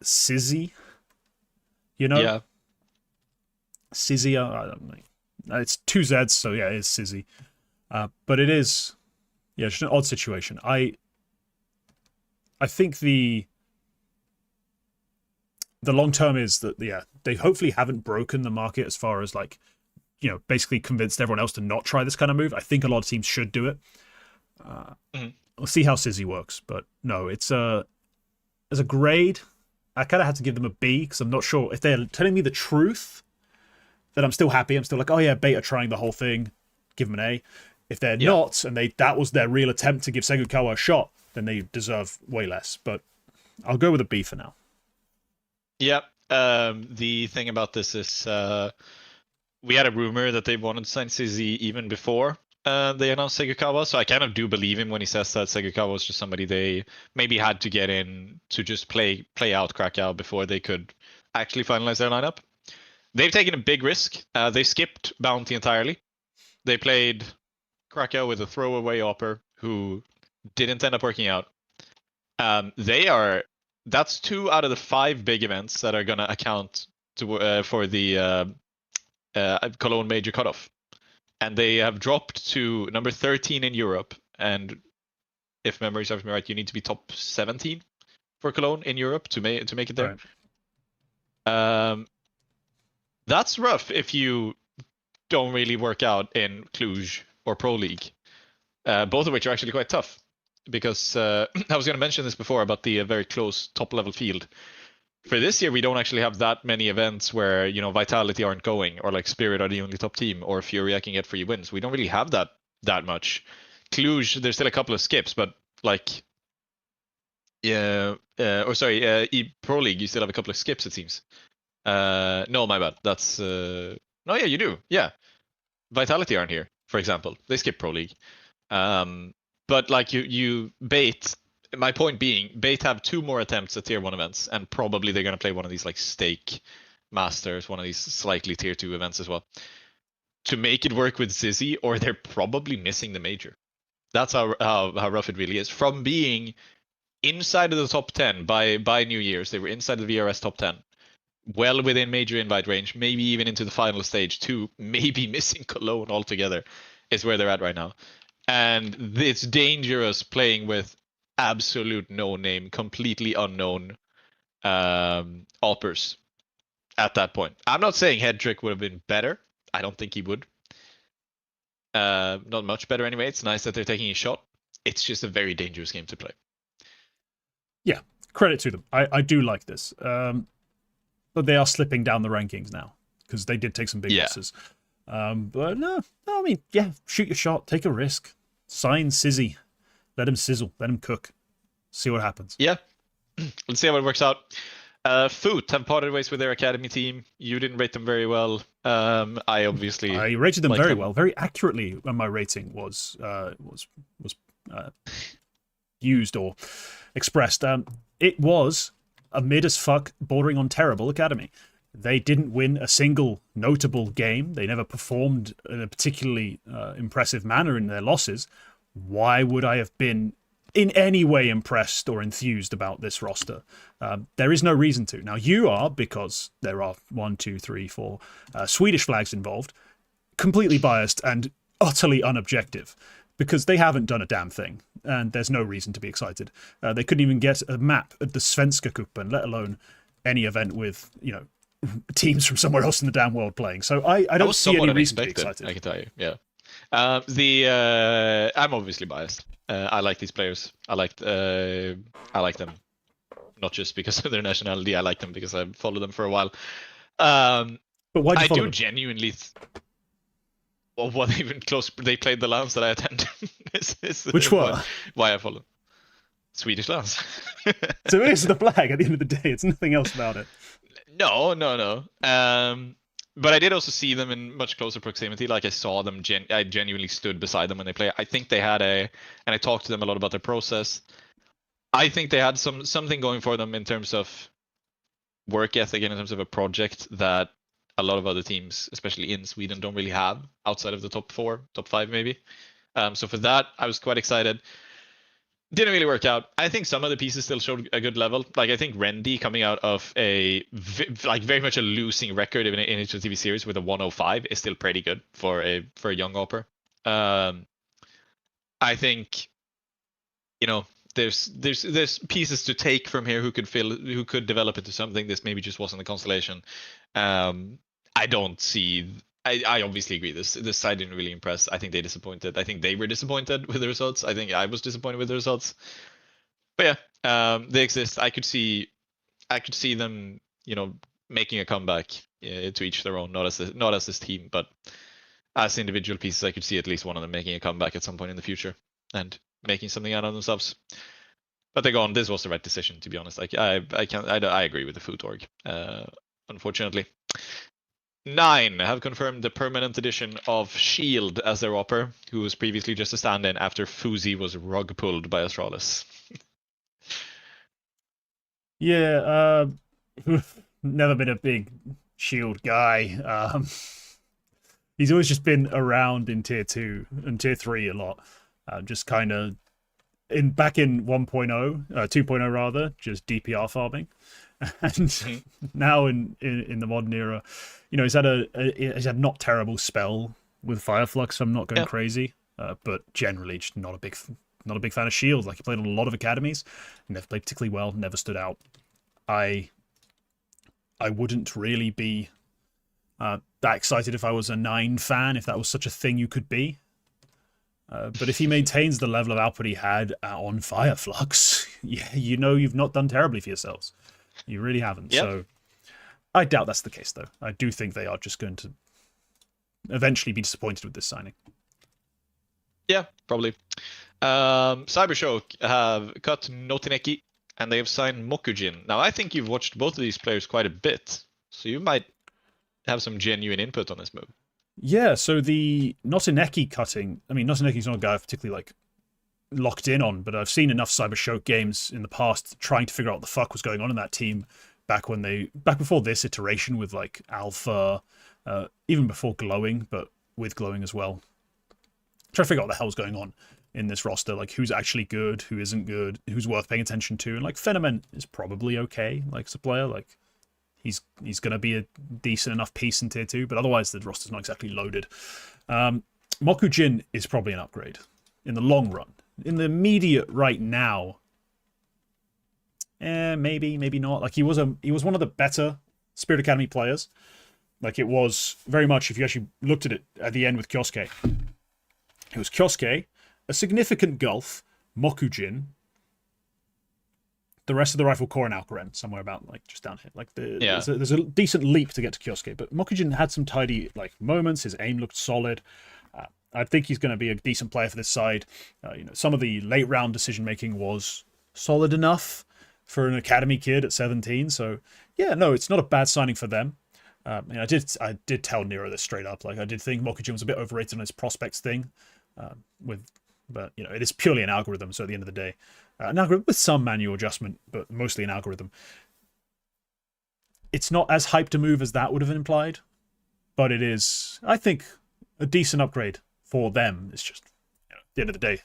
Sizzy. Yeah. Sizzy, I don't know. It's 2 Z's, so yeah, it is Sizzy. But it is, yeah, just an odd situation. I think the long term is that, yeah, they hopefully haven't broken the market as far as, like, basically convinced everyone else to not try this kind of move. I think a lot of teams should do it. We'll see how Sizzy works, but no, it's as a grade, I kind of had to give them a B because I'm not sure if they're telling me the truth. Then I'm still happy. I'm still like, oh yeah, Beta trying the whole thing. Give them an A. If they're not, and that was their real attempt to give Segukawa a shot, then they deserve way less. But I'll go with a B for now. Yep. The thing about this is we had a rumor that they wanted to sign Sizzy even before they announced Segukawa, so I kind of do believe him when he says that Segukawa was just somebody they maybe had to get in to just play out Krakow before they could actually finalize their lineup. they've taken a big risk. They skipped Bounty entirely. They played Krakow with a throwaway Opper who didn't end up working out. That's 2 out of the 5 big events that are gonna account to for the Cologne Major cutoff, and they have dropped to number 13 in Europe. And if memory serves me right, you need to be top 17 for Cologne in Europe to make it there. Right. That's rough if you don't really work out in Cluj or Pro League, both of which are actually quite tough. Because I was going to mention this before about the very close top level field. For this year, we don't actually have that many events where, you know, Vitality aren't going, or like Spirit are the only top team, or Fury I can get free wins. We don't really have that much. Cluj, there's still a couple of skips, but like, Pro League, you still have a couple of skips, it seems. No, my bad. That's no, yeah, you do. Yeah, Vitality aren't here, for example. They skip Pro League. But like you Bait. My point being, Bait have 2 more attempts at tier 1 events, and probably they're going to play one of these like Stake Masters, one of these slightly tier 2 events as well, to make it work with Zizzy, or they're probably missing the major. That's how rough it really is. From being inside of the top 10 by New Year's, they were inside the VRS top 10, well within major invite range, maybe even into the final stage, to maybe missing Cologne altogether, is where they're at right now. And it's dangerous playing with absolute no name, completely unknown Alpers at that point. I'm not saying Hedrick would have been better. I don't think he would. Not much better anyway. It's nice that they're taking a shot. It's just a very dangerous game to play. Yeah, credit to them. I do like this. But they are slipping down the rankings now, because they did take some big losses. But no, I mean, yeah, shoot your shot, take a risk, sign Sizzy. Let him sizzle. Let him cook. See what happens. Yeah. Let's see how it works out. Foot have parted ways with their academy team. You didn't rate them very well. I rated them very well, very accurately when my rating was used or expressed. It was a mid as fuck, bordering on terrible academy. They didn't win a single notable game. They never performed in a particularly impressive manner in their losses. Why would I have been in any way impressed or enthused about this roster? There is no reason to. Now, you are, because there are 1, 2, 3, 4 Swedish flags involved, completely biased and utterly unobjective, because they haven't done a damn thing, and there's no reason to be excited. They couldn't even get a map at the Svenska Cupen, let alone any event with, you know, teams from somewhere else in the damn world playing. So I don't see any reason to be excited. I can tell you, yeah. I'm obviously biased. I like these players. I like them, not just because of their nationality. I like them because I've followed them for a while. But why do you follow them? Genuinely. Well, what even close? They played the LANs that I attend. Which one? Why I follow Swedish LANs. So it is the flag at the end of the day. It's nothing else about it. No. But I did also see them in much closer proximity. Like I saw them, I genuinely stood beside them when they play. I think they had and I talked to them a lot about their process. I think they had something going for them in terms of work ethic and in terms of a project that a lot of other teams, especially in Sweden, don't really have outside of the top 4, top 5 maybe. So for that, I was quite excited. Didn't really work out. I think some of the pieces still showed a good level. Like I think Rendy coming out of a very much a losing record in a TV series with a 105 is still pretty good for a young Opper. I think, you know, there's pieces to take from here who could develop into something. This maybe just wasn't the constellation. I don't see. I obviously agree. This side didn't really impress. I think they disappointed. I think they were disappointed with the results. I think I was disappointed with the results. But yeah, they exist. I could see them, you know, making a comeback to each their own. Not as this team, but as individual pieces. I could see at least one of them making a comeback at some point in the future and making something out of themselves. But they're gone. This was the right decision, to be honest. I agree with the Foot org. Unfortunately. 9 have confirmed the permanent edition of Shield as their Opper, who was previously just a stand-in after Fuzi was rug pulled by Astralis. Yeah, never been a big shield guy. He's always just been around in tier 2 and tier 3 a lot. Just kind of back in 1.0, 2.0 rather, just DPR farming. And now in the modern era, you know, he's had not terrible spell with Fireflux, so I'm not going crazy. But generally, just not a big fan of shield. Like, he played on a lot of academies, never played particularly well, never stood out. I wouldn't really be that excited if I was a 9 fan, if that was such a thing you could be. But if he maintains the level of output he had on Fireflux, you know you've not done terribly for yourselves. You really haven't. Yep. So I doubt that's the case, though. I do think they are just going to eventually be disappointed with this signing. Yeah, probably. Cybershock have cut Notineki, and they have signed Mokujin. Now, I think you've watched both of these players quite a bit, so you might have some genuine input on this move. Yeah, so the Notineki cutting, I mean, Notineki's not a guy I've particularly, like, locked in on, but I've seen enough Cybershock games in the past trying to figure out what the fuck was going on in that team back before this iteration with, like, Alpha, even before Glowing, but with Glowing as well. Trying to figure out what the hell's going on in this roster, like, who's actually good, who isn't good, who's worth paying attention to, and, like, Phenomen is probably okay, like, as a player, like, he's going to be a decent enough piece in tier 2, but otherwise the roster's not exactly loaded. Mokujin is probably an upgrade in the long run. In the immediate right now, maybe not. Like, he was one of the better Spirit Academy players. Like, it was very much, if you actually looked at it at the end with Kyosuke, it was Kyosuke, a significant gulf, Mokujin, the rest of the Rifle Corps and Alcoren, somewhere about, like, just down here. Like, there's a decent leap to get to Kyosuke, but Mokujin had some tidy, like, moments. His aim looked solid. I think he's going to be a decent player for this side. You know, some of the late round decision making was solid enough for an academy kid at 17. So yeah, no, it's not a bad signing for them. And I did tell Nero this straight up. Like, I did think Mokujin was a bit overrated on his prospects thing. But you know, it is purely an algorithm. So at the end of the day, an algorithm with some manual adjustment, but mostly an algorithm. It's not as hyped a move as that would have implied, but it is, I think, a decent upgrade for them. It's just, you know, at the end of the day,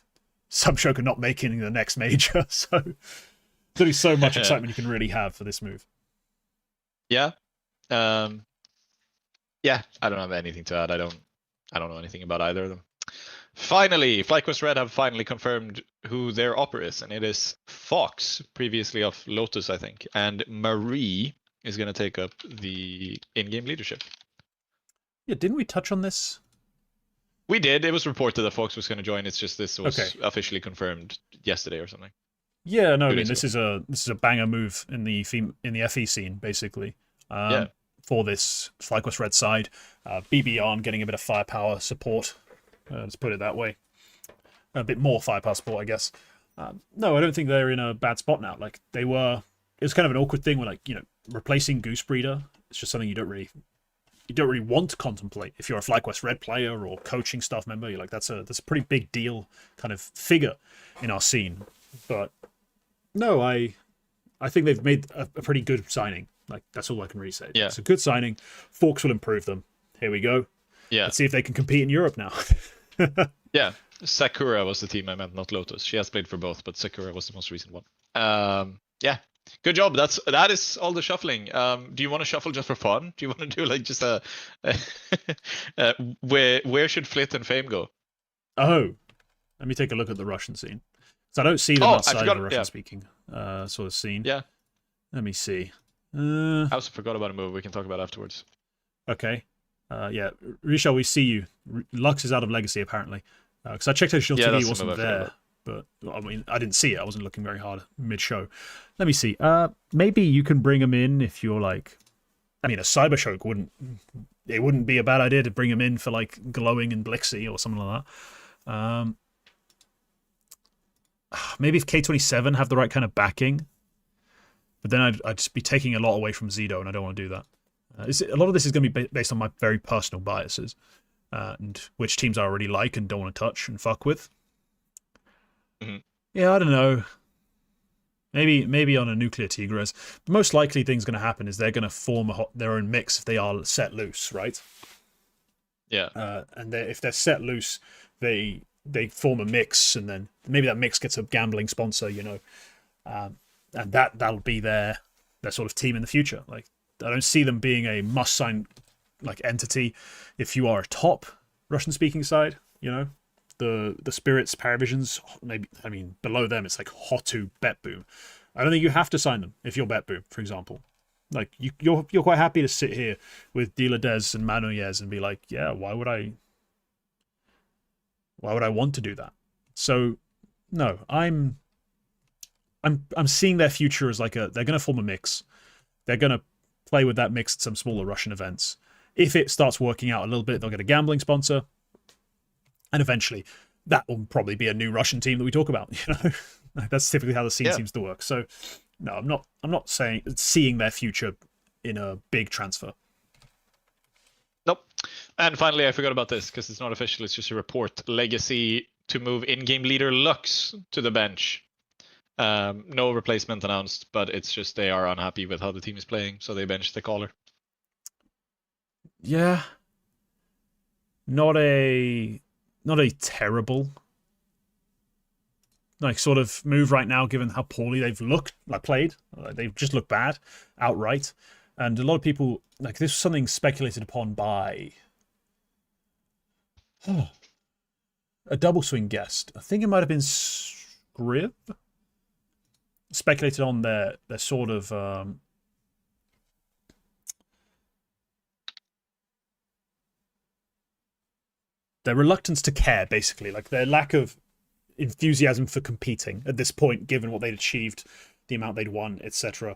Subshock are not making the next major, so there's only so much excitement you can really have for this move. Yeah. Yeah, I don't have anything to add. I don't know anything about either of them. Finally, FlyQuest Red have finally confirmed who their opera is, and it is Fox, previously of Lotus, I think, and Marie is going to take up the in-game leadership. Yeah, didn't we touch on this? We did. It was reported that Fox was going to join. It's just this was officially confirmed yesterday or something. Yeah, no, I mean, this is a banger move in the FE scene, basically. For this FlyQuest Red side, BB on getting a bit of firepower support. Let's put it that way. A bit more firepower support, I guess. No, I don't think they're in a bad spot now. Like, they were. It was kind of an awkward thing where, like, you know, replacing Goose Breeder. It's just something you don't really want to contemplate if you're a FlyQuest Red player or coaching staff member. You're like, that's a pretty big deal kind of figure in our scene. But no, I think they've made a pretty good signing. Like, that's all I can really say. Yeah. It's a good signing. Forks will improve them. Here we go. Yeah. Let's see if they can compete in Europe now. Yeah. Sakura was the team I meant, not Lotus. She has played for both, but Sakura was the most recent one. Yeah. Good job. That is all the shuffling. Do you want to shuffle just for fun? Do you want to do, like, just a where should Flit and Fame go? Oh, let me take a look at the Russian scene. So I don't see them outside of the Russian-speaking sort of scene. Yeah. Let me see. I also forgot about a move we can talk about afterwards. Okay. Yeah, Rishal, we see you. Lux is out of Legacy, apparently. Because I checked his TV, he wasn't there. But, I mean, I didn't see it. I wasn't looking very hard mid-show. Let me see. Maybe you can bring him in if you're, like... I mean, a Cybershock wouldn't be a bad idea to bring him in for, like, Glowing and Blixie or something like that. Maybe if K27 have the right kind of backing. But then I'd just be taking a lot away from Zido, and I don't want to do that. A lot of this is going to be based on my very personal biases and which teams I already like and don't want to touch and fuck with. Mm-hmm. Yeah, I don't know. Maybe on a nuclear Tigres. The most likely thing's going to happen is they're going to form their own mix if they are set loose, right? Yeah. And if they're set loose, they form a mix, and then maybe that mix gets a gambling sponsor, and that'll be their sort of team in the future. Like, I don't see them being a must sign like entity if you are a top Russian speaking side. The Spirits, Parivisions, maybe, I mean, below them it's like Hotu, BetBoom. I don't think you have to sign them if you're BetBoom, for example. Like, you're quite happy to sit here with Dila Des and Manoyez and be like, yeah, why would I want to do that? So no, I'm seeing their future as like they're gonna form a mix. They're gonna play with that mix at some smaller Russian events. If it starts working out a little bit, they'll get a gambling sponsor. And eventually, that will probably be a new Russian team that we talk about. That's typically how the scene seems to work. So, no, I'm not seeing their future in a big transfer. Nope. And finally, I forgot about this because it's not official. It's just a report. Legacy to move in-game leader Lux to the bench. No replacement announced, but it's just they are unhappy with how the team is playing, so they benched the caller. Yeah. Not a terrible sort of move right now, given how poorly they've played. They've just looked bad outright. And a lot of people, this was something speculated upon by a double swing guest. I think it might have been Scrib. Speculated on their sort of their reluctance to care, basically, like their lack of enthusiasm for competing at this point, given what they'd achieved, the amount they'd won, etc.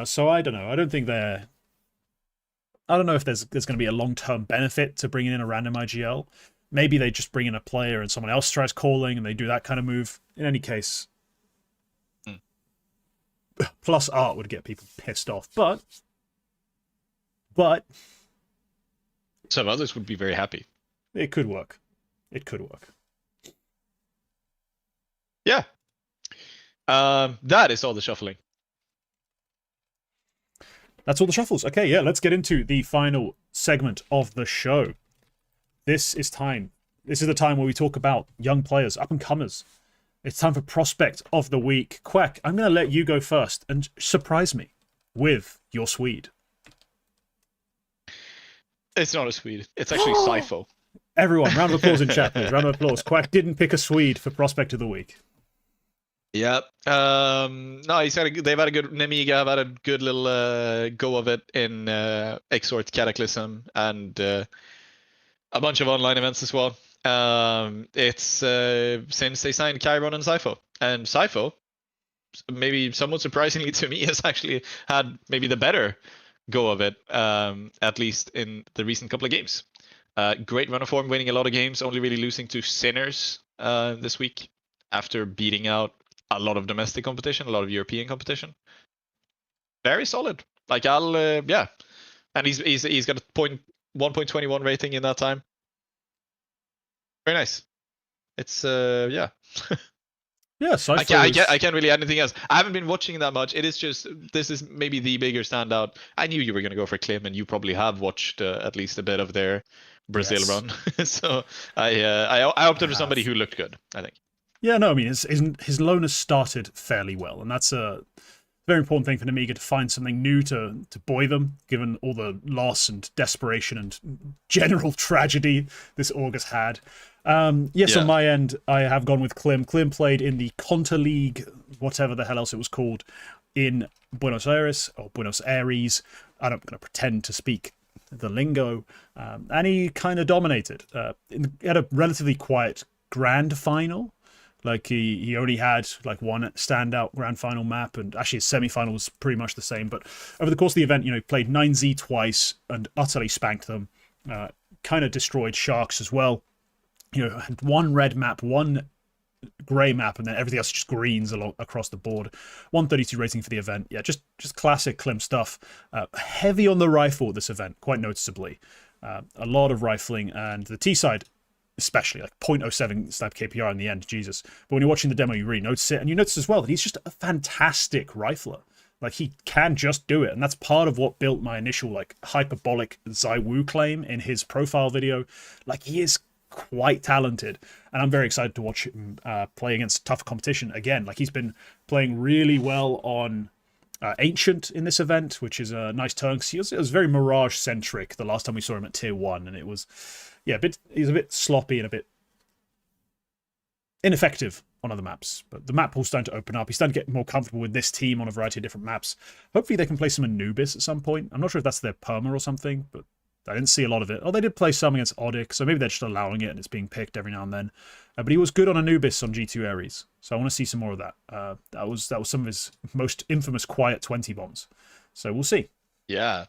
So I don't know. I don't know if there's going to be a long-term benefit to bringing in a random IGL. Maybe they just bring in a player and someone else tries calling and they do that kind of move. In any case, plus art would get people pissed off. But some others would be very happy. It could work. Yeah. That is all the shuffling. That's all the shuffles. Okay, yeah, let's get into the final segment of the show. This is time. This is the time where we talk about young players, up-and-comers. It's time for Prospect of the Week. Quack, I'm going to let you go first and surprise me with your Swede. It's not a Swede. It's actually ZywOo. Everyone, round of applause in chat, please. Round of applause. Quack didn't pick a Swede for Prospect of the Week. Yep. No, they've had a good Nemiga have had a good little go of it in Exort Cataclysm and a bunch of online events as well. It's since they signed Chiron and ZywOo. And ZywOo, maybe somewhat surprisingly to me, has actually had maybe the better go of it, at least in the recent couple of games. Great run of form, winning a lot of games, only really losing to Sinners this week after beating out a lot of domestic competition, a lot of European competition. Very solid. Like yeah. And he's got a 1.21 rating in that time. Very nice. It's yeah. Yeah, I can't really add anything else. I haven't been watching that much. It is just, this is maybe the bigger standout. I knew you were going to go for Klim, and you probably have watched at least a bit of their Brazil run. So I opted for somebody who looked good, I think. Yeah, no, I mean, his loan has started fairly well, and that's a very important thing for Nemiga, to find something new to buoy them, given all the loss and desperation and general tragedy this August had. Yes, on my end, I have gone with Klim. Klim played in the Conta League, whatever the hell else it was called, in Buenos Aires, or Buenos Aires. I'm not going to pretend to speak the lingo. And he kind of dominated. He had a relatively quiet grand final. Like, he only had like one standout grand final map, and actually his semi-final was pretty much the same. But over the course of the event, he played 9Z twice and utterly spanked them. Kind of destroyed Sharks as well. Had one red map, one grey map, and then everything else just greens across the board. 132 rating for the event. Yeah, just classic Klim stuff. Heavy on the rifle this event, quite noticeably. A lot of rifling, and the T side especially like 0.07 sniper KPR in the end, Jesus. But when you're watching the demo, you really notice it, and you notice as well that he's just a fantastic rifler. Like, he can just do it, and that's part of what built my initial like hyperbolic ZywOo claim in his profile video. Like, he is quite talented, and I'm very excited to watch him play against tough competition again. Like, he's been playing really well on Ancient in this event, which is a nice turn, because it was very Mirage centric the last time we saw him at tier 1, and it was, yeah, he's a bit sloppy and a bit ineffective on other maps. But the map pool's starting to open up. He's starting to get more comfortable with this team on a variety of different maps. Hopefully they can play some Anubis at some point. I'm not sure if that's their perma or something, but I didn't see a lot of it. Oh, they did play some against Odic, so maybe they're just allowing it and it's being picked every now and then. But he was good on Anubis on G2 Ares, so I want to see some more of that. That was some of his most infamous quiet 20 bombs. So we'll see. Yeah,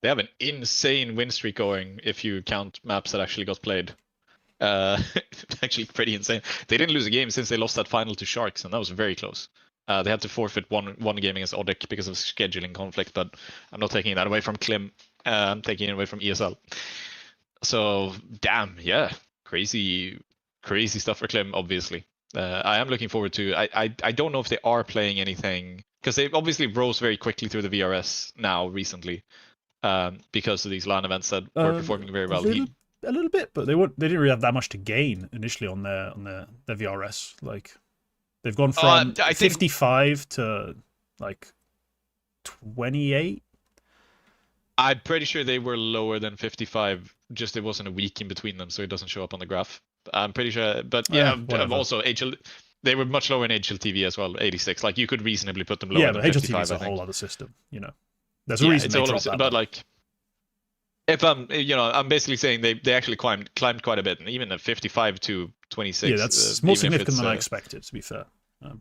they have an insane win streak going if you count maps that actually got played. Actually pretty insane. They didn't lose a game since they lost that final to Sharks, and that was very close. They had to forfeit one game against Odic because of scheduling conflict, but I'm not taking that away from Klim. I'm taking it away from ESL. So, damn, yeah, crazy stuff for Klim, obviously. I am looking forward to. I don't know if they are playing anything, because they obviously rose very quickly through the VRS now recently, because of these LAN events that were performing very well. A little bit, but they didn't really have that much to gain initially on their VRS. Like, they've gone from 55 to like 28. I'm pretty sure they were lower than 55. Just it wasn't a week in between them, so it doesn't show up on the graph. I'm pretty sure, but yeah, also they were much lower in HLTV as well, 86. Like, you could reasonably put them lower than 55. Yeah, but HLTV is a whole other system, you know. There's a reason they dropped that. But like, if I'm basically saying they actually climbed quite a bit, and even at 55 to 26. Yeah, that's more significant than I expected, to be fair.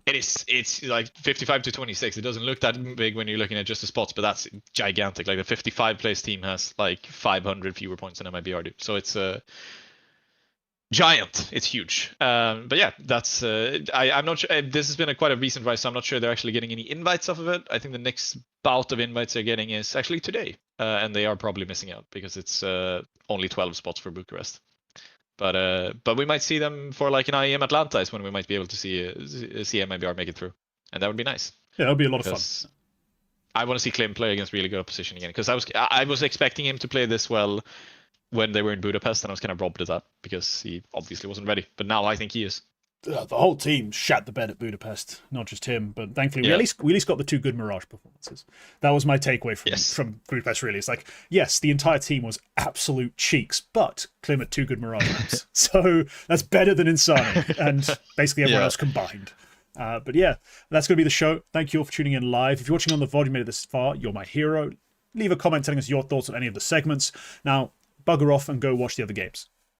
It's like 55 to 26. It doesn't look that big when you're looking at just the spots, but that's gigantic. Like, the 55 place team has like 500 fewer points than MIBR do, so it's giant. It's huge. But yeah, that's I'm not sure. This has been quite a recent rise, so I'm not sure they're actually getting any invites off of it. I think the next bout of invites they're getting is actually today, and they are probably missing out because it's only 12 spots for Bucharest. But we might see them for like an IEM Atlanta is when we might be able to see MIBR make it through, and that would be nice. Yeah, that would be a lot of fun. I want to see Klim play against really good opposition again, because I was expecting him to play this well when they were in Budapest, and I was kind of robbed of that because he obviously wasn't ready. But now I think he is. The whole team shat the bed at Budapest, not just him. But thankfully, we at least got the two good Mirage performances. That was my takeaway from Budapest. Really, it's like, yes, the entire team was absolute cheeks, but Klim had two good Mirage maps, so that's better than Insano and basically everyone else combined. But yeah, that's going to be the show. Thank you all for tuning in live. If you're watching on the VOD, you made it this far, you're my hero. Leave a comment telling us your thoughts on any of the segments. Now, bugger off and go watch the other games.